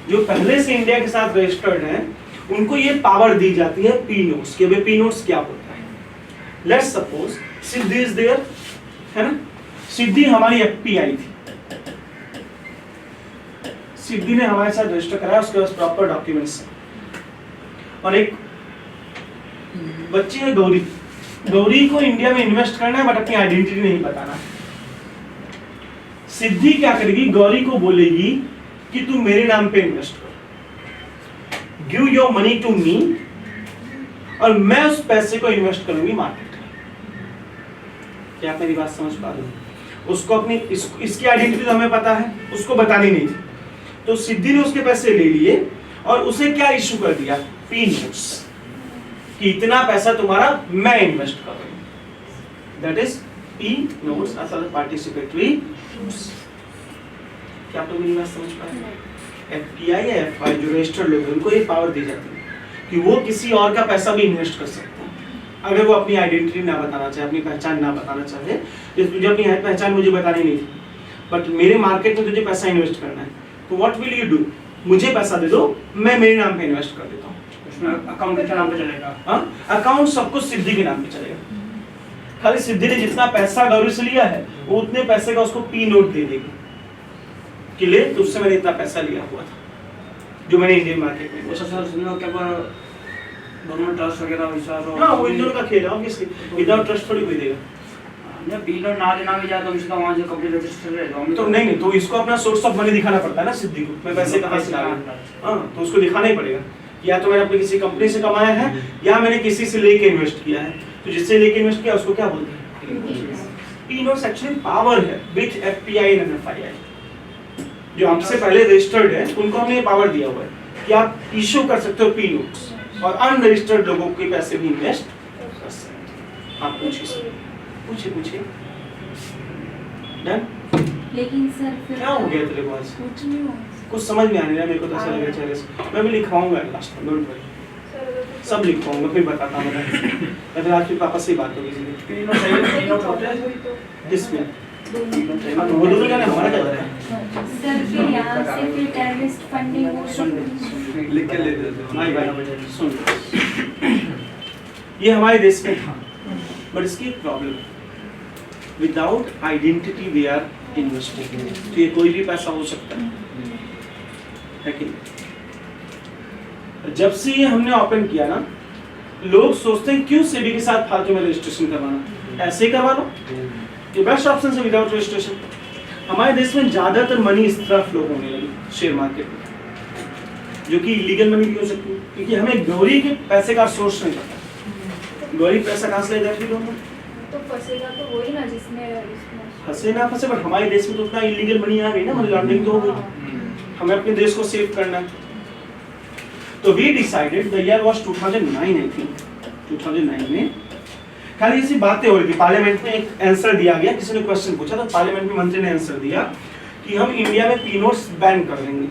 जो पहले से इंडिया के साथ रजिस्टर्ड हैं, उनको ये पावर दी जाती है P नोट्स के। P नोट्स क्या होता है? Let's suppose Siddhi is there, है ना, सिद्धि हमारी FPI थी, सिद्धि ने हमारे साथ रजिस्टर कराया, उसके पास प्रॉपर डॉक्यूमेंट्स, और एक बच्ची है गौरी, गौरी को इंडिया में इन्वेस्ट करना है बट अपनी आइडेंटिटी नहीं बताना। सिद्धि क्या करेगी? गौरी को बोलेगी कि तू मेरे नाम पे इन्वेस्ट कर, give your money to me, और मैं उस पैसे को इन्वेस्ट करूंगी मार्केट में। क्या आप मेरी बात समझ पा रहे हो? उसको अपनी इसकी आइडेंटिटी तो हमें पता है, उसको बतानी नहीं थी, तो सिद्धि ने उसके पैसे ले लिए और उसे क्या इशू कर दिया? P नोट्स, कि इतना पैसा तुम्हारा मैं इन्वेस्ट कर रही हूं। That is P notes as participatory notes. क्या आप लोग मेरी बात समझ पा रहे हैं? FPI या FI जो रजिस्टर्ड लोग हैं, उनको ये पावर दी जाती है कि वो किसी और का पैसा भी इन्वेस्ट कर सकते हैं, अगर वो अपनी आइडेंटिटी ना बताना चाहे, अपनी पहचान ना बताना चाहे। तुझे अपनी पहचान मुझे बतानी नहीं थी, बट मेरे मार्केट में तुझे पैसा इन्वेस्ट करना है, तो व्हाट विल यू डू? मुझे पैसा दे दो, मैं मेरे नाम पे इन्वेस्ट कर देता हूँ। उसमें अकाउंट के नाम पे चलेगा? हाँ, अकाउंट सब कुछ सिद्धि के नाम पे चलेगा। खाली सिद्धि ने जितना पैसा गौरी से लिया है, वो उतने पैसे का उसको P नोट दे देगी कि ले, तुझसे मैंने इतना पैसा लिया हुआ था जो मैंने इंडियन मार्केट में। सर क्या गवर्नमेंट ट्रस्ट वगैरह विश्वास हो? हाँ, वो इन दोनों का खेल है, ऑब्वियसली विदाउट ट्रस्ट थोड़ी कोई देगा। P नोट ना देना भी जाए तो इसका वहां से कंप्लीट रजिस्टर रहेगा तो नहीं, तो इसको अपना सोर्स ऑफ मनी दिखाना पड़ता है ना सिद्धि को, मैं पैसे कहाँ से ला रहा हूँ। हाँ, तो उसको दिखाना ही पड़ेगा, या तो मैंने अपनी किसी कंपनी से कमाया है या मैंने किसी से लेके इन्वेस्ट किया है। तो जिससे लेके इन्वेस्ट किया उसको क्या बोलते हैं? P नोट्स एक्चुअली पावर है विच FPI एंड FII जो हमसे पहले रजिस्टर्ड है, उनको हमने ये पावर दिया हुआ है कि आप इशू कर सकते हो P नोट्स, और अनरजिस्टर्ड लोगों के पैसे भी इन्वेस्ट कर सकते हैं। आप पूछिए। डन? लेकिन सर फिर क्या हो गया तेरे को आज? कुछ नहीं हुआ। कुछ समझ में आने रहा मेरे को, तो ऐसा लग रहा चेहरे से। मैं भी लिखवाऊंगा लास्ट में, डोंट वरी, सब लिखवाऊंगा, फिर बताता हूँ मैं। फिर आज फिर पापा से बात होगी। P नोट सही होते हैं किसमें? दोनों वो दोनों क्या है, हमारा क्या है? सर फिर यहाँ से फिर टेररिस्ट फंडिंग वो लिख के ले देते हैं। भाई भाई सुन, ये हमारे देश में था, बट इसकी एक प्रॉब्लम है, without identity we are investing. तो ये कोई भी पैसा हो सकता है कि नहीं? जब से ये हमने ओपन किया ना, लोग सोचते हैं क्यों सेबी के साथ फालतू में रजिस्ट्रेशन करवाना, ऐसे ही करवा लो, ये बेस्ट ऑप्शन है विदाउट रजिस्ट्रेशन। हमारे देश में ज्यादातर मनी इस तरह फ्लो होने लगी शेयर मार्केट में, जो कि इलीगल मनी भी हो सकती है, क्योंकि हमें गौरी के पैसे का सोर्स नहीं पता। गौरी पैसा कहाँ से लेकर तो फंसेगा तो वही ना जिसमें फंसे ना फंसे, बट हमारे देश में तो उतना इलीगल मनी आ गई ना, मनी लॉन्ड्रिंग तो हो गई। हमें अपने देश को सेव करना है, तो we decided, the year was 2009 I think, 2009 में खाली ऐसी बातें हो रही थी। पार्लियामेंट में एक आंसर दिया गया, किसी ने क्वेश्चन पूछा तो पार्लियामेंट में मंत्री ने आंसर दिया कि हम इंडिया में पी नोट्स बैन कर देंगे,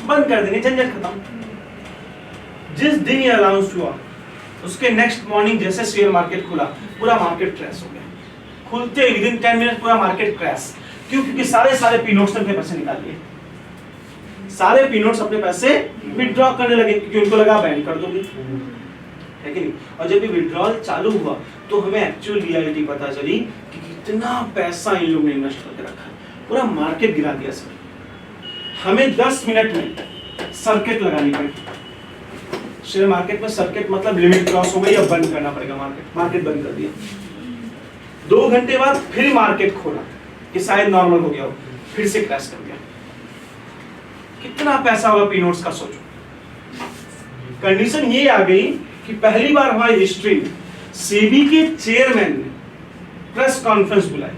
बंद कर देंगे, झंझट खत्म। जिस दिन ये अनाउंस हुआ उसके नेक्स्ट मॉर्निंग जैसे शेयर मार्केट खुला, पूरा मार्केट क्रैश हो गया। खुलते ही विदिन 10 मिनट पूरा मार्केट क्रैश। क्यों? क्योंकि सारे पी नोट्स ने अपने पैसे निकाल लिए, सारे पी नोट्स अपने पैसे विड्रॉ करने लगे, क्योंकि उनको लगा बैन कर दोगे, है कि नहीं? और जब ये विड्रॉल चालू हुआ तो हमें एक्चुअल रियलिटी पता चली कि कितना पैसा इन लोगों ने इन्वेस्ट करके रखा है, पूरा मार्केट गिरा दिया सर। हमें 10 मिनट में सर्किट लगानी पड़ी शेयर मार्केट में। सर्किट मतलब लिमिट क्रॉस हो गई, अब बंद करना पड़ेगा मार्केट बंद कर दिया। 2 घंटे बाद फिर मार्केट खोला कि शायद नॉर्मल हो गया हो, फिर से क्रैश कर गया। कितना पैसा होगा पी नोट्स का, सोचो। कंडीशन ये आ गई कि पहली बार हमारी हिस्ट्री में सेबी के चेयरमैन ने प्रेस कॉन्फ्रेंस बुलाई,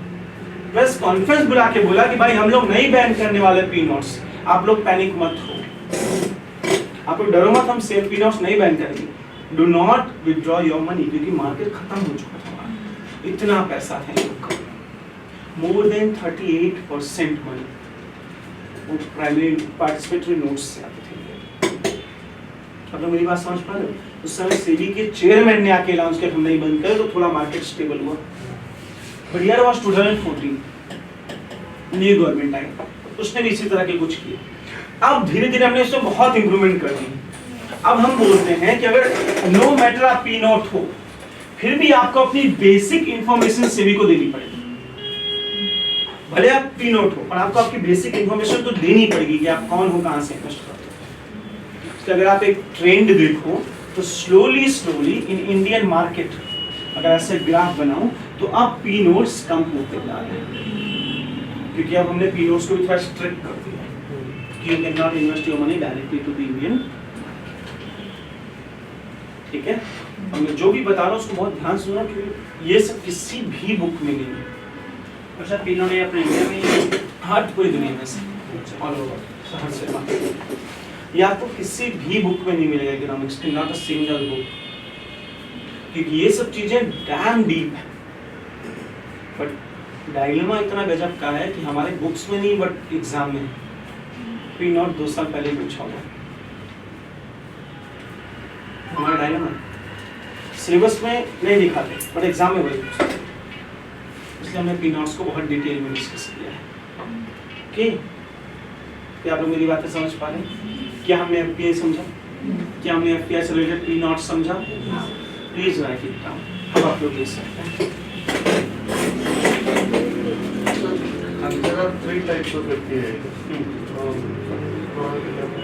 प्रेस कॉन्फ्रेंस बुला के बोला कि भाई हम लोग नहीं बैन करने वाले पी नोट्स, आप लोग पैनिक मत हो, आप लोग डरो मत, हम सेल पी नोट्स नहीं बैन करेंगे, do not withdraw your money, क्योंकि मार्केट खत्म हो चुका था हमारा, इतना पैसा है लोग का, मोर देन 38% मनी वो प्राइमरी पार्टिसिपेटरी नोट्स से आते थे। अब लोग मेरी बात समझ पा रहे हो? उस समय सेबी के चेयरमैन ने आके अनाउंस किया हम नहीं बंद करे, तो थोड़ा मार्केट स्टेबल हुआ। But year was 2014, new government आई, उसने भी इसी तरह के कुछ किए। अब धीरे धीरे हमने इसमें बहुत इंप्रूवमेंट कर दी। अब हम बोलते हैं कि अगर नो मैटर आप पी नोट हो, फिर भी आपको अपनी बेसिक इंफॉर्मेशन सेबी को देनी पड़ेगी। भले आप पी नोट हो, पर आपको आपकी बेसिक इंफॉर्मेशन तो देनी पड़ेगी कि आप कौन हो, कहां से इन्वेस्ट करते हो। तो अगर आप एक ट्रेंड देखो तो स्लोली इन इंडियन मार्केट अगर ऐसे ग्राफ बनाऊं तो अब पी नोट्स कम होते जा रहे हैं, क्योंकि अब हमने पी नोट्स को भी थोड़ा स्ट्रिक्ट कर दिया कि you can not invest your money directly to the Indian. ठीक है, और मैं जो भी बता रहा हूँ उसको बहुत ध्यान से सुनो, क्योंकि ये सब किसी भी बुक में नहीं है। अच्छा, पी नोट अपने इंडिया में, हर पूरी दुनिया में से ऑल ओवर हर से मार्केट, ये आपको किसी भी बुक में नहीं मिलेगा इकोनॉमिक्स की, नॉट अ सिंगल बुक, क्योंकि ये सब चीजें डैम डीप है। बट डायलेमा इतना गजब का है कि हमारे बुक्स में नहीं बट एग्जाम में पी नॉट 2 साल पहले पूछा होगा। हमारा डायलेमा सिलेबस में नहीं दिखाते बट एग्जाम में वही पूछते, इसलिए हमने पी नॉट्स को बहुत डिटेल में डिस्कस किया है। ओके, क्या आप लोग मेरी बातें समझ पा रहे हैं? क्या हमने एफपीआई समझा? क्या हमने एफपीआई से रिलेटेड पी नॉट समझा? Please right it down. अब आप लोग लिख सकते हैं। There are 3 types of FPI.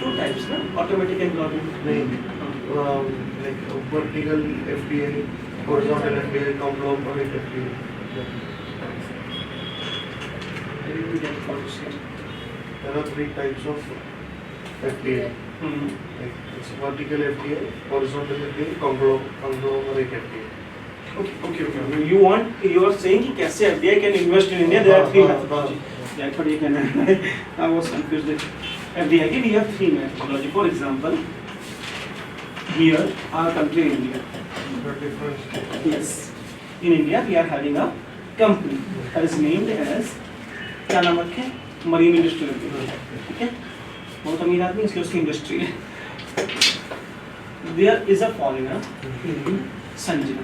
2 types ना, automatic and cloud. Like vertical FPI, horizontal FPI, conglomerate FPI. I didn't get what you said. There are 3 types of FPI. Like it's vertical FPI, horizontal FPI, conglomerate FPI. Okay. You are saying कि कैसे FDI can invest in India? There are 3 methodology. I thought you can. I was confused with FDI. We have 3 methodology. For example, here our country India. The difference. Yes. In India we are having a company that is named as, क्या नाम रखे? Marine Industry Limited. ठीक है? बहुत अमीर आदमी इसलिए उसकी इंडस्ट्री है। There is a foreigner named Sanjana.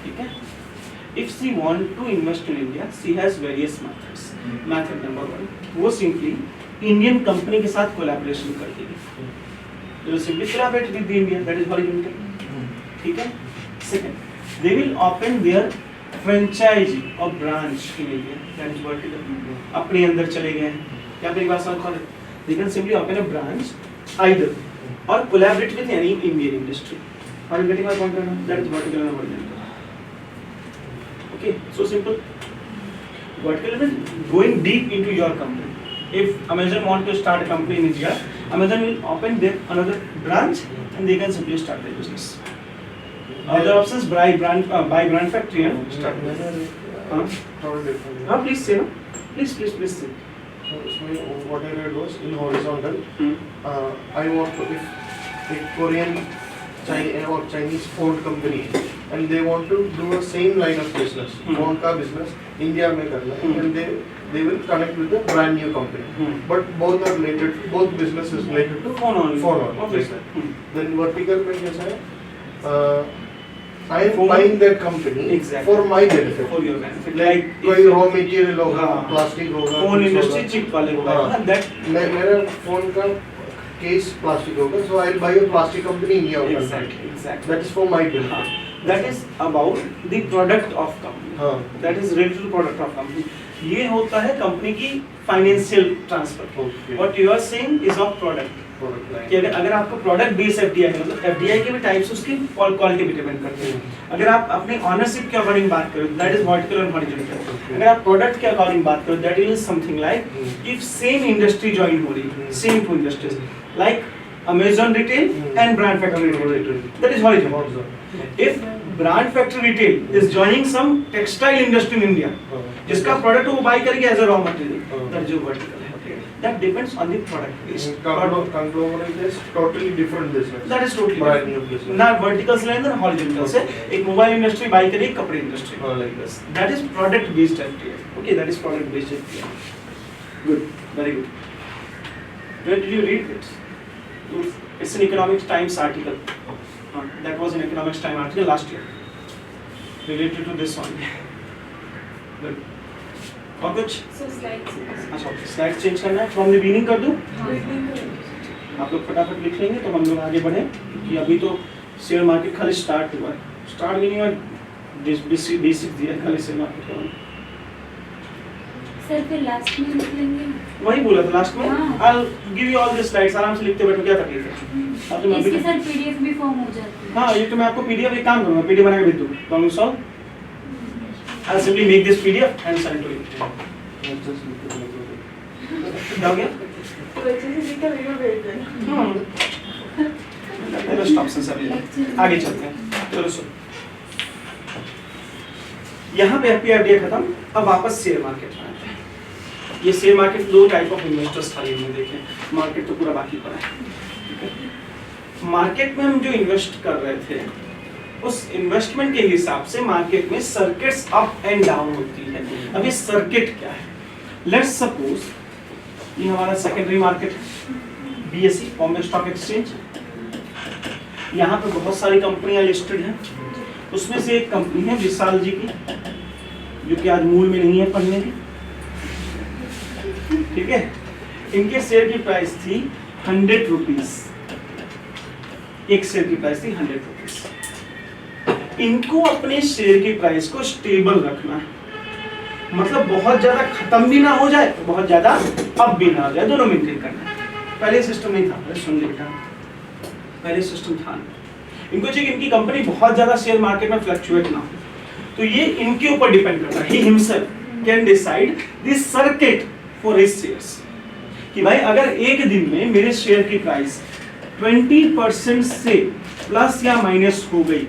ठीक है, if she want to invest in India, she has various methods. Method number 1, वो simply Indian company के साथ collaboration कर देगी. They will simply collaborate with the India, that is horizontal. ठीक है. Second, they will open their franchise or branch in India, that is vertical. अपने अंदर चले गए हैं. क्या मेरी बात समझ पा रहे? They can simply open a branch either or collaborate with any Indian industry. Are you getting my point? That is vertical and horizontal. Okay, so simple. Vertical means going deep into your company. If Amazon want to start a company in India, Amazon will open their another branch and they can simply start their business. Other options, buy brand factory and start. Totally different. हाँ please say ना, please say. So what I read was in horizontal. I want to, if a Korean or Chinese phone company and they want to do a same line of business, phone का business India में करना है, and they will connect with a brand new company. But both are related, both businesses related to Phone only. phone only. Obviously. Then vertical में कैसा है? I am buying that company Exactly. for my benefit. For your benefit. Like कोई raw material होगा, हाँ. Plastic होगा, phone कुछ industry होगा. chip वाले होगा. हाँ. That मेरा फोन का केस प्लास्टिक होगा, so I'll buy a plastic company in your country. exactly. That is for my हाँ. benefit. That is about the product of company. हाँ. That is related to product of company. ये होता है company की financial transfer. Okay. What you are saying is of product. Product line. कि अगर आपको product base FDI है, मतलब एफडीआई के भी टाइप्स उसकी क्वालिटी पे डिपेंड करते हैं. अगर आप अपने ऑनरशिप के अकॉर्डिंग बात करो, that is vertical and horizontal. अगर आप प्रोडक्ट के अकॉर्डिंग बात करो, that is something like if same industry join हो रही है, same to industries like Amazon retail and brand factory retail, that is horizontal. If brand factory retail is joining some textile industry in India, जिसका product वो buy करेंगे as a raw material, that जो vertical है. That depends on the product base. Conglomerate is totally different business. That is totally Brand new different. business. ना vertical से लेना, horizontal से. एक मोबाइल इंडस्ट्री बाय करेगी कपड़े industry. Like this. That is product based FTA. Okay, that is product based FTA. Good, very good. Where did you read it? It's an Economics Times article. That was an Economics Times article last year. Related to this one. Good. और कुछ? So slides. अच्छा, slide change करना है. From the beginning कर दूं? Building का. आप लोग फटाफट लिख लेंगे तो हम लोग आगे बढ़े, क्योंकि अभी तो शेयर मार्केट खाली स्टार्ट हुआ है. स्टार्ट भी नहीं हुआ, बेसिक दिया है खाली शेयर मार्केट का. सर फिर लास्ट में निकलेंगे. वही बोला था लास्ट में. हाँ. I'll give you all the slides, आराम से लिखते बैठो, क्या तकलीफ है. अब तो मैं इसके अभी, साथ पीडीएफ भी फॉर्म हो जाती है. हाँ ये तो मैं आपको पीडीएफ एक काम करूँगा, पीडीएफ बना के भेज दूँ. Problem solve. I'll simply make this PDF and send it to you. क्या हो गया? तो अच्छे से लिखा वीडियो भेज देना. Best option sir. आगे चलते हैं. चलो सुनो, यहाँ पे एफपीआईडीए खत्म. अब वापस शेयर मार्केट में आते हैं. ये शेयर मार्केट दो टाइप ऑफ इन्वेस्टर्स खाली हमने देखे. मार्केट तो पूरा बाकी पड़ा है. मार्केट में हम जो इन्वेस्ट कर रहे थे, उस इन्वेस्टमेंट के हिसाब से मार्केट में सर्किट्स अप एंड डाउन होती है. अब ये सर्किट क्या है? लेट्स सपोज ये हमारा सेकेंडरी मार्केट है, बीएसई बॉम्बे स्टॉक एक्सचेंज. यहाँ पे बहुत सारी कंपनियां लिस्टेड हैं. उसमें से एक कंपनी है विशाल जी की, जो कि आज मूल में नहीं है पढ़ने की. ठीक है, इनके शेयर की प्राइस थी 100 रुपीज. एक शेयर की प्राइस थी 100 रुपीज. इनको अपने शेयर की प्राइस को स्टेबल रखना है, मतलब बहुत ज्यादा खत्म भी ना हो जाए, बहुत ज्यादा अप भी ना हो जाए, दोनों मेंटेन करना है. पहले सिस्टम नहीं था, सुन लेना, पहले सिस्टम था. इनको चाहिए इनकी कंपनी बहुत ज्यादा शेयर मार्केट में फ्लक्चुएट ना हो. तो ये इनके ऊपर डिपेंड करता है. He himself can decide this circuit for his shares, कि भाई अगर एक दिन में मेरे शेयर की प्राइस 20% से प्लस या माइनस हो गई,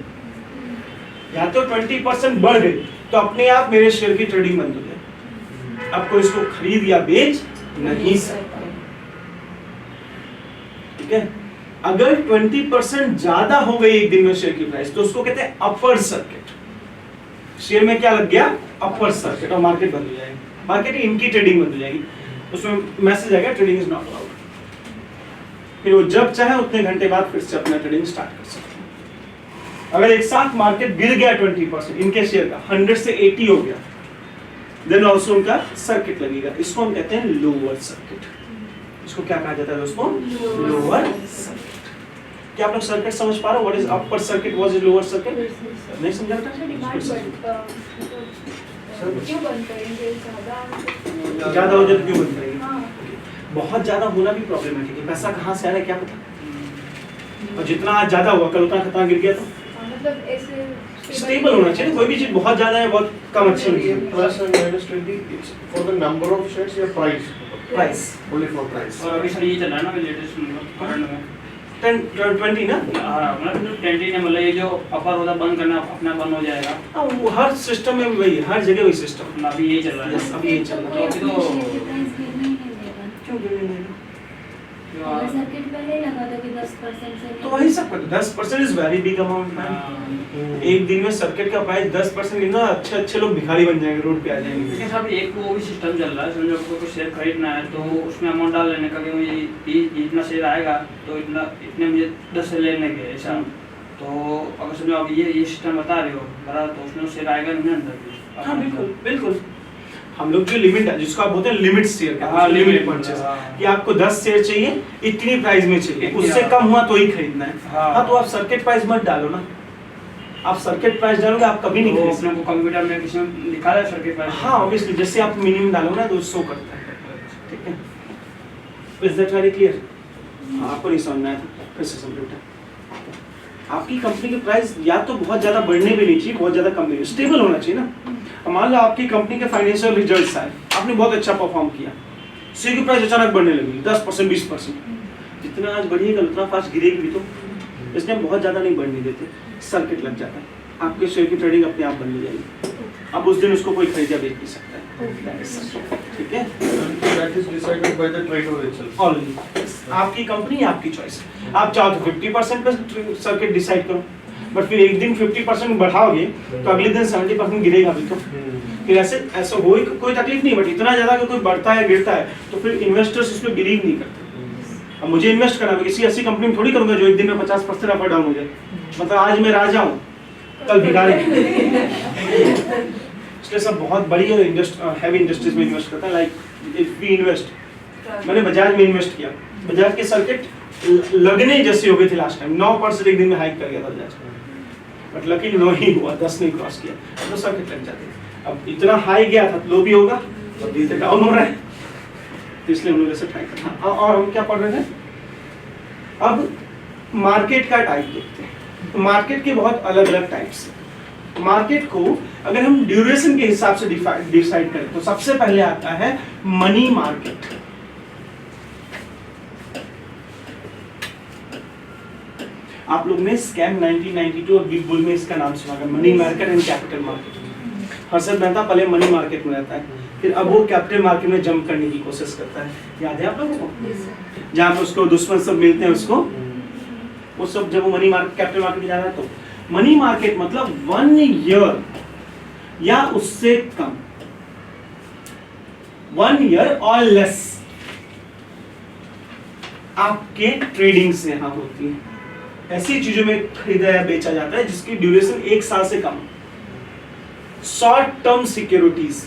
या तो 20% बढ़ गई, तो अपने आप मेरे शेयर की ट्रेडिंग बंद हो जाए. आपको इसको खरीद या बेच नहीं सकते. ठीक है, अगर 20% ज्यादा हो गई एक दिन में शेयर की प्राइस, तो उसको कहते हैं अपर सर्किट. शेयर में क्या लग गया? अपर सर्किट, और मार्केट बंद हो जाएगी. मार्केट इनकी ट्रेडिंग बंद हो जाएगी. उसमें मैसेज आएगा ट्रेडिंग इज नॉट अलाउड. फिर वो जब चाहे उतने घंटे बाद फिर से अपना ट्रेडिंग स्टार्ट कर सकते हैं. अगर एक साथ मार्केट गिर गया 20%, इनके शेयर का 100 से 80 हो गया, देन ऑल्सो उनका सर्किट लगेगा। इसको हम कहते हैं लोअर सर्किट। इसको क्या कहा जाता है दोस्तों? Lower circuit. क्या आप लोग सर्किट समझ पा रहे हो? What is upper circuit, what is lower circuit? नहीं समझा बेटा? क्यों बंद करेंगे? ज्यादा हो जाए तो क्यों बंद करेंगे? हाँ। बहुत ज्यादा होना भी प्रॉब्लमेटिक है। पैसा कहाँ से आ रहा है क्या पता, और जितना आज ज्यादा हुआ कल उतना खतरा गिर गया तो मतलब ऐसे स्टेबल होना चाहिए। कोई भी चीज बहुत ज्यादा है बहुत कम अच्छी नहीं है। Plus and minus 20, it's for the number of shares या price? Price Only for price. और अभी सर ये चल रहा है ना लेटेस्ट मतलब करंट में 10-20 ना। हाँ मतलब जो 20 है मतलब ये जो अपर होता बंद करना अपना बंद हो जाएगा। हाँ, वो हर सिस्टम में वही, हर जगह वही सिस्टम। मतलब अभी यही चल रहा है। Yes, अभी ये चल रहा है। कोई तो- अपने शेयर की प्राइस गिरने ही नहीं देगा। क्यों गिरने देगा? अगर सर्किट पहले ही लगा दो कि 10% से तो वही सब करते। 10% is very big amount man. एक दिन में सर्किट का प्राइस 10% गिरना, अच्छे अच्छे लोग भिखारी बन जाएंगे, रोड पे आ जाएंगे। लेकिन साहब एक वो भी सिस्टम चल रहा है, समझो आपको कुछ शेयर खरीदना है तो उसमें अमाउंट डाल लेने का कि मुझे इतना शेयर आएगा तो इतने मुझे 10 शेयर लेने के ऐसा। तो अगर समझो आप ये सिस्टम बता रहे हो बड़ा, तो उसमें शेयर आएगा नहीं अंदर कुछ। हाँ बिल्कुल बिल्कुल। हम लोग जो लिमिट है जिसको आप बोलते हैं लिमिट शेयर, हाँ, लिमिट limit, परचेज, हाँ। कि आपको 10 शेयर चाहिए, इतनी प्राइस में चाहिए, इतनी, उससे हाँ। कम हुआ तो ही खरीदना है। हाँ। हाँ तो आप सर्किट प्राइस मत डालो ना। आप सर्किट प्राइस डालोगे आप कभी नहीं तो खरीद अपने सकते। को कंप्यूटर में किसी में दिखा रहा है सर्किट प्राइस। हाँ ऑब्वियसली, जैसे आप मिनिमम डालोगे ना तो शो करता है। ठीक है, इज दैट वेरी क्लियर? आपको नहीं समझ में आया था, फिर से समझो बेटा। आपकी कंपनी की प्राइस या तो बहुत ज्यादा बढ़ने भी नहीं चाहिए, बहुत ज्यादा कम नहीं, स्टेबल होना चाहिए ना। मान लो आपकी कंपनी के फाइनेंशियल रिजल्ट्स आए, आपने बहुत अच्छा परफॉर्म किया, शेयर की प्राइस अचानक बढ़ने लगी 10% 20%, जितना आज बढ़िएगा उतना फास्ट गिरेगी भी। तो इसलिए हम बहुत ज्यादा नहीं बढ़ने देते, सर्किट लग जाता है, आपके शेयर की ट्रेडिंग अपने आप बंद हो जाएगी। अब उस दिन उसको कोई खरीदा बेच नहीं सकता है। ठीक है, That is decided by the trader itself. Already आपकी कंपनी आपकी चॉइस। आप चाहो तो 50% पे सर्किट डिसाइड करो, बट फिर एक दिन 50% बढ़ाओगे तो अगले दिन 70% गिरेगा भी। तो फिर ऐसा हो कोई तकलीफ नहीं, बट इतना ज्यादा कि कोई बढ़ता है गिरता है तो फिर इन्वेस्टर्स उसमें बिलीव नहीं करते। अब मुझे इन्वेस्ट करना है, किसी ऐसी कंपनी में थोड़ी करूंगा जो एक दिन में 50% अप डाउन हो जाए। मतलब आज मैं राजा हूँ कल भिखारी। इसलिए सब बहुत बड़ी हैवी इंडस्ट्रीज में इन्वेस्ट करता है। लाइक इफ वी इन्वेस्ट, मैंने बजाज में इन्वेस्ट किया, बजाज के सर्किट लगने जैसे हो गए थे लास्ट टाइम, 9% एक दिन में हाइक कर गया था बजाज, बट लकीली 9 ही हुआ, 10 नहीं क्रॉस किया, तो सर्किट लग जाते हैं। अब इतना हाई गया था लो भी होगा, अब धीरे डाउन हो रहा है, तो इसलिए हम लोग ऐसे ट्राई करते हैं। और हम क्या पढ़ रहे थे? अब मार्केट का टाइप देखते हैं। तो मार्केट के बहुत अलग अलग टाइप्स हैं। मार्केट को अगर हम ड्यूरेशन के हिसाब से डिसाइड करें तो सबसे पहले आता है मनी मार्केट। आप लोग ने स्कैम 1992 और बिग बुल में इसका नाम सुना होगा, money market and capital market. Harshad Mehta पहले मनी मार्केट में रहता है, फिर अब वो कैपिटल मार्केट में जंप करने की कोशिश करता है। याद है आप लोगों को? जहाँ पे उसको दुश्मन सब मिलते हैं उसको, वो सब जब वो मनी मार्केट कैपिटल मार्केट में जा रहा है तो मनी मार्केट मतलब 1 ईयर या उससे कम, 1 ईयर और लेस आपके ट्रेडिंग से यहां होती है। ऐसी चीजों में खरीदा या बेचा जाता है जिसकी ड्यूरेशन 1 साल से कम। शॉर्ट टर्म सिक्योरिटीज,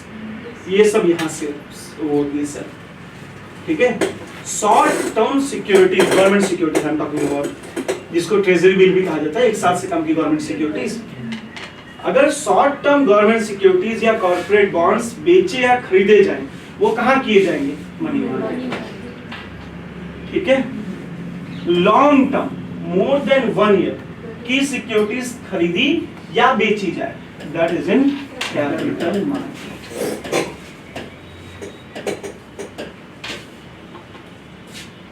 ये सब यहां से होती है सर। ठीक है, short term securities, government securities I am talking about, जिसको ट्रेजरी बिल भी कहा जाता है, 1 साल से कम की गवर्नमेंट सिक्योरिटीज। अगर शॉर्ट टर्म गवर्नमेंट सिक्योरिटीज या कॉर्पोरेट बॉन्ड्स बेचे या खरीदे जाएं, वो कहां किए जाएंगे? Money market. ठीक है, long term more than 1 year की सिक्योरिटीज खरीदी या बेची जाए, that is in capital market.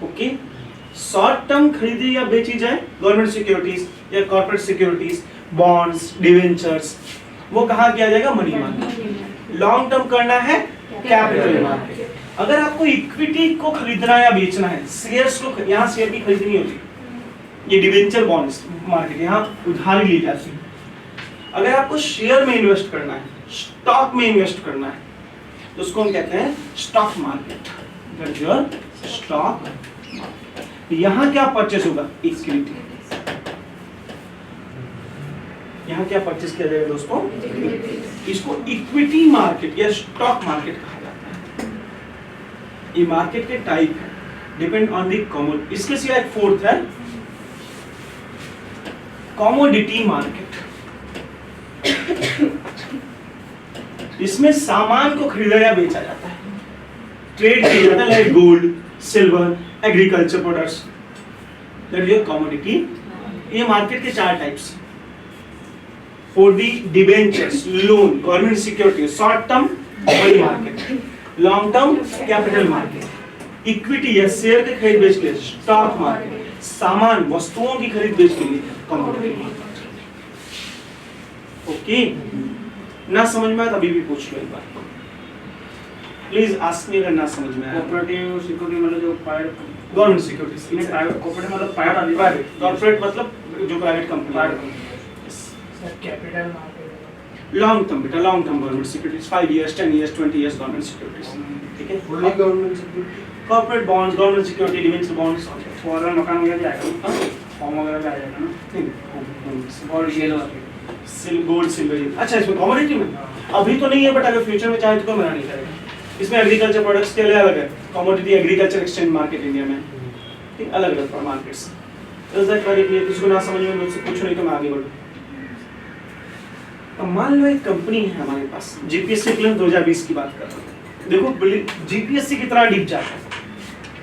Okay, short term खरीदी या बेची जाए गवर्नमेंट सिक्योरिटीज या कॉर्पोरेट सिक्योरिटीज, बॉन्ड्स, डिवेंचर्स, वो कहाँ किया जाएगा? Money market. लॉन्ग टर्म करना है कैपिटल मार्केट। अगर आपको इक्विटी को खरीदना या बेचना है, शेयर्स को, यहाँ शेयर की खरीदनी होती है, ये डिवेंचर बॉन्ड्स मार्केट, यहाँ उधारी ली जाती है। अगर आपको शेयर में इन्वेस्ट करना है, स्टॉक में इन्वेस्ट करना है, तो उसको हम कहते हैं स्टॉक मार्केट। स्टॉक, यहाँ क्या परचेस होगा? इक्विटी। यहाँ क्या परचेस किया जाएगा दोस्तों? इसको इक्विटी मार्केट या स्टॉक मार्केट कहा जाता है। ये मार्केट के टाइप है, डिपेंड ऑन द कमोडिटी। इसके सिवा एक फोर्थ है कमोडिटी मार्केट। इसमें सामान को खरीदा या बेचा जाता है, ट्रेड किया जाता है, like gold, silver, agriculture products, that is commodity. ये मार्केट के 4 types. For the debentures, loan, government security, short term money market, long term capital market, equity या शेयर के खरीद बेच के लिए स्टॉक मार्केट, सामान वस्तुओं की खरीद बेच के लिए कमोडिटी मार्केट। ओके, ना समझ में आया तो अभी भी पूछ लो एक बार, प्लीज आस्क मी अगर ना समझ में आया। कोऑपरेटिव सिक्योरिटी मतलब जो प्राइवेट, गवर्नमेंट सिक्योरिटीज, नहीं प्राइवेट, कोऑपरेटिव मतलब प्राइवेट, प्राइवेट, कॉर्पोरेट मतलब जो प्राइवेट कंपनी है। कैपिटल मार्केट लॉन्ग टर्म बेटा, long term government securities, 5 years, 10 years, 20 years government securities, ठीक है। Only government security. Corporate bonds, government security, debenture bonds, foreign मकान वगैरह भी आएगा, फॉर्म वगैरह भी आ जाएगा ना, और ये गोल्ड, सिल्वर। अच्छा, इसमें कमोडिटी में अभी तो नहीं है, बट अगर फ्यूचर में चाहे तो मना नहीं करेगा। इसमें एग्रीकल्चर प्रोडक्ट्स के लिए अलग है commodity, agriculture exchange market India में, ठीक, अलग अलग markets. Is that very clear? किसी को ना समझ में मुझसे पूछो, नहीं तो मैं आगे बढ़ूं। अब मान लो एक कंपनी है हमारे पास, जीपीएससी क्लियर 2020 की बात कर रहा हूँ। देखो जीपीएससी कितना डीप जाता है,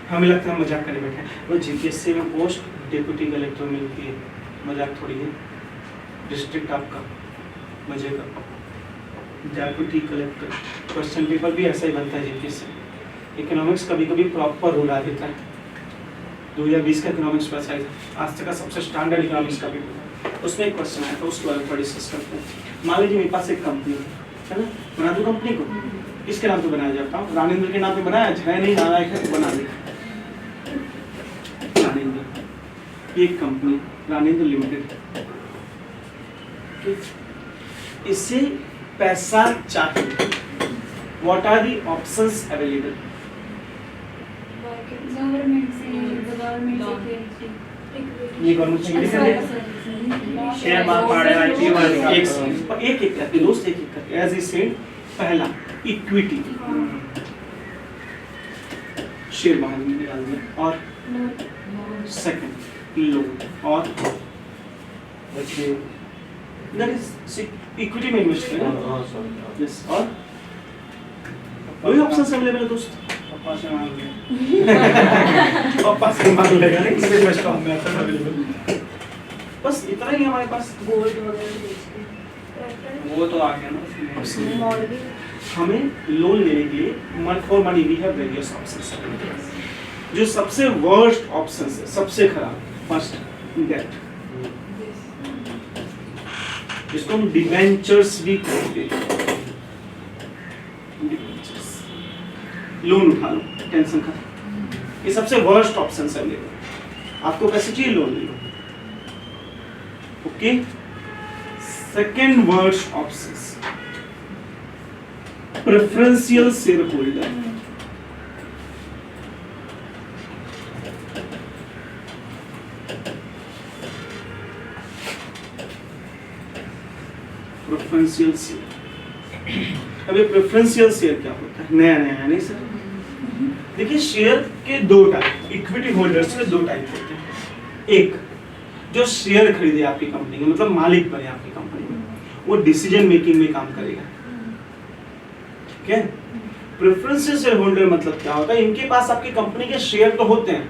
हमें लगता है मजाक करने बैठे हैं, वो जीपीएससी में पोस्ट डिप्टी कलेक्टर मिलती है, मजाक थोड़ी है। डिस्ट्रिक्ट आपका मजे का, डेप्यूटी कलेक्टर, क्वेश्चन पेपर भी ऐसा ही बनता है जीपीएससी। इकोनॉमिक्स कभी कभी प्रॉपर रूल आ देता है, 2020 का इकोनॉमिक्स वैसा ही था, आज तक का सबसे स्टैंडर्ड इकोनॉमिक्स का पेपर, उसमें एक क्वेश्चन आया था, उसके बारे में डिस्कस करते हैं। मान लीजिए मेरे पास एक कंपनी है ना, बना दूं कंपनी को, किसके नाम पे बनाया जाता है? रानिंद्र के नाम पे बनाया है, नहीं जाना है तो बना दिया रानिंद्र। एक कंपनी रानिंद्र लिमिटेड, इससे पैसा चाहिए, what are the options available? Government से ये गवर्नमेंट से शेयर मार्केट, आईपीओ वाले एक करके दोस्त, एक करके एज ई सेड। पहला इक्विटी, शेयर बाहर निकाल दिया, और सेकंड लोन, और दैट इज इक्विटी में इन्वेस्ट करें। यस, और वही ऑप्शंस अवेलेबल है दोस्त। पापा से मांग लिया, पापा से मांग लेगा, नहीं इसमें इन्वेस्ट करना है अवेलेबल। बस इतना ही हमारे पास। गोल्ड वगैरह बेचते वो तो आ गया ना उसमें। मॉर्गेज। हमें लोन लेने के लिए for money we have various options. जो सबसे वर्स्ट ऑप्शंस है, सबसे खराब, फर्स्ट डेट, जिसको हम डिबेंचर्स भी कहते हैं। डिबेंचर्स, लोन उठा लो, टेंशन खत्म। ये सबसे वर्स्ट ऑप्शन है अवेलेबल। आपको कैसे चाहिए? लोन ले लो। Okay, second worst options, preferential share holder. Preferential share, अब ये प्रेफरेंशियल शेयर क्या होता है? नया नया है नहीं सर? देखिए, शेयर के दो टाइप, इक्विटी होल्डर्स के दो टाइप होते हैं। एक जो शेयर खरीदे आपकी कंपनी में, मतलब मालिक बने आपकी कंपनी में, वो डिसीजन मेकिंग में काम करेगा, ठीक है। प्रेफरेंशियल शेयर होल्डर मतलब क्या होता है? इनके पास आपकी कंपनी के शेयर तो होते हैं,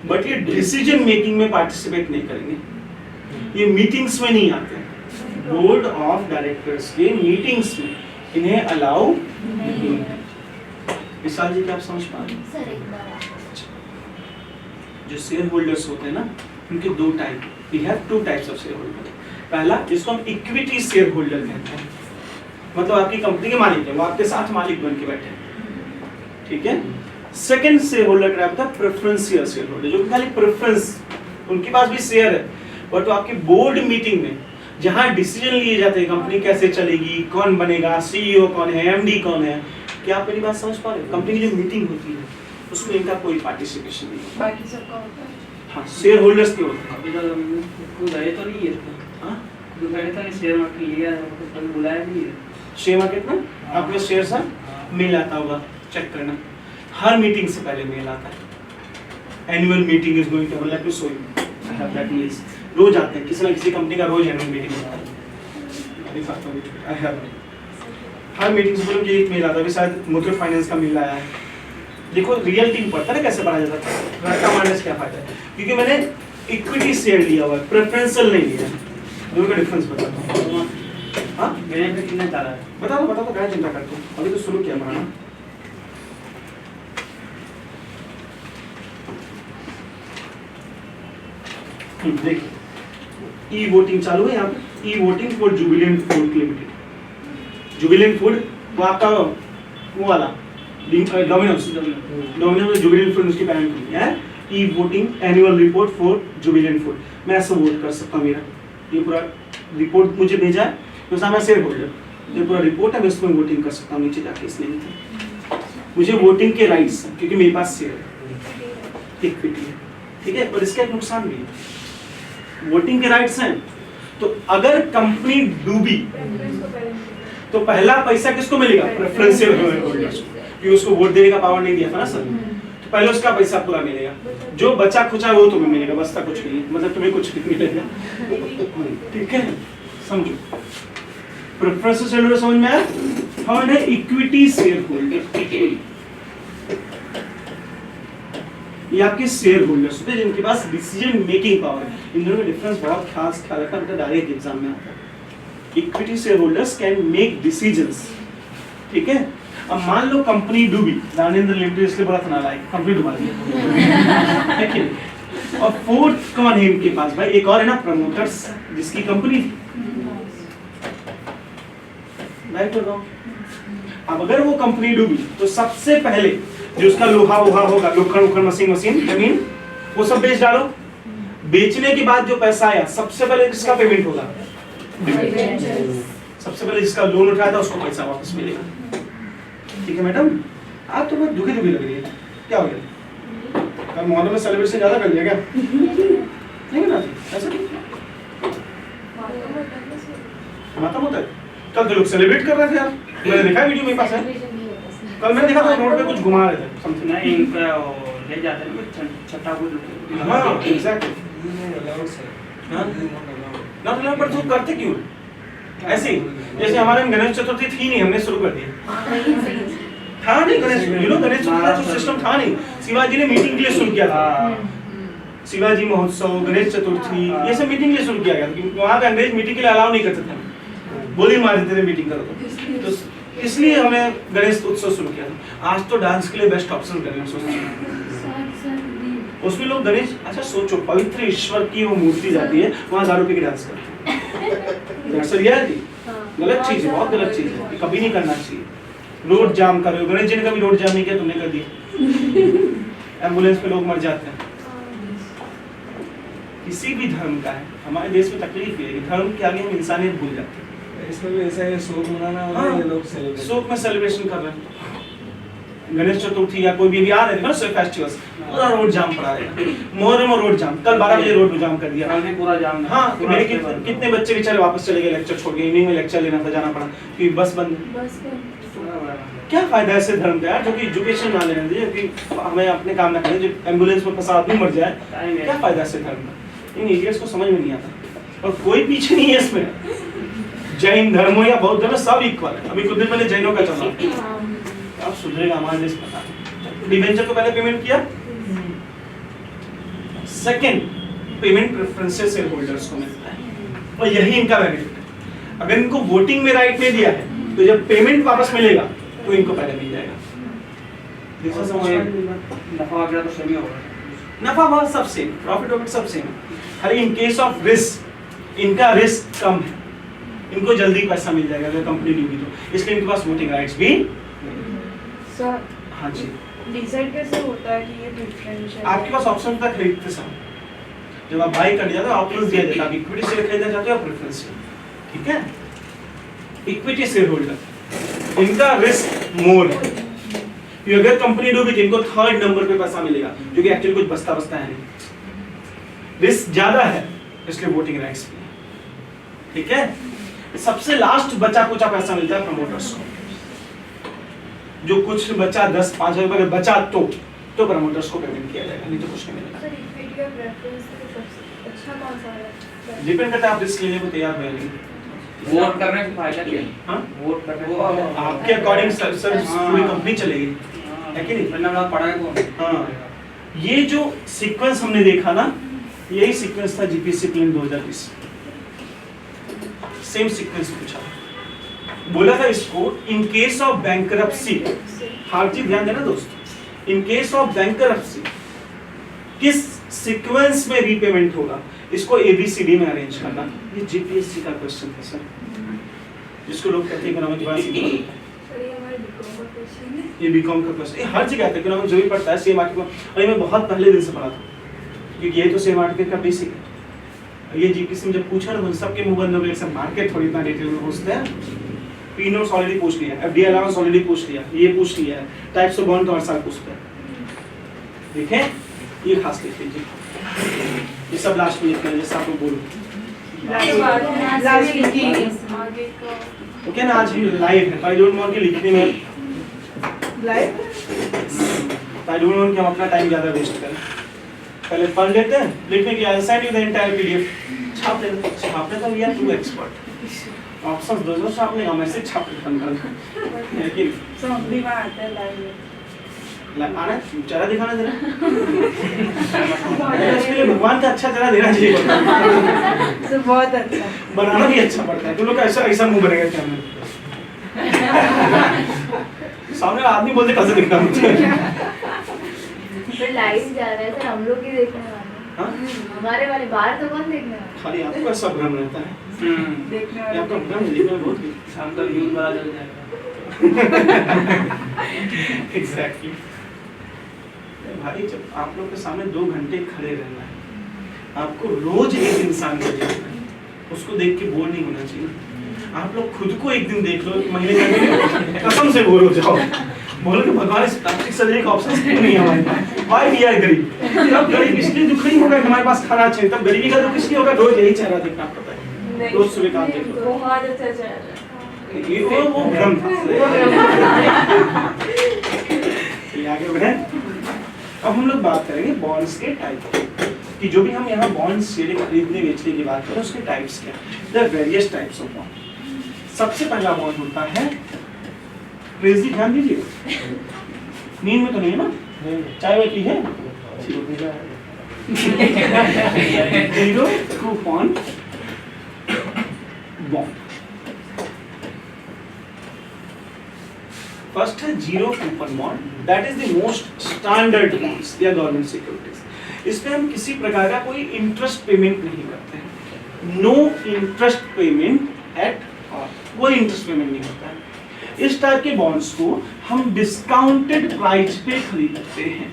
बट ये डिसीजन मेकिंग में पार्टिसिपेट नहीं करेंगे, ये मीटिंग्स में नहीं आते हैं। बोर्ड ऑफ डायरेक्टर्स के मीटिंग्स में इन्हें अलाउ नहीं है। विशाल जी, क्या आप समझ पा रहे हैं? सर एक बार जो शेयर होल्डर्स होते हैं ना, उनके दो type, we have two types of share holder. पहला, जिसको हम इक्विटी शेयर होल्डर कहते हैं, मतलब आपकी कंपनी के मालिक है, वो आपके साथ मालिक बन के बैठे हैं, ठीक है। सेकंड शेयर होल्डर क्या होता है? प्रेफरेंशियल शेयर होल्डर, जो कि खाली प्रेफरेंस, उनके पास भी शेयर है, बट तो आपकी बोर्ड मीटिंग में जहां डिसीजन लिए जाते हैं, कंपनी कैसे चलेगी, कौन बनेगा, सीईओ कौन है, एमडी कौन है, क्या आप मेरी बात समझ पा रहे हो? कंपनी की जो मीटिंग होती है उसमें इनका कोई पार्टिसिपेशन नहीं होता। बाकी सबका होता है। हाँ, शेयर होल्डर्स के होते हैं। अभी तो कोई गए तो नहीं है इसमें। हाँ, मैंने तो शेयर मार्केट लिया है, तो कभी बुलाया नहीं है। शेयर मार्केट में आपके शेयर सा मेल आता होगा, चेक करना। हर मीटिंग से पहले मेल आता है, annual meeting is going to happen, let me show you, I have that mails. रोज आते हैं, किसी ना किसी कंपनी का रोज एनुअल मीटिंग होता है। आई हैव हर मीटिंग से पहले ये एक मेल आता है, अभी शायद मुथूट फाइनेंस का मेल आया है। देखो रियल टीम पढ़ता है ना कैसे पढ़ा जाता है, रट्टा मारने से क्या फायदा है, क्योंकि मैंने इक्विटी शेयर लिया हुआ है, प्रेफरेंशियल नहीं लिया। दोनों का डिफरेंस बताता हूँ। हाँ बेनिफिट कितना चाह रहा है? बता दो क्या चिंता करते हो, अभी तो शुरू किया पढ़ाना। देखिए ई वोटिंग चालू है यहाँ पे, e voting for Jubilant food limited. Jubilant food वो आपका वो वाला डोमिनोज में जुबिलेंट फूड उसकी पैरेंट कंपनी है। E voting annual report for Jubilant food, मैं ऐसे वोट कर सकता हूँ। मेरा ये पूरा रिपोर्ट मुझे भेजा है, तो सामने शेयर होल्डर, ये पूरा रिपोर्ट है, मैं इसमें वोटिंग कर सकता हूँ नीचे जाके। इसलिए मुझे वोटिंग के राइट्स हैं, क्योंकि मेरे पास शेयर है, इक्विटी है, ठीक है। और इसका एक नुकसान भी है, वोटिंग के राइट्स हैं, तो अगर कंपनी डूबी तो पहला पैसा किसको मिलेगा? प्रेफरेंशियल होल्डर्स को, क्योंकि उसको वोट देने का पावर नहीं दिया था ना सर, तो पहले उसका पैसा पूरा मिलेगा। जो बचा खुचा वो तुम्हें मिलेगा, बचता कुछ नहीं, मतलब तुम्हें कुछ नहीं मिलेगा, ठीक है। समझो प्रेफरेंशियल शेयर होल्डर समझ में आया। थर्ड है इक्विटी शेयर होल्डर, ये आपके शेयर होल्डर्स होते हैं जिनके पास डिसीजन मेकिंग पावर है। इन दोनों का डिफरेंस बहुत खास ख्याल रखना, बेटा डायरेक्ट एग्जाम में आता है। Equity share holders can make decisions, ठीक है। अब मान लो कंपनी डूबी, दानेंद्र लिमिटेड इसलिए बड़ा था नालायक, कंपनी डुबा दी है कि नहीं। और फोर्थ कौन है इनके पास भाई? एक और है ना, प्रमोटर्स, जिसकी कंपनी थी, राइट और रॉन्ग। अब अगर वो कंपनी डूबी तो सबसे पहले जो उसका लोहा वोहा होगा, लोखंड मशीन जमीन, वो सब बेच डालो। बेचने के बाद जो पैसा आया, सबसे पहले किसका पेमेंट होगा? सबसे पहले जिसका लोन उठाया था उसको पैसा वापस मिलेगा, ठीक है मैडम। आप तो बहुत दुखी लग रही है, क्या हो गया? कल मोहल्ले में सेलिब्रेशन ज्यादा कर लिया क्या? नहीं ना ऐसा नहीं, माता मोता कल तो लोग सेलिब्रेट कर रहे थे यार, मैंने देखा वीडियो मेरे पास है। कल मैंने देखा था रोड पे कुछ घुमा रहे थे समथिंग, नहीं इनका ले जाते हैं ना छठा कुछ। हाँ एग्जैक्टली, नॉट अलाउड, पर तो करते क्यों ऐसे? जैसे हमारे में गणेश चतुर्थी थी नहीं, हमने शुरू कर दिया। था नहीं गणेश, यू नो गणेश चतुर्थी का सिस्टम था नहीं, शिवाजी ने मीटिंग के लिए शुरू किया था। शिवाजी महोत्सव, गणेश चतुर्थी, ये सब मीटिंग के लिए शुरू किया गया, क्योंकि वहाँ पे अंग्रेज मीटिंग के लिए अलाउ नहीं करते थे, गोली मार देते थे मीटिंग करो तो इसलिए हमने गणेश उत्सव शुरू किया था। आज तो डांस के लिए बेस्ट ऑप्शन गणेश उत्सव, उसमें लोग गणेश, अच्छा सोचो पवित्र ईश्वर की वो मूर्ति जाती है, वहाँ दारू पी के डांस करते हैं। गलत चीज है, बहुत गलत चीज है, कभी नहीं करना चाहिए। रोड जाम कर रहे हो, गणेश जी ने कभी रोड जाम नहीं किया, तुमने कर दिया। एम्बुलेंस पे लोग मर जाते हैं। किसी भी धर्म का है, हमारे देश में तकलीफ है कि धर्म के आगे हम इंसानियत भूल जाते हैं। इसमें भी ऐसा है, शोक मनाना हो रहा है, ये लोग सेलिब्रेट शोक में सेलिब्रेशन कर रहे हैं। गणेश चतुर्थी या कोई भी आ रहे हैं ना फेस्टिवल्स, पूरा रोड जाम पड़ा है। मोहर्रम में रोड जाम, कल 12 बजे रोड जाम कर दिया, पूरा जाम। हाँ मेरे कितने बच्चे बेचारे वापस चले गए, लेक्चर छोड़ के, इवनिंग में लेक्चर लेना था, जाना पड़ा क्योंकि बस बंद। क्या फायदा है ऐसे धर्म का यार, जो कि एजुकेशन ना लेने दे, कि हमें अपने काम ना करें, जो एम्बुलेंस में फंसा आदमी मर जाए, क्या फायदा ऐसे धर्म का? इन इडियट्स को समझ में नहीं आता, और कोई पीछे नहीं है इसमें। जैन धर्म हो या बौद्ध धर्म, सब इक्वल है। अभी कुछ दिन पहले जैनों का चला, अब सुधरेगा हमारे देश पता। डिवेंचर को पहले पेमेंट किया, second payment preferences share holders को मिलता है, और यही इनका बेनिफिट है। अगर इनको वोटिंग में राइट नहीं दिया है, तो जब पेमेंट वापस मिलेगा तो इनको पहले मिल जाएगा। नफा वगैरह तो सेम ही होगा, नफा बहुत सब सेम, प्रॉफिट वॉफिट सब सेम, खाली इन केस ऑफ रिस्क इनका रिस्क कम है, इनको जल्दी पैसा मिल जाएगा अगर कंपनी डूबी तो, इसलिए इनके पास वोटिंग राइट्स भी। सर हाँ जी, डिसाइड कैसे होता है कि ये प्रेफरेंशियल? आपके पास ऑप्शन था खरीदते समय, जब आप बाई करने जाते हो ऑप्शन दिया जाता है, आप इक्विटी शेयर खरीदना चाहते हो या प्रेफरेंस शेयर, ठीक है। इक्विटी शेयर होल्डर, इनका रिस्क मोर है, कि अगर कंपनी डूबी तो इनको थर्ड नंबर पे पैसा मिलेगा, जो कि एक्चुअली कुछ बचता है नहीं, रिस्क ज्यादा है, इसलिए वोटिंग राइट्स भी है, ठीक है, सबसे लास्ट बचा कुचा पैसा मिलता है प्रमोटर्स को, जो कुछ बचा 10-5 रुपए बचा तो प्रमोटर्स को पेमेंट किया जाएगा, नहीं तो कुछ नहीं मिलेगा। सर इक्विटी का प्रेफरेंस सबसे अच्छा कौन सा है? डिपेंड करता है आप रिस्क लेने को तैयार हो या नहीं। वोट करने से फायदा क्या है? हाँ? वोट करने से वो फायदा क्या है? आपके अकॉर्डिंग सर पूरी कंपनी चलेगी, है कि नहीं? वरना आप पढ़ाए को हाँ। ये जो सीक्वेंस हमने देखा ना, यही सीक्वेंस था जीपीएससी प्लेन 2020, सेम सीक्वेंस पूछा, बोला था इसको इन केस ऑफ बैंकरप्सी, हर चीज ध्यान देना दोस्तों, इन केस ऑफ बैंकरप्सी किस सीक्वेंस में रीपेमेंट होगा, इसको एबीसीडी में अरेंज करना। ये जीपीएससी का क्वेश्चन था सर, जिसको लोग कहते हैं इकोनॉमिक सर ये हमारे बीकॉम का क्वेश्चन है। ये बीकॉम का क्वेश्चन, ये हर जगह आता है, इकोनॉमिक जो भी पढ़ता है सेम आर्टिकल, और ये मैं बहुत पहले दिन से पढ़ा था, क्योंकि ये तो सेम आर्टिकल का बेसिक है। ये जीपीएससी में जब पूछा ना, सबके मुंह बंद हो गए, सब मार्केट थोड़ी इतना डिटेल में पूछते हैं। पी नोट्स ऑलरेडी पूछ लिया, एफडी अलाउंस ऑलरेडी पूछ लिया, ये पूछ लिया है, टाइप्स ऑफ बॉन्ड तो हर साल पूछते हैं, ठीक है? ये खास लिख लीजिए, ये सब लास्ट में लिखना है, जैसे आप लोग बोलो। आगे का ओके ना, आज ही लाइव है, आई डोंट वांट कि लिखने में, लाइव आई डोंट वांट कि हम अपना टाइम ज्यादा वेस्ट करें। पहले पढ़ लेते हैं, लिखने की I send you the entire PDF, छापने तो we are to expert, options दो छापने का, मैसेज छापने का है कि समझी में आता है लाइव आना चेहरा दिखाना जरा इसके लिए भगवान का अच्छा चेहरा देना चाहिए, तो बहुत अच्छा बनाना भी अच्छा पड़ता है, तुम लोग का ऐसा ऐसा मुंह बनेगा क्या में सामने आदमी बोलते कैसे दिखना मुझे। फिर लाइव जा रहा है सर, हम लोग ही देखने वाले हाँ? हैं, हमारे वाले बाहर तो कौन देखने वाला? खाली आपको ऐसा भ्रम रहता है, देखने ये वाले आपका भ्रम है, देखने में बहुत शाम तक यूज बड़ा चल जाएगा। एग्जैक्टली भाई, जब आप लोग के सामने 2 घंटे खड़े रहना है, आपको रोज एक इंसान को देखना है, उसको देख के बोर नहीं होना चाहिए। आप लोग खुद को एक दिन देख लो, एक महीने का कसम से बोर हो जाओ, बोलो कि भगवान इस प्लास्टिक सर्जरी का ऑप्शन क्यों नहीं है हमारे पास, व्हाई वी आर गरीब। तब गरीब इसलिए दुख नहीं होगा कि हमारे पास खाना चाहिए, तब गरीबी का दुख इसलिए होगा रोज यही चेहरा देखना पड़ता है, रोज सुबह काम देख लो। बहुत अच्छा चल रहा है। ये वो भ्रम था। चलिए आगे बढ़े। अब हम लोग बात करेंगे बॉन्ड्स के टाइप कि जो भी हम यहाँ बॉन्ड्स शेयर खरीदने बेचने की बात करें, उसके टाइप्स क्या हैं। There are various types of bond. सबसे पहला बॉन्ड होता है क्रेजी, ध्यान दीजिए, नींद में तो नहीं है ना, चाय वाय पी है, जीरो कूपन बॉन्ड। फर्स्ट है zero coupon bond, that is the most standard bonds या गवर्नमेंट सिक्योरिटीज। इसमें हम किसी प्रकार का कोई इंटरेस्ट पेमेंट नहीं करते हैं, no interest payment at all, कोई इंटरेस्ट पेमेंट नहीं होता है। इस टाइप के बॉन्ड्स को हम डिस्काउंटेड प्राइस पे खरीदते हैं।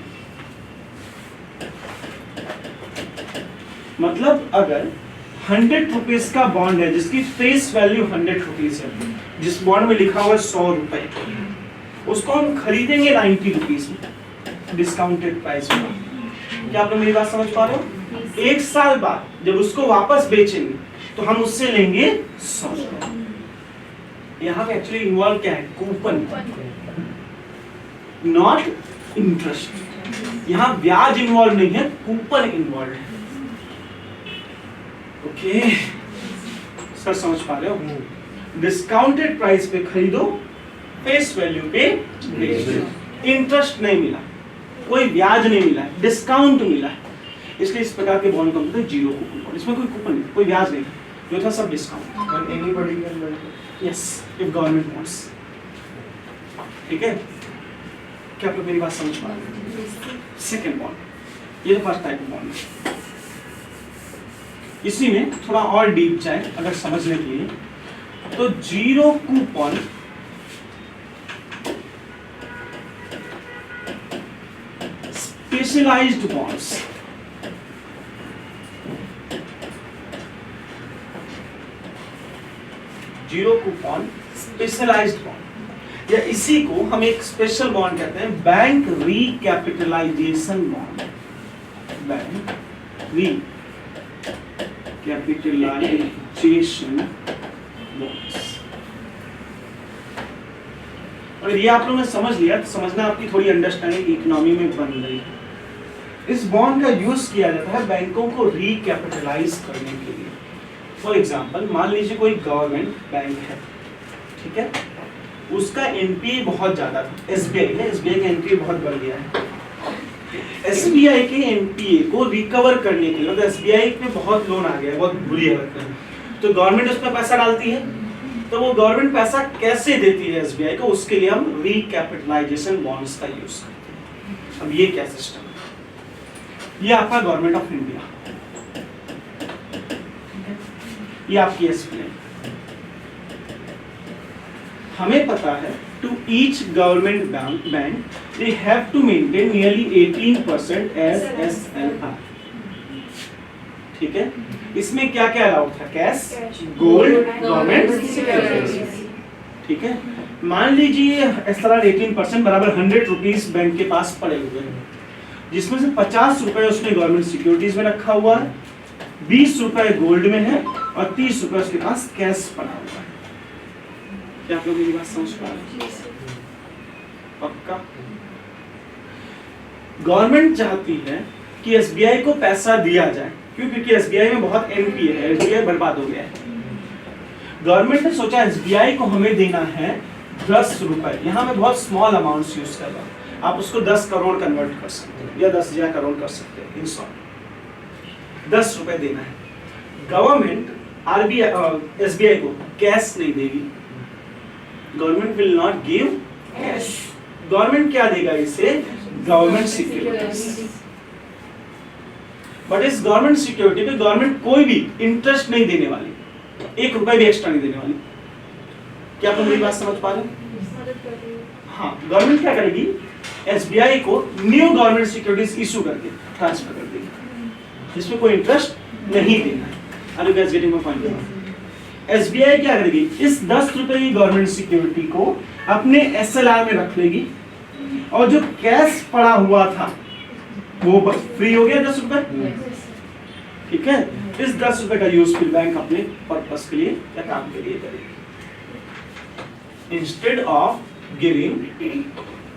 मतलब अगर 100 रुपीज का बॉन्ड है जिसकी फेस वैल्यू 100 रुपीज है, जिस बॉन्ड में लिखा हुआ है 100 रुपए, उसको हम खरीदेंगे 90 रुपीज में डिस्काउंटेड प्राइस में। क्या आप लोग मेरी बात समझ पा रहे हो? 1 साल बाद जब उसको वापस बेचेंगे तो हम उससे लेंगे 100 रुपए। यहाँ पे एक्चुअली इन्वॉल्व क्या है? Coupon, not interest. यहाँ ब्याज इन्वॉल्व नहीं है, कूपन इन्वॉल्व है। ओके सर, समझ पा रहे हो? डिस्काउंटेड प्राइस पे खरीदो, फेस वैल्यू पे बेच दो, इंटरेस्ट नहीं मिला, कोई ब्याज नहीं मिला, डिस्काउंट मिला, इसलिए इस प्रकार के बॉन्ड को बोलते हैं जीरो कूपन बॉन्ड। इसमें कोई कूपन नहीं, कोई ब्याज नहीं, जो था सब discount. Anybody can buy, yes, if government wants. ठीक है, क्या आप लोग मेरी बात समझ पा रहे हैं? सेकेंड बॉन्ड, ये तो फर्स्ट टाइप ऑफ बॉन्ड है। इसी में थोड़ा और डीप जाए अगर समझने के लिए, तो zero coupon specialized bonds, zero coupon specialized bond, या इसी को हम एक स्पेशल बॉन्ड कहते हैं, bank recapitalisation bond. Bank recapitalization appreciation bonds. अगर ये आप लोगों ने समझ लिया तो समझना आपकी थोड़ी अंडरस्टैंडिंग इकोनॉमी में बन रही है। इस बॉन्ड का यूज किया जाता है बैंकों को रिकैपिटलाइज करने के लिए। फॉर एग्जांपल मान लीजिए कोई गवर्नमेंट बैंक है, ठीक है, उसका एनपीए बहुत ज्यादा था, एसबीआई है, एसबीआई का एनपीए बहुत बढ़ गया है। एसबीआई के एनपीए को रिकवर करने के लिए, मतलब एसबीआई पे बहुत लोन आ गया है, बहुत बुरी हालत में, तो गवर्नमेंट उसमें पैसा डालती है, तो वो गवर्नमेंट पैसा कैसे देती है एसबीआई को, उसके लिए हम रिकैपिटलाइजेशन बॉन्ड्स का यूज करते हैं। अब ये क्या सिस्टम है, ये आपका गवर्नमेंट ऑफ इंडिया, ये आपकी एसबीआई। हमें पता है to each government bank they have to maintain nearly 18% as SLR, ठीक है। इसमें क्या क्या अलाउड था, कैश, गोल्ड, गवर्नमेंट सिक्योरिटीज, ठीक है। मान लीजिए एसएलआर 18% बराबर 100 रुपीज बैंक के पास पड़े हुए हैं, जिसमें से 50 रुपए उसने गवर्नमेंट सिक्योरिटीज में रखा हुआ है, 20 रुपए गोल्ड में है और 30 रुपए उसके पास कैश पड़ा हुआ है। क्या आप लोग मेरी बात समझ पा रहे हैं? पक्का? गवर्नमेंट चाहती है कि एसबीआई को पैसा दिया जाए, क्यों? क्योंकि एसबीआई में बहुत एनपीए है, एसबीआई बर्बाद हो गया है। गवर्नमेंट ने सोचा एसबीआई को हमें देना है 10 रुपए, यहाँ मैं बहुत स्मॉल अमाउंट्स यूज कर रहा हूँ, आप उसको 10 करोड़ कन्वर्ट कर सकते हैं या 10,000 करोड़ कर सकते हैं, इन शॉर्ट 10 रुपए देना है। गवर्नमेंट आरबीआई एसबीआई को कैश नहीं देगी, government will not give cash. Government क्या देगा इसे, गवर्नमेंट सिक्योरिटीज। बट इस गवर्नमेंट सिक्योरिटी पे गवर्नमेंट कोई भी इंटरेस्ट नहीं देने वाली, 1 रुपए भी एक्स्ट्रा नहीं देने वाली। क्या आप मेरी बात समझ पा रहे हैं? हाँ, गवर्नमेंट क्या करेगी, एसबीआई को न्यू गवर्नमेंट सिक्योरिटीज इशू करके ट्रांसफर कर देगी, जिसमें कोई इंटरेस्ट नहीं देना है। Are you guys getting my point? SBI क्या करेगी, इस 10 रुपए की गवर्नमेंट सिक्योरिटी को अपने एसएलआर में रख लेगी, और जो कैश पड़ा हुआ था वो फ्री हो गया 10 रुपए, ठीक है। इस 10 रुपए का यूज फिर बैंक अपने पर्पस के लिए या काम के लिए करेगी। Instead of giving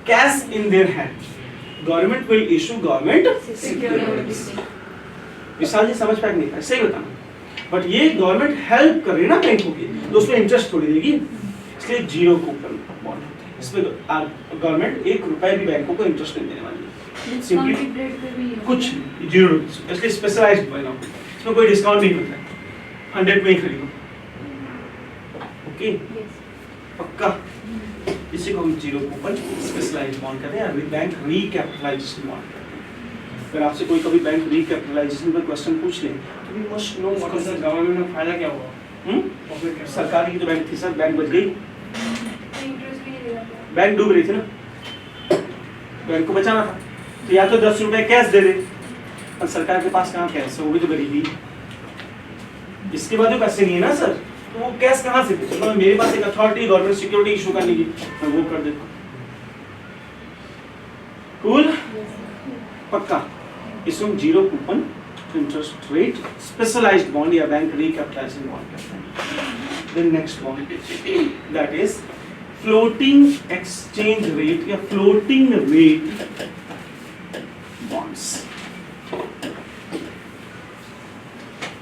cash in their hand, government will issue government securities. Vishal ji समझ पाए नहीं पाए, सही बताना। बट ये गवर्नमेंट हेल्प कर रही है ना बैंकों की, तो उसमें इंटरेस्ट थोड़ी देगी, इसलिए जीरो कूपन बॉन्ड होते हैं। इसमें गवर्नमेंट 1 रुपए भी बैंकों को इंटरेस्ट नहीं देने वाली है, सिंपली कुछ 0 रुपीज, इसलिए स्पेशलाइज्ड बना, इसमें कोई डिस्काउंट नहीं मिलता है, 100 में ही खरीदो। ओके, पक्का? इसी को हम जीरो कूपन स्पेशलाइज्ड बॉन्ड कहते हैं, बैंक रिकैपिटलाइजेशन बॉन्ड कहते हैं। अगर आपसे कोई कभी बैंक रिकैपिटलाइजेशन पर क्वेश्चन पूछ ले तो we must know what is the government में फायदा क्या हुआ? सरकार की तो बैंक थी सर, बैंक बच गई, इंटरेस्ट भी नहीं देगा। बैंक डूब रही थी ना, बैंक को बचाना था, तो या तो 10 रुपए कैश दे दे, और सरकार के पास कहाँ कैश है, वो भी तो गरीबी, इसके बाद जो पैसे नहीं है ना सर, तो वो कैश कहाँ से दे? तो मेरे पास एक अथॉरिटी गवर्नमेंट सिक्योरिटी इशू करने की, मैं वो कर देता हूँ। कूल? पक्का? इसमें zero coupon interest rate specialised bond या बैंक रिकैपिटलाइजेशन बॉन्ड कहते हैं। Then next bond that is floating exchange rate या floating rate bonds.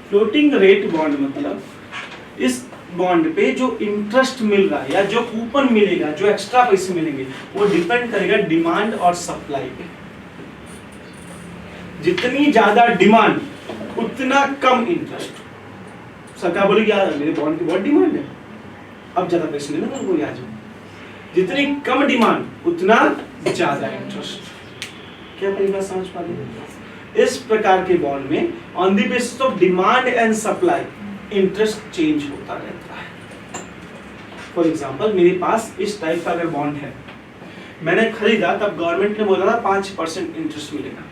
Floating rate bond मतलब इस बॉन्ड पे जो इंटरेस्ट मिल रहा है या जो कूपन मिलेगा, जो एक्स्ट्रा पैसे मिलेंगे, वो डिपेंड करेगा डिमांड और सप्लाई पे। जितनी ज्यादा डिमांड उतना कम इंटरेस्ट। सरकार बोलेगी यार मेरे बॉन्ड की बहुत डिमांड है, अब ज्यादा पैसे मिलेंगे उनको, आज जितनी कम डिमांड उतना ज्यादा इंटरेस्ट। क्या मेरी बात समझ पा रही है? इस प्रकार के बॉन्ड में on the basis of demand and supply interest change होता रहता है। फॉर एग्जांपल मेरे पास इस टाइप का अगर बॉन्ड है, मैंने खरीदा तब गवर्नमेंट ने बोला था 5% इंटरेस्ट मिलेगा।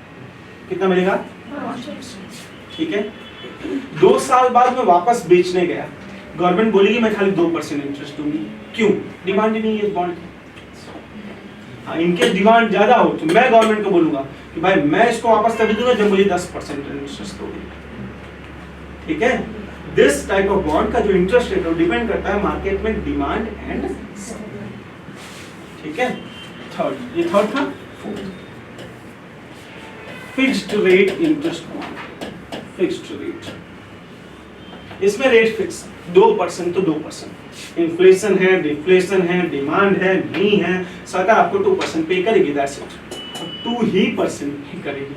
कितना मिलेगा? 5%, ठीक है। 2 साल बाद मैं वापस बेचने गया, गवर्नमेंट बोलेगी मैं खाली 2% इंटरेस्ट दूंगी। क्यों? डिमांड ही नहीं है इस बॉन्ड की। इनके डिमांड ज्यादा हो तो मैं गवर्नमेंट को बोलूंगा कि भाई मैं इसको वापस तभी दूंगा जब मुझे 10% इंटरेस्ट दोगे, ठीक है। दिस टाइप ऑफ बॉन्ड का जो इंटरेस्ट रेट है डिपेंड करता है मार्केट में डिमांड एंड, ठीक है। थर्ड, ये थर्ड था। Fourth, fixed rate interest bond, fixed rate, इसमें रेट फिक्स 2% तो 2%, इन्फ्लेशन है, डिफ्लेशन है, डिमांड है, नहीं है, सरकार आपको 2% पे करेगी, दैट्स इट, 2% ही करेगी।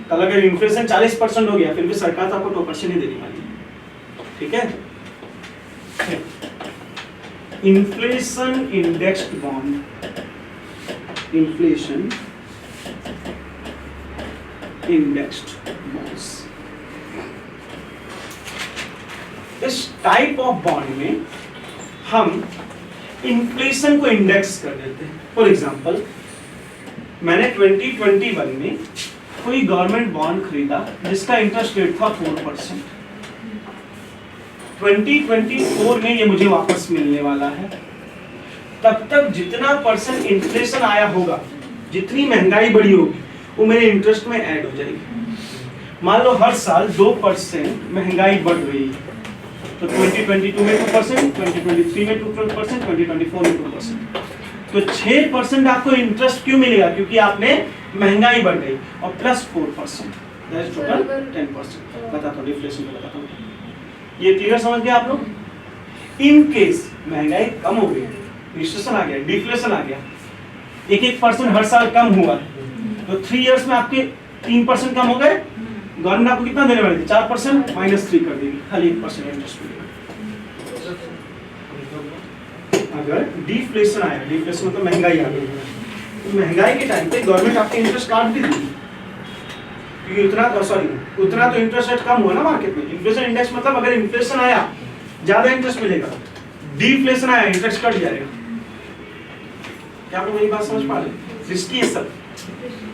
कल अगर इन्फ्लेशन 40% हो गया फिर भी सरकार तो आपको 2% ही देने वाली है, ठीक है। Inflation indexed bond, inflation indexed bonds, इस टाइप ऑफ बॉन्ड में हम इन्फ्लेशन को इंडेक्स कर देते हैं। फॉर एग्जांपल मैंने 2021 में कोई गवर्नमेंट बॉन्ड खरीदा जिसका इंटरेस्ट रेट था 4%, 2024 में ये मुझे वापस मिलने वाला है, तब तक जितना परसेंट इन्फ्लेशन आया होगा, जितनी महंगाई बढ़ी होगी वो मेरे इंटरेस्ट में ऐड हो जाएगी। मान लो हर साल 2% महंगाई बढ़ रही है, तो 2022 में 2%, 2023 में 2%, 2024 में 2%, तो 6% आपको इंटरेस्ट क्यों मिलेगा? क्योंकि आपने महंगाई बढ़ गई, और प्लस 4%, दैट इज टोटल 10%। बताता हूँ डिफ्लेशन को, बताता हूँ। ये क्लियर समझ गए आप लोग? इन केस महंगाई कम हो गई, रिसेशन आ गया, डिफ्लेशन आ गया, 1% हर साल कम हुआ, तो 3 इयर्स में आपके 3% कम हो गए, गवर्नमेंट आपको कितना देने वाली थी? 4% -3 कर देगी, खाली 1% इंटरेस्ट मिलेगा। अगर डिफ्लेशन आया, डिफ्लेशन मतलब महंगाई आ गई, तो महंगाई के टाइम पे गवर्नमेंट आपके इंटरेस्ट काट भी देगी, क्योंकि उतना तो इंटरेस्ट रेट कम हुआ ना मार्केट में। इन्फ्लेशन इंडेक्स मतलब अगर इन्फ्लेशन आया ज्यादा इंटरेस्ट मिलेगा, डिफ्लेशन आया इंटरेस्ट कट जाएगा। क्या आप मेरी बात समझ पा रहे? रिस्की है सब,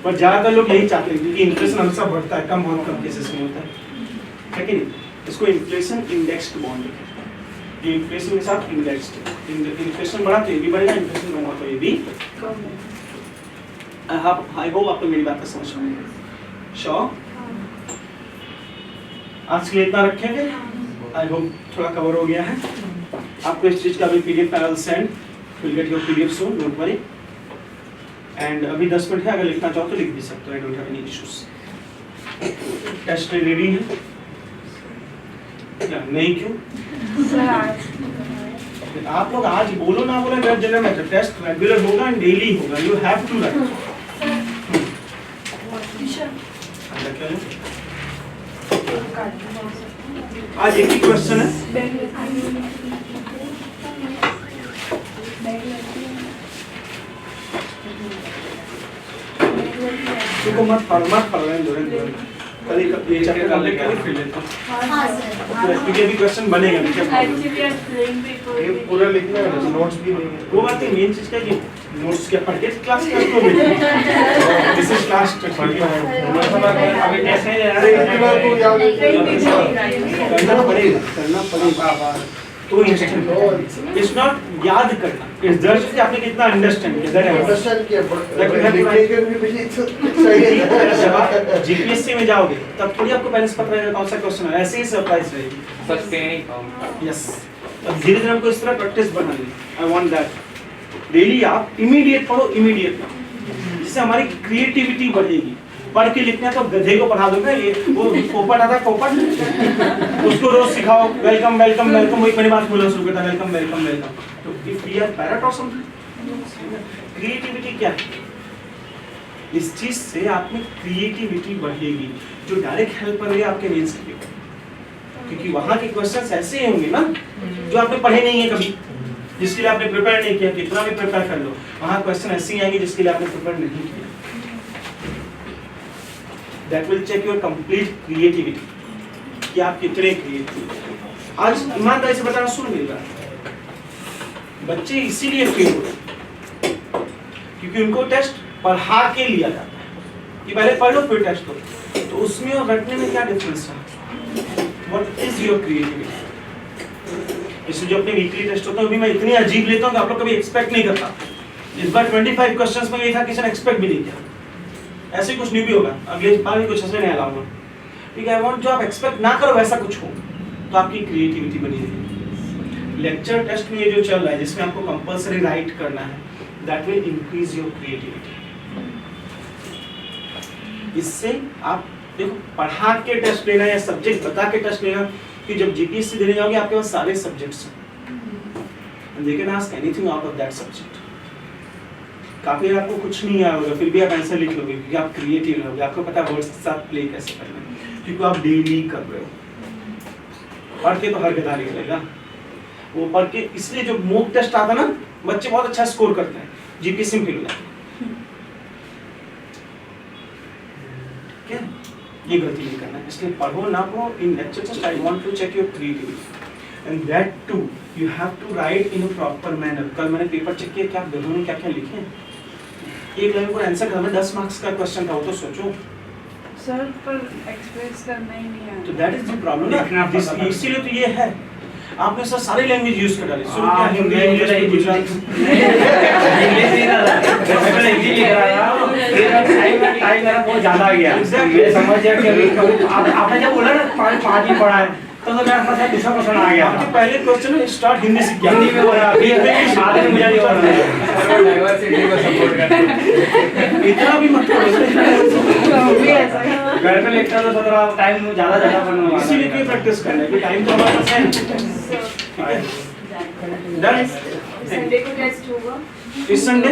पर ज्यादातर लोग यही चाहते हैं क्योंकि इन्फ्लेशन हमेशा बढ़ता है, कम बहुत कम केसेस में होता है कि नहीं। इसको इन्फ्लेशन इंडेक्स्ड बॉन्ड, ये इन्फ्लेशन के साथ इंडेक्स्ड, इन्फ्लेशन बढ़ा तो ये भी बढ़ेगा, इन्फ्लेशन कम हुआ तो ये भी कम। आई होप आपको मेरी बात समझ में आई। श्योर? आज के लिए इतना रखेंगे। आई होप थोड़ा कवर हो गया है। आपको इस चीज का भी PDF I will send, will get your PDF soon, don't worry. And अभी 10 मिनट है, अगर लिखना चाहो तो लिख भी सकते हो, I don't have any issues. Test ready है क्या? नहीं क्यों? आप लोग आज बोलो ना बोलो, web general matter test regular होगा एंड डेली होगा, यू हैव टू राइट। आज एक ही क्वेश्चन है, तुमको मत पढ़ रहे कल ये चैप्टर कर लेके फिर लेते हैं। हाँ सर, क्योंकि अभी क्वेश्चन बनेगा नहीं क्या? ये पूरा लिखना है, नोट्स भी नहीं है। वो बात है, मेन चीज क्या है कि नोट्स क्या पढ़ के क्लास कर दो। दिस इज क्लास पढ़ना है, अभी टेस्ट नहीं दे एक बार को याद करना पड़ेगा। तो इट्स नॉट याद करना, इट्स जस्ट कि आपने कितना अंडरस्टैंड किया, दैट अंडरस्टैंड किया, बट लिखने के भी सही है। जब आप जीपीएससी में जाओगे तब थोड़ी आपको पहले से पता रहेगा कौन सा क्वेश्चन है, ऐसे ही सरप्राइज रहेगी। सस्टेनिंग यस, अब धीरे धीरे हमको इस तरह प्रैक्टिस बनानी। आई वांट दैट डेली आप इमीडिएट पढ़ो, इमीडिएट पढ़ो, जिससे हमारी क्रिएटिविटी बढ़ेगी। पढ़ के लिखना तो गधे को पढ़ा दोगे, ये वो पोपट आता है, पोपट उसको रोज सिखाओ वेलकम वेलकम वेलकम, वही पहली बात बोलना शुरू करता है वेलकम वेलकम वेलकम। तो इफ वी आर पैरट और समथिंग, क्रिएटिविटी क्या है? इस चीज से आप में क्रिएटिविटी बढ़ेगी, जो डायरेक्ट हेल्प करेगी आपके मेंस के लिए, क्योंकि वहां के क्वेश्चंस ऐसे ही होंगे ना जो आपने पढ़े नहीं है कभी, जिसके लिए आपने प्रिपेयर नहीं किया। कितना भी प्रिपेयर कर लो, वहां क्वेश्चन ऐसे ही आएंगे जिसके लिए आपने प्रिपेयर नहीं किया। That will check your complete creativity, कि आप कितने क्रिएटिव। आज ईमानदारी से बताना, सुन मेरी बात, बच्चे इसीलिए फेल हो रहे क्योंकि उनको टेस्ट पढ़ा के लिया जाता है कि पहले पढ़ लो फिर टेस्ट दो। तो उसमें और रटने में क्या डिफरेंस है? What is your creativity? इसमें जो अपने वीकली टेस्ट होता है वो भी मैं इतनी अजीब लेता हूँ कि आप लोग कभी एक्सपेक्ट नहीं करता। इस बार 25 क्वेश्चंस में ये था, किसी ने एक्सपेक्ट भी नहीं किया। ऐसे कुछ नहीं भी होगा, अगले बार भी कुछ ऐसे नहीं लाऊंगा, ठीक है। आई वांट जो आप एक्सपेक्ट ना करो वैसा कुछ हो, तो आपकी क्रिएटिविटी बनी रहेगी। लेक्चर टेस्ट में ये जो चल रहा है जिसमें आपको कंपलसरी राइट करना है, that will increase your creativity. इससे आप देखो पढ़ा के टेस्ट लेना या सब्जेक्ट बता के टेस्ट लेना, कि जब जीपीएससी देने जाओगे आपके पास सारे सब्जेक्ट्स हैं, they can ask anything out of that subject. काफी आपको कुछ नहीं आया होगा फिर भी आप आंसर लिख लोगे क्योंकि आप क्रिएटिव रहोगे, आपको पता है वर्ड्स के साथ प्ले कैसे करना है, क्योंकि आप डेली कर रहे हो। पढ़ के तो हर गधा लिख लेगा, वो पढ़ के इसलिए जो मॉक टेस्ट आता ना बच्चे बहुत अच्छा स्कोर करते हैं, जीपीएससी में फेल हो जाते हैं। क्या ये गलती नहीं करना है, इसलिए पढ़ो ना पढ़ो इन lecture just I want to check your creativity and that too you have to write in a proper manner. कल मैंने पेपर चेक किया कि आप गधों ने क्या क्या लिखे हैं। एक लाइन को आंसर करना 10 मार्क्स का क्वेश्चन था, वो तो सोचो सर पर एक्सप्रेस करना ही नहीं आता। तो दैट इज द प्रॉब्लम ना, इसीलिए तो ये है आपने सर सारी लैंग्वेज यूज कर डाली, शुरू क्या हिंदी इंग्लिश गुजराती इंग्लिश नहीं रहा मैं हिंदी लिख रहा था, फिर टाइम मेरा बहुत ज्यादा आ गया। Exactly. समझ गया कि अभी आपने जब बोला ना 5 ही पढ़ा है तो मेरा पास दूसरा क्वेश्चन आ गया। आपके पहले क्वेश्चन में स्टार्ट हिंदी से किया, हिंदी में बोला फिर आगे मुझे नहीं बोलना डाइवर्सिटी को सपोर्ट करते हैं। इतना भी मत करो, भी ऐसा ही। घर पे लेक्चर तो थोड़ा टाइम ज्यादा पढ़ना होगा, इसीलिए क्यों प्रैक्टिस करना है कि टाइम तो हमारे पास है। डन। संडे को टेस्ट होगा। इस संडे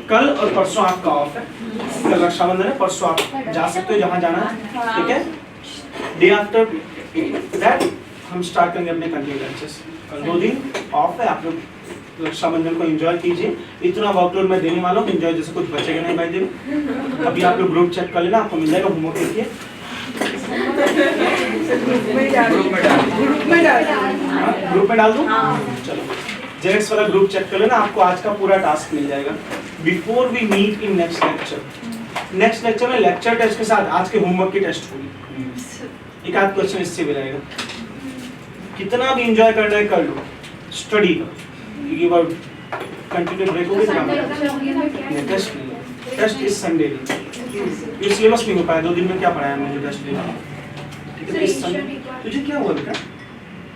कल और परसों आपका ऑफ है, कल रक्षाबंधन है, परसों आप जा सकते हो जहाँ जाना है, ठीक है। डे आफ्टर दैट हम स्टार्ट करेंगे अपने कंटिन्यू लेक्चर्स। कल 2 दिन ऑफ है, आप लोग रक्षाबंधन को एंजॉय कीजिए। इतना वर्कलोड मैं देने वाला हूँ, एंजॉय जैसे कुछ बचेगा नहीं भाई दिन। अभी आप लोग ग्रुप चेक कर लेना, आपको मिल जाएगा होमवर्क लिखिए। ग्रुप में डाल दूँ? चलो जेनेक्स वाला ग्रुप चेक कर लेना, आपको आज का पूरा टास्क मिल जाएगा। Before we meet in next lecture में लेक्चर टेस्ट के साथ आज के होमवर्क की टेस्ट होगी। एक आध क्वेश्चन इससे भी रहेगा। कितना भी एंजॉय करना है कर लो, स्टडी करो, ये बार कंटिन्यू ब्रेक होगी तो टेस्ट नहीं, टेस्ट इस संडे नहीं, ये सिलेबस नहीं हो पाया 2 दिन में क्या पढ़ाया मैंने जो टेस्ट लेना, ठीक है। इस संडे तुझे क्या हुआ बेटा,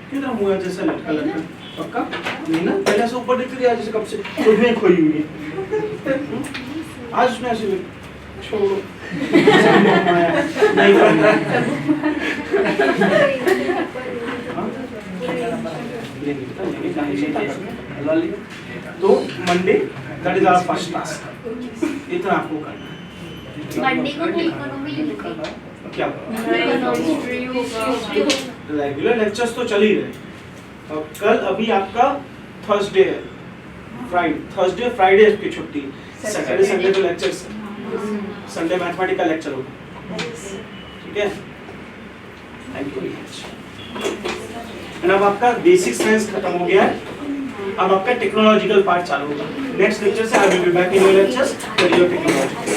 क्यों इतना मुंह जैसा लटका लटका, पक्का नहीं ना? पहले से ऊपर दिखती थी, आज से कब से खुद में खोई हुई है। आज उसने ऐसे छोड़ो नहीं बन रहा। तो Monday that is our first task, इतना आपको करना है। मंडे को तो इकोनॉमी लिखोगे क्या रेगुलर लेक्चर्स तो चल ही रहे, और कल अभी आपका थर्सडे है, थर्सडे फ्राइडे की छुट्टी, सैटरडे संडे तो लेक्चर्स, संडे मैथमेटिक्स का लेक्चर होगा, ठीक है। Thank you very much. And अब आपका बेसिक साइंस खत्म हो गया है, अब आपका टेक्नोलॉजिकल पार्ट चालू होगा। नेक्स्ट लेक्चर से I will be back in your lectures for your technology.